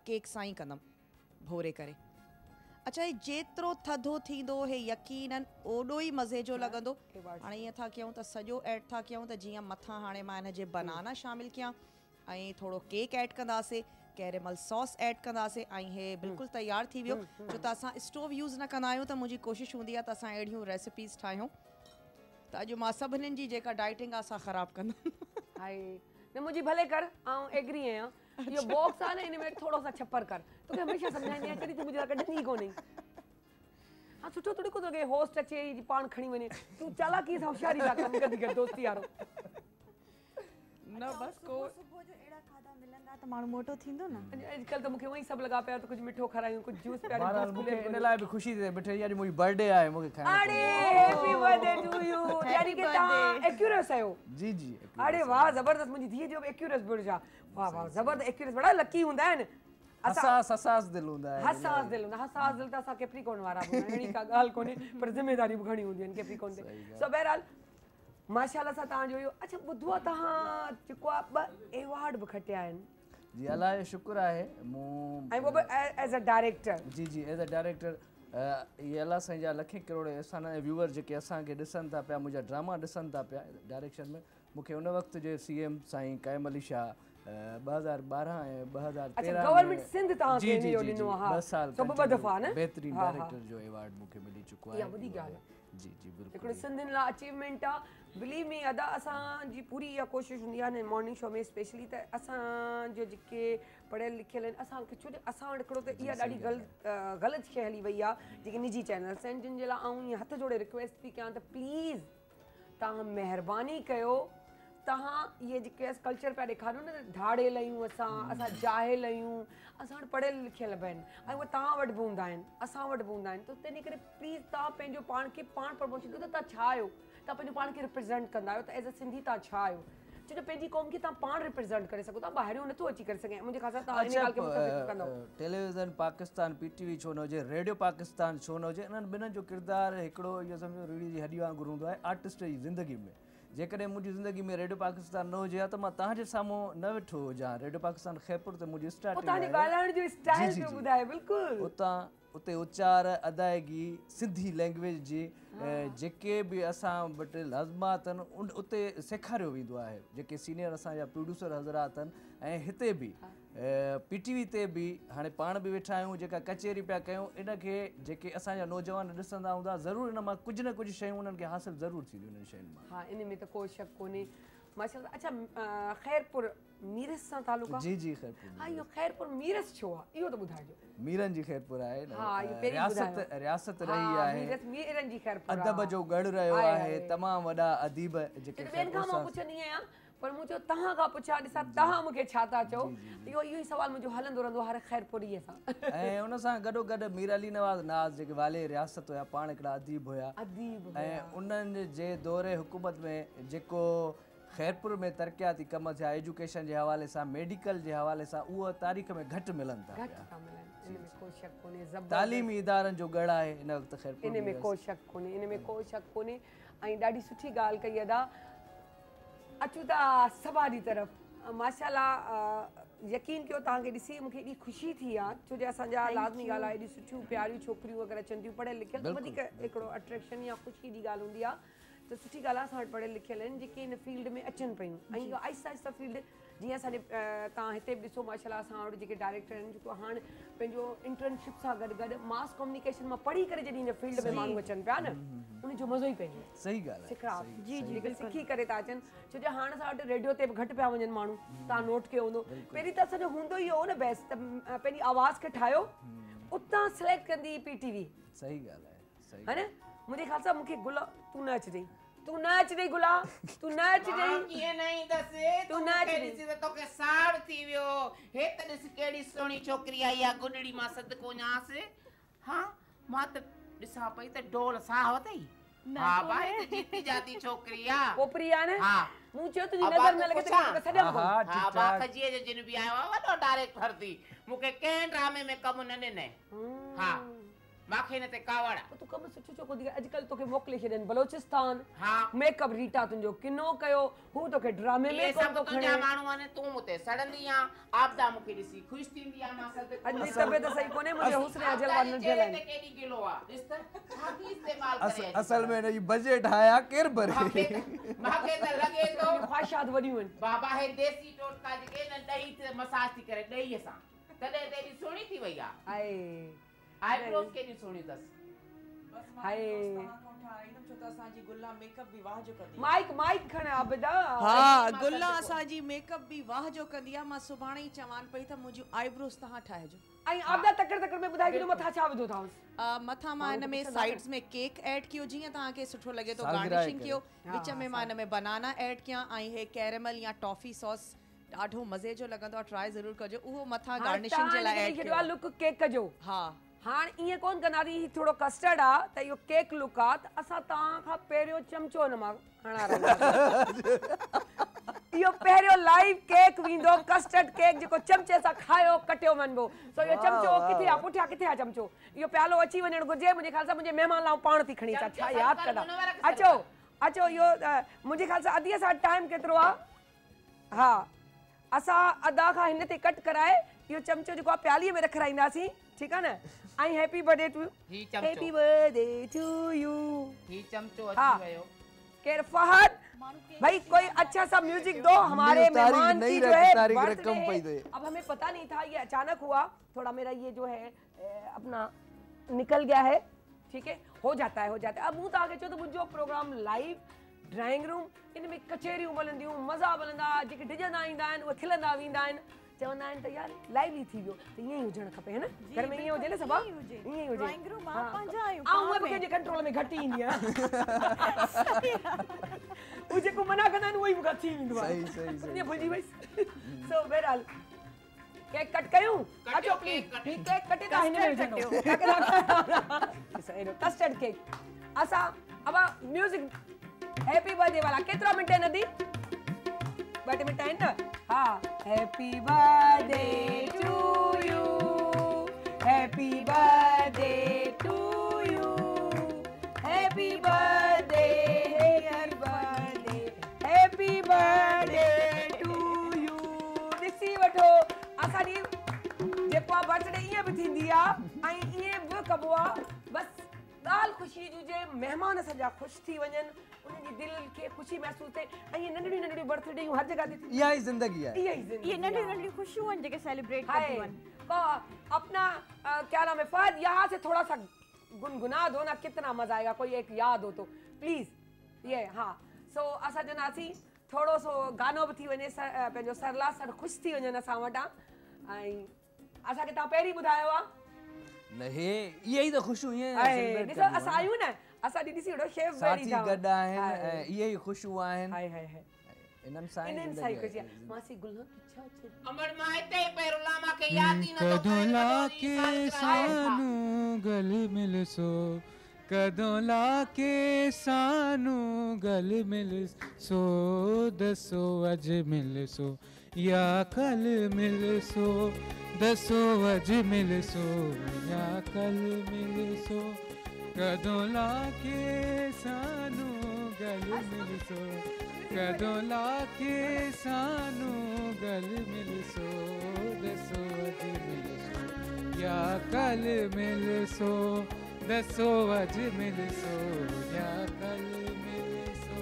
केक सां ई कंदमि भोरे करे अच्छा ही जेतिरो थधो थींदो हे यकीनन ओॾो ई मज़े जो लॻंदो हाणे ईअं था कयूं त सॼो ऐड था कयूं त जीअं मथां हाणे मां हिन जे बनाना शामिलु कयां ऐं थोरो केक ऐड कंदासीं कैरेमल सॉस ऐड कंदासीं ऐं हे बिल्कुलु तयारु थी वियो छो त असां स्टोव यूज़ न कंदा आहियूं त मुंहिंजी कोशिशि हूंदी आहे त असां अहिड़ियूं रेसिपीज़ ठाहियूं त अॼु मां सभिनीनि जी जेका डाइटिंग आहे असां ख़राबु कंदमि
हाय न मुंहिंजी भले कर आउं एग्री आहियां इहो बॉक्स आहे न इन में थोरो सा छपर कर तोखे हमेशह सम्झाईंदी आहियां कॾहिं तूं मुंहिंजे लाइ कढंदी कोन्हे हाँ सुठो थोड़ी को तोखे होस्ट अचे पाण खणी वञे तूं चालाकी सां होशियारी सां कमु कंदी कर दोस्ती वारो
न बस को
सुबुह जो अहिड़ा खाधा मिलंदा त माण्हू मोटो थींदो न
अॼुकल्ह त मूंखे वही सभु लॻा पिया त कुझु मिठो खारायूं कुझु जूस
बहरहाल मूंखे इन लाइ बि ख़ुशी थिए मिठे यानी मुंहिंजी बर्थडे आहे मूंखे खाइणो
अरे हैप्पी बर्थडे टू यू यानी कि तव्हां एक्यूरेस आहियो
जी जी
अरे वाह ज़बरदस्त मुंहिंजी धीअ जो बि एक्यूरेस बुर्जा वाह वाह ज़बरदस्त एक्यूरेस बड़ा लकी हूंदा आहिनि
हसास दिल हूंदा आहिनि
हसास दिल त असां कैप्रिकॉर्न वारा बि अहिड़ी का ॻाल्हि कोन्हे पर ज़िमेदारी बि घणी हूंदियूं आहिनि कैप्रिकॉर्न ते सो बहरहाल माशाल्लाह सां तव्हांजो इहो अच्छा ॿुधो आहे तव्हां जेको आहे 2 एवॉर्ड बि खटिया आहिनि
जी अलाह जो शुक्र आहे मूं
ऐं वो बि एज़ अ डायरेक्टर
जी जी एज़ अ डायरेक्टर ये अल्लाह साईं जा लखे करोड़ असां व्यूअर जेके असांखे ॾिसनि था पिया मुंहिंजा ड्रामा ॾिसनि था पिया डायरेक्शन में मूंखे उन वक़्त जे CM साईं कायम अली शाह 2012 ऐं 2013
गवर्नमेंट सिंध तव्हांखे
जी
इहो ॾिनो आहे
2 साल
सभु 2 दफ़ा न
बहितरीन डायरेक्टर जो अवार्ड मूंखे मिली चुको आहे
इहा वॾी ॻाल्हि आहे
जी जी बिल्कुलु
हिकिड़ो सिंधियुनि लाइ अचीवमेंट आहे बिलीव मी अदा असांजी पूरी इहा कोशिशि हूंदी आहे न मॉर्निंग शो में स्पेशली त असांजो जेके पढ़ियल लिखियल आहिनि असांखे छो जो असां वटि हिकिड़ो त इहा ॾाढी ग़लति शइ हली वई आहे जेके निजी चैनल्स आहिनि जिन जे लाइ आउं ईअं हथ जोड़े रिक्वेस्ट थी कयां त प्लीज़ तव्हां महिरबानी कयो तव्हां इहे जेके कल्चर पिया ॾेखारियो न धाड़ियल आहियूं असां जाहिल आहियूं असां वटि पढ़ियल लिखियल बि आहिनि ऐं उहे तव्हां वटि बि हूंदा आहिनि असां वटि बि हूंदा आहिनि त तंहिं करे प्लीज़ तव्हां पंहिंजो पाण खे पाण प्रमोशन कयो त तव्हां छा आहियो तव्हां पंहिंजो पाण खे रिप्रेज़ेंट कंदा आहियो त एज़ अ सिंधी तव्हां छा आहियो छो जो पंहिंजी क़ौम खे तव्हां पाण रिप्रेज़ेंट करे सघो था ॿाहिरियों नथो अची करे सघे मुंहिंजे ख़ासि तव्हां इन ॻाल्हि खे मुतफ़िक़ कंदव
टेलीविज़न पाकिस्तान PTV छो न हुजे रेडियो पाकिस्तान छो न हुजे इन्हनि ॿिन्हिनि जो किरदारु हिकिड़ो इहो सम्झो रीढ़ी जी हॾी वांगुरु हूंदो आहे आर्टिस्ट जी ज़िंदगी में जेकॾहिं मुंहिंजी ज़िंदगी में रेडियो पाकिस्तान न हुजे हा त मां तव्हांजे साम्हूं न वेठो हुजां रेडियो पाकिस्तान ख़ैरपुर ते मुंहिंजी स्टार्टिंग उते उचार अदायगी सिंधी लैंग्वेज जी जेके बि असां वटि लाज़मात आहिनि उते सेखारियो वेंदो आहे जेके सीनियर असांजा प्रोड्यूसर हज़रात आहिनि ऐं हिते बि PTV ते बि हाणे पाण बि वेठा आहियूं जेका कचहरी पिया कयूं इनखे जेके असांजा नौजवान ॾिसंदा हूंदा ज़रूरु इन मां कुझु न कुझु शयूं उन्हनि खे हासिलु ज़रूरु थींदियूं इन्हनि शयुनि मां
हा इन में त कोई शक कोन्हे माशाल्लाह अच्छा ख़ैरपुर मीरस सां तालुक
जी जी ख़ैरपुर
हा इहो ख़ैरपुर मीरस छो आहे इहो त ॿुधाइजो
मीरन जी ख़ैरपुर आहे न
हा, इहो पहिरीं ॿुधायो।
रियासत रही आहे
मीरस मीरन जी ख़ैरपुर
अदब जो गढ़ रहियो आहे तमामु वॾा अदीब जेके
ॿियनि खां मां पुछंदी आहियां पर मूं चयो तव्हां खां पुछां ॾिसां तव्हां मूंखे छा था चओ इहो ई सुवाल मुंहिंजो हलंदो रहंदो हर ख़ैरपुरीअ सां
ऐं उन सां गॾोगॾु मीर अली नवाज़ नाज़ जेके वाले रियासत हुया पाण हिकिड़ा अदीब हुया
अदीब
ऐं उन्हनि जे दौरे हुकूमत में जेको ख़ैरपुर में तरक़ियाती कम थिया एजुकेशन जे हवाले सां मेडिकल जे हवाले सां उहो तारीख़ में घटि मिलनि था
घटि था मिलनि इन में को शक कोन्हे
तालीमी इदारनि जो गढ़ आहे हिन वक़्तु ख़ैरपुर
इन में को शक कोन्हे इन में को शक कोन्हे ऐं ॾाढी सुठी ॻाल्हि कई अदा अचूं था सभा जी तरफ़ माशाल्लाह यकीन कयो तव्हांखे ॾिसी मूंखे एॾी ख़ुशी थी आहे छो जो असांजा लाज़मी ॻाल्हि आहे एॾी सुठियूं प्यारियूं छोकिरियूं अगरि अचनि थियूं पढ़ियल लिखियल त वधीक हिकिड़ो अट्रैक्शन या ख़ुशी जी ॻाल्हि हूंदी आहे त सुठी ॻाल्हि आहे असां वटि पढ़ियल लिखियल आहिनि जेके हिन फील्ड में अचनि पियूं ऐं इहो आहिस्ता आहिस्ता फील्ड जीअं असांजे तव्हां हिते बि ॾिसो माशाल्लाह असां वटि जेके डायरेक्टर आहिनि जेको हाणे पंहिंजो इंटर्नशिप सां गॾु गॾु मास कम्युनिकेशन मां पढ़ी करे जॾहिं हिन फील्ड में माण्हू अचनि पिया न उनजो मज़ो ई पंहिंजो
सही ॻाल्हि आहे
सिखड़ा जी जी लेकिन सिखी करे था अचनि छो जो हाणे असां वटि रेडियो ते बि घटि पिया वञनि माण्हू तव्हां नोट कयो हूंदो पहिरीं त असांजो हूंदो ई हो न बहस त पंहिंजी आवाज़ खे ठाहियो उतां सिलेक्ट कंदी PTV
सही ॻाल्हि आहे सही
है न मुंहिंजे ख़्याल सां मूंखे गुला तूं न अचिजांइ तू न अचिजांइ गुला तू न अचिजांइ
कीअं न ईंदसि
तू न अचिजांइ
ॾिसी त तोखे साड़ थी वियो हे त ॾिस कहिड़ी सुहिणी छोकिरी आई आहे गुॾड़ी मां सदको ञांसि हा मां त ॾिसां पई त ढोल साहु अथई हा भाई त जीती जाती छोकिरी आहे
पोपरी आहे न
हा
मूं चयो तुंहिंजी नज़र न लॻे त तोखे सॾियमि कोन
हा बाखजीअ जो जिन बि आयो आहे वॾो डायरेक्टर थी मूंखे कंहिं ड्रामे में कमु न ॾिनई हा मांखे हिन ते कावड़ आहे
तूं कमु सुठो छो कोन थी करे अॼुकल्ह तोखे मोकिले छॾनि बलोचिस्तान
हा
मेकअप रीटा तुंहिंजो किनो कयो हू तोखे ड्रामे में
इहे
कोन
सभु
थो खणे
तुंहिंजा माण्हू आहिनि तूं मूंते सड़ंदी आहे आपदा मूंखे ॾिसी ख़ुशि थींदी आहे मां सदको
अॼु जी तबियत सही कोन्हे मुंहिंजे हुस्न जा जलवा न
चेहरे
ठहियल
ते
आहिनि
केॾी गिलो आहे ॾिस त छा थी इस्तेमाल करे
असल में हिन जी बजट आया केरु भरे
मूंखे त लॻे थो
ख़्वाहिशात वॾियूं आहिनि
बाबा हे देसी टोटका जेके न ॾही ते मसाज थी करे ॾहीअ सां तॾहिं त एॾी सुहिणी थी वई आहे
हाय
आईब्रोस केॾी सुहिणी अथसि
हाय
छो त असांजी गुल्ला मेकअप बि वाह जो कंदी
माइक माइक खण आबिदा
हा गुल्ला असांजी मेकअप बि वाह जो कंदी आहे मां सुभाणे ई चवान पई त मुंहिंजूं आईब्रोस तव्हां ठाहिजो
ऐं आबिदा तकड़ तकड़ में ॿुधाए कि मथां छा विधो अथांसि
मथां मां हिन में साइड्स में केक ऐड कयो जीअं तव्हांखे सुठो लॻे थो गार्निशिंग कयो विच में मां हिन में बनाना ऐड कयां ऐं हे कैरेमल या टॉफी सॉस ॾाढो मज़े जो लॻंदो आहे ट्राई ज़रूरु कजो उहो मथां गार्निशिंग जे लाइ ऐड कयो
लुक केक जो
हा
हाणे ईअं कोन कंदासीं ही थोरो कस्टर्ड आहे त इहो केक लुक आहे त असां तव्हां खां पहिरियों चमचो हिन मां हणा इहो पहिरियों लाइव केक वेंदो कस्टर्ड केक जेको चमचे सां खायो कटियो वञिबो सो इहो चमचो किथे आहे पुठियां किथे आहे चमचो इहो प्यालो अची वञणु घुरिजे मुंहिंजे ख़्याल सां मुंहिंजे महिमान लाइ पाण थी खणी अचां छा यादि कंदा अचो अचो इहो मुंहिंजे ख़्याल सां अधीअ सां टाइम केतिरो आहे हा असां अदा खां हिन ते कट कराए इहो चमचो जेको आहे प्यालीअ में रखाईंदासीं ठीकु आहे न ऐं happy birthday to happy birthday to you
ही चमचो अची वियो
केर फहद भाई कोई अच्छा सा म्यूजिक दो हमारे मेहमान की जो है बर्थडे अब हमें पता नहीं था ये अचानक हुआ थोड़ा मेरा ये जो है अपना निकल गया है ठीक है हो जाता है अब मूं ताके चो तो मुझो प्रोग्राम लाइव ड्राइंग रूम इन में कचेरियूं मिलंदियूं मज़ा मिलंदा जेके डिजंदा ईंदा आहिनि उहे खिलंदा वेंदा आहिनि चवंदा आहिनि त यार लाइवली थी वियो त ईअं ई हुजणु खपे है न घर में ईअं हुजे न सभा ईअं ई हुजे
ड्राइंग रूम आप पंहिंजा आहियो
ऐं उहे बि कंहिंजे कंट्रोल में घटि ईंदी आहे उहे जेको मना कंदा आहिनि उहो ई मूंखां थी वेंदो आहे ईअं भुलिजी वईसि सो बहरहाल केक कट कयूं अचो प्लीज ही केक कटे था हिन में विझंदो कस्टर्ड केक असां अब म्यूजिक हैप्पी बर्थडे वाला केतिरा मिंट आहिनि नदी 2 मिंट आहिनि न हा happy birthday to you happy birthday to you happy birthday happy birthday to you ॾिसी वठो असांजी जेको आहे बर्थडे ईअं बि थींदी आहे ऐं ईअं बि कबो आहे बसि ॻाल्हि ख़ुशी हुजे महिमान सॼा ख़ुशि थी वञनि उन्हनि जी दिलि खे ख़ुशी महसूसु थिए ऐं इहे नंढियूं नंढियूं बर्थडेयूं हर जॻह ते
इहा ई ज़िंदगी आहे
ये नंढियूं नंढियूं खुशियूं आहिनि जेके सेलिब्रेट करदियूं आहिनि
अपना क्या नाम है फहद यहाँ से थोड़ा सा गुनगुना दो ना कितना मजा आएगा कोई एक याद हो तो प्लीज ये हाँ सो असां जनासी थोरो सो गानो बि थी वञे पंहिंजो सरला सर ख़ुशि थी वञनि असां वटां ऐं असांखे तव्हां पहिरीं ॿुधायो आहे
न हे इहे ई त ख़ुशियूं ईअं
ॾिसो असां आहियूं न असां ॾिसी वठो शेफ
साथी गॾु आहिनि ऐं इहे ई ख़ुशियूं आहिनि इन्हनि सां
साई ख़ुशी आहे मासी गुलहन छा छा
अमर मां हिते ई पहिरों लामा खे यादि ई नथो
कदों लाके सानू गल मिल सो कदों लाके सानू गल मिल सो दसो अज मिल सो या कल मिल सो दसो अज मिल सो या कल मिल सो कदों लाके सानू गल मिल सो कदों लाके सानू गल मिल सो दसो अज मिल सो या कल मिल सो दसो अज मिल सो या कल मिल सो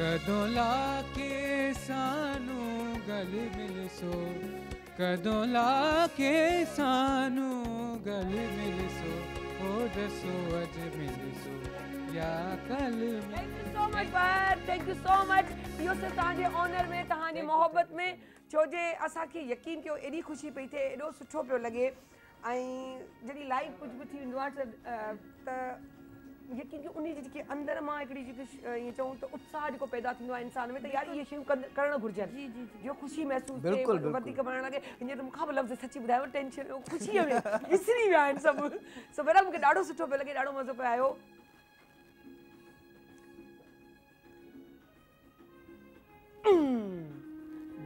कदों लाके सानू गल मिल सो कदों लाके सानू गल मिल सो ओ दसो अज मिल सो या कल
थैंक यू सो मच इहो सिर्फ़ु तव्हांजे ऑनर में तव्हांजी मोहब्बत में छो जे असांखे यकीन कयो एॾी ख़ुशी पई थिए एॾो सुठो पियो लॻे ऐं जॾहिं लाइव कुझु बि थी वेंदो आहे त यकीन कयो उन जी जेकी अंदरि मां हिकिड़ी जेकी ईअं चऊं त उत्साह जेको पैदा थींदो आहे इंसान में त यार इहे शयूं करणु घुरिजनि जो ख़ुशी महसूसु थिए वधीक वणणु लॻे हींअर मूंखां बि लफ़्ज़ सची ॿुधायो टेंशन ख़ुशीअ में विसरी विया आहिनि सभु बहरहाल मूंखे ॾाढो सुठो पियो लॻे ॾाढो मज़ो पियो आयो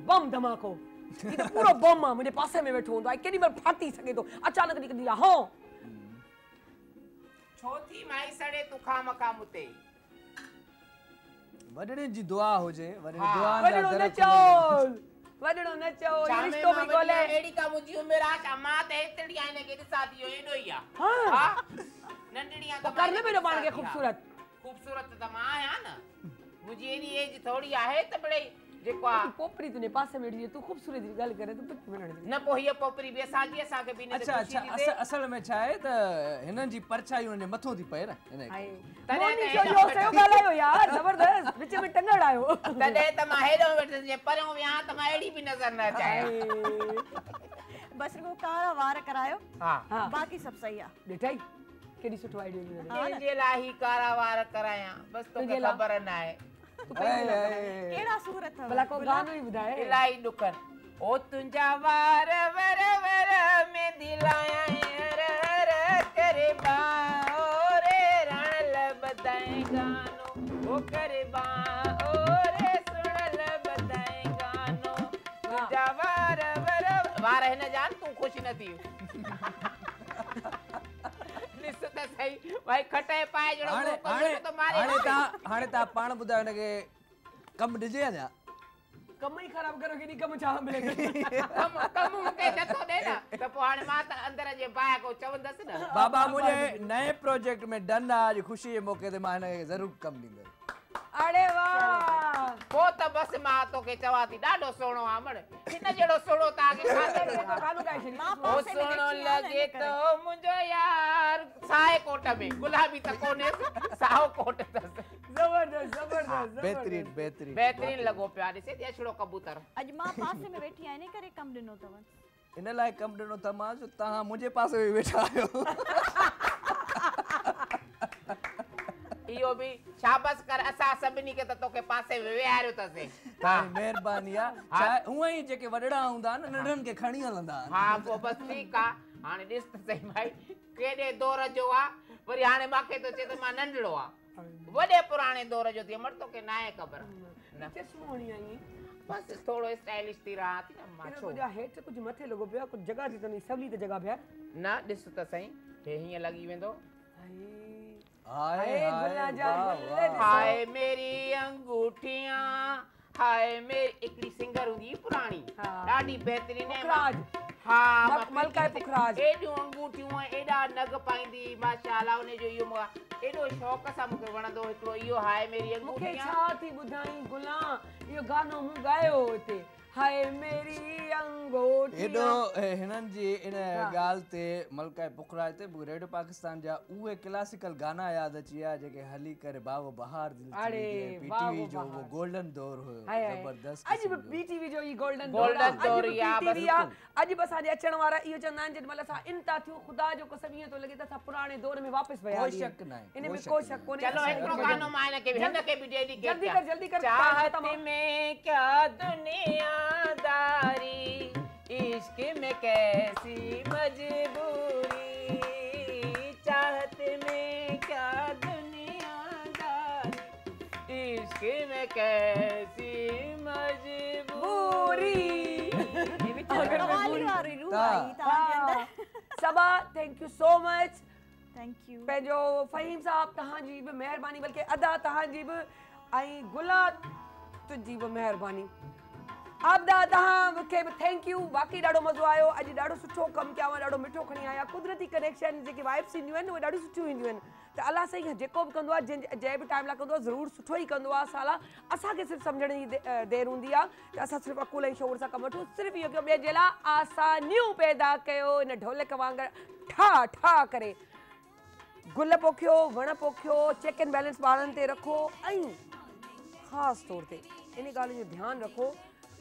बम धमाको ये तो पूरा बम आहे मुंहिंजे पासे में वेठो हूंदो आहे केॾी महिल फाटी सघे थो अचानक निकिरी आहे हाँ
छो थी माई सड़े तूं खाम खाम उते
वॾड़े जी दुआ हुजे
वॾड़ो न चओ रिश्तो बि ॻोल्हे
एड़ी का मुंहिंजी उमिरि आहे छा मां त हेतिरी आहिनि के ॾिसां थी एॾो ई आहे हा नंढड़ी आहे त
करने में पाण खे खूबसूरत
त मां आहियां न मुंहिंजी एॾी एज थोरी आहे त भले जेको आहे
पोपरी तुंहिंजे पासे में वेठी तूं खूबसूरत जी ॻाल्हि करे त
न पोइ हीअ पोपरी बि असांखे बि
अच्छा असल में छा आहे त हिननि जी परछाई हुनजे मथो थी पए न हिन
ॻाल्हायो यार ज़बरदस्त विच में टंगड़ आयो
तॾहिं त मां हेॾो वेठसि जे परियों वियां त मां अहिड़ी बि नज़र न अचां
बस को कारा वार करायो
हा
बाक़ी सब सही आहे
ॾिठई केॾी सुठो आइडियो
तुंहिंजे लाइ ही कारा वार करायां बसि तोखे ख़बर न आहे
केड़ा सूरत
भला को गानो ही बुधाए
इलाही दुखन ओ तुंजा वार वर वर में दिलाया र करे बा रे रण लबदाए गानो ओ करे बा रे सुन लबदाए गानो तुंजा वार वर वार है न जान तू खुश न थी निश्चित सही भाई खटे पाए जड़ो तो मारे
हाणे ता पाण बुधायो न के कम ॾिजे अञा
कम ही ख़राब करो केॾी कम छा मिले
कम मूंखे नथो ॾे न त पोइ हाणे मां त अंदरि जे बाहि को चवंदसि न
बाबा मुंहिंजे नए प्रोजेक्ट में डन आहे अॼु ख़ुशी जे मौक़े ते मां हिनखे ज़रूरु कमु ॾींदुसि
अरे वाह
पोइ त बसि मां तोखे चवां थी ॾाढो सुहिणो आहे मड़ हिन जहिड़ो सुहिणो तव्हांखे ओ सुहिणो लॻे थो मुंहिंजो यार साए कोट में गुलाबी त कोन्हे साओ कोट अथसि बेहतरीन लॻो पियो आहे ॾिसे अछड़ो कबूतर
अॼु मां पासे में वेठी आहियां इन करे कमु ॾिनो अथव
इन लाइ कमु ॾिनो अथव मां जो तव्हां मुंहिंजे पासे में वेठा आहियो
इहो बि शाबाश कर असां सभिनी खे त तोखे पासे में वेहारियो अथसीं
महिरबानी आहे हूअं ई जेके वॾड़ा हूंदा न नंढनि खे खणी हलंदा
हा पोइ बसि ठीकु आहे हाणे ॾिस त सही भाई केॾे दौर जो आहे वरी हाणे मूंखे थो चए त मां नंढड़ो आहे वॾे पुराणे दौर जो थी मर तोखे न आहे ख़बर बसि थोरो स्टाइलिश थी रहां थी न मां छो
हेठि कुझु मथे लॻो पियो कुझु जॻह थी अथनि सवली त जॻह पिया
न ॾिस त सही हे हीअं लॻी वेंदो हाय मेरी अंगूठियां हाय मेरी हिकिड़ी सिंगर हूंदी पुराणी ॾाढी बहितरीन हा
मलका पुखराज
एॾियूं अंगूठियूं एॾा नग पाईंदी माशाअल्लाह उनजो इहो एॾो शौक़ सां मूंखे वणंदो हिकिड़ो इहो हाय मेरी अंगूठियां
छा थी ॿुधाई गुलां इहो गानो मूं ॻायो हिते हाय मेरी अंगूठी
एडो हिनन जी इन गाल ते मलका पुखराज ते रेडियो पाकिस्तान जा उहे क्लासिकल गाना याद अची विया जेके हली करे बाबो बहार दिल
अरे
पीटीवी जो वो गोल्डन दौर हुयो जबरदस्त
अज भी पीटीवी जो ई गोल्डन
दौर या
अज बस असांजे अचण वारा इहो चवंदा आहिनि जेॾी महिल असां इन था थियूं ख़ुदा जो कसम ईअं थो लॻे त असां पुराणे दौर में वापसि विया
कोई शक न आहे
इन में कोई शक कोन्हे
चलो हिकिड़ो गानो मां हिन खे बि डेडिकेट
जल्दी कर
चाहत में क्या दुनियादारी इश्क में कैसी मजबूरी चाहत में क्या दुनियादारी इश्क में कैसी मजबूरी
Saba thank you so much
thank you
पंहिंजो फ़हीम साहब तव्हांजी बि महिरबानी बल्कि अदा तव्हांजी बि ऐं गुला तुंहिंजी बि महिरबानी आबदा तव्हां मूंखे बि थैंक यू बाक़ी ॾाढो मज़ो आयो अॼु ॾाढो सुठो कमु कया ॾाढो मिठो खणी आया कुदरती कनेक्शन जेके वाइब्स ईंदियूं आहिनि उहे ॾाढियूं सुठियूं ईंदियूं आहिनि त अलाह साईं जेको बि कंदो आहे जंहिं बि टाइम लाइ कंदो आहे ज़रूरु सुठो ई कंदो आहे साला असांखे सिर्फ़ु सम्झण जी देरि हूंदी आहे त असां सिर्फ़ु अकुल ऐं शौर सां कमु वठूं सिर्फ़ु इहो कयो ॿिए जे लाइ आसानियूं पैदा कयो इन ढोलक वांगुरु ठा ठा करे गुल पोखियो वण पोखियो चेक एंड बैलेंस ॿारनि ते रखो ऐं ख़ासि तौर ते इन ॻाल्हि जो ध्यानु रखो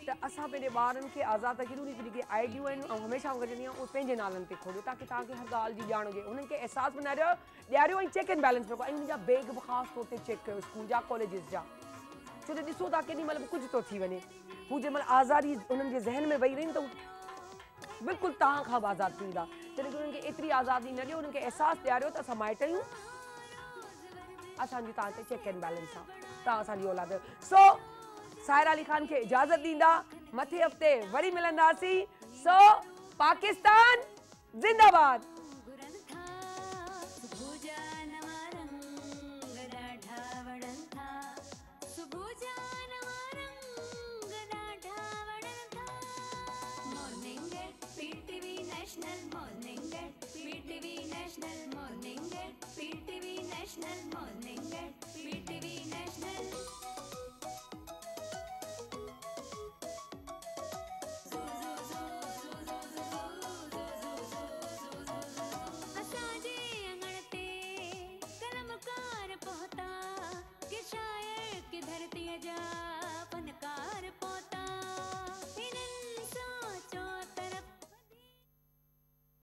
त असां पंहिंजे ॿारनि खे आज़ादु केॾियूं जेके आइडियूं आहिनि ऐं हमेशह वांगुरु चवंदी आहियां उहे पंहिंजे नालनि ते खोलियो ताकी तव्हांखे हर ॻाल्हि जी ॼाण हुजे उन्हनि खे अहसासु बि ॾियारियो ऐं चेक एंड बैलेंस रखो ऐं उन्हनि जा बैग बि ख़ासि तौर ते चेक कयो स्कूल जा कॉलेजिस जा छो त ॾिसो था केॾी महिल बि कुझु थो थी वञे हू जंहिं महिल आज़ादी उन्हनि जे ज़हन में वेही रही त बिल्कुलु तव्हां खां बि आज़ादु थींदा तॾहिं उन्हनि खे एतिरी आज़ादी न ॾियो उन्हनि खे अहसासु ॾियारियो त असां माइट आहियूं असांजी तव्हां ते चेक एंड बैलेंस आहे तव्हां असांजी औलाद सो साहिर अली ख़ान खे इजाज़त ॾींदा मथे हफ़्ते वरी मिलंदासीं सो पाकिस्तान ज़िंदाबाद
जा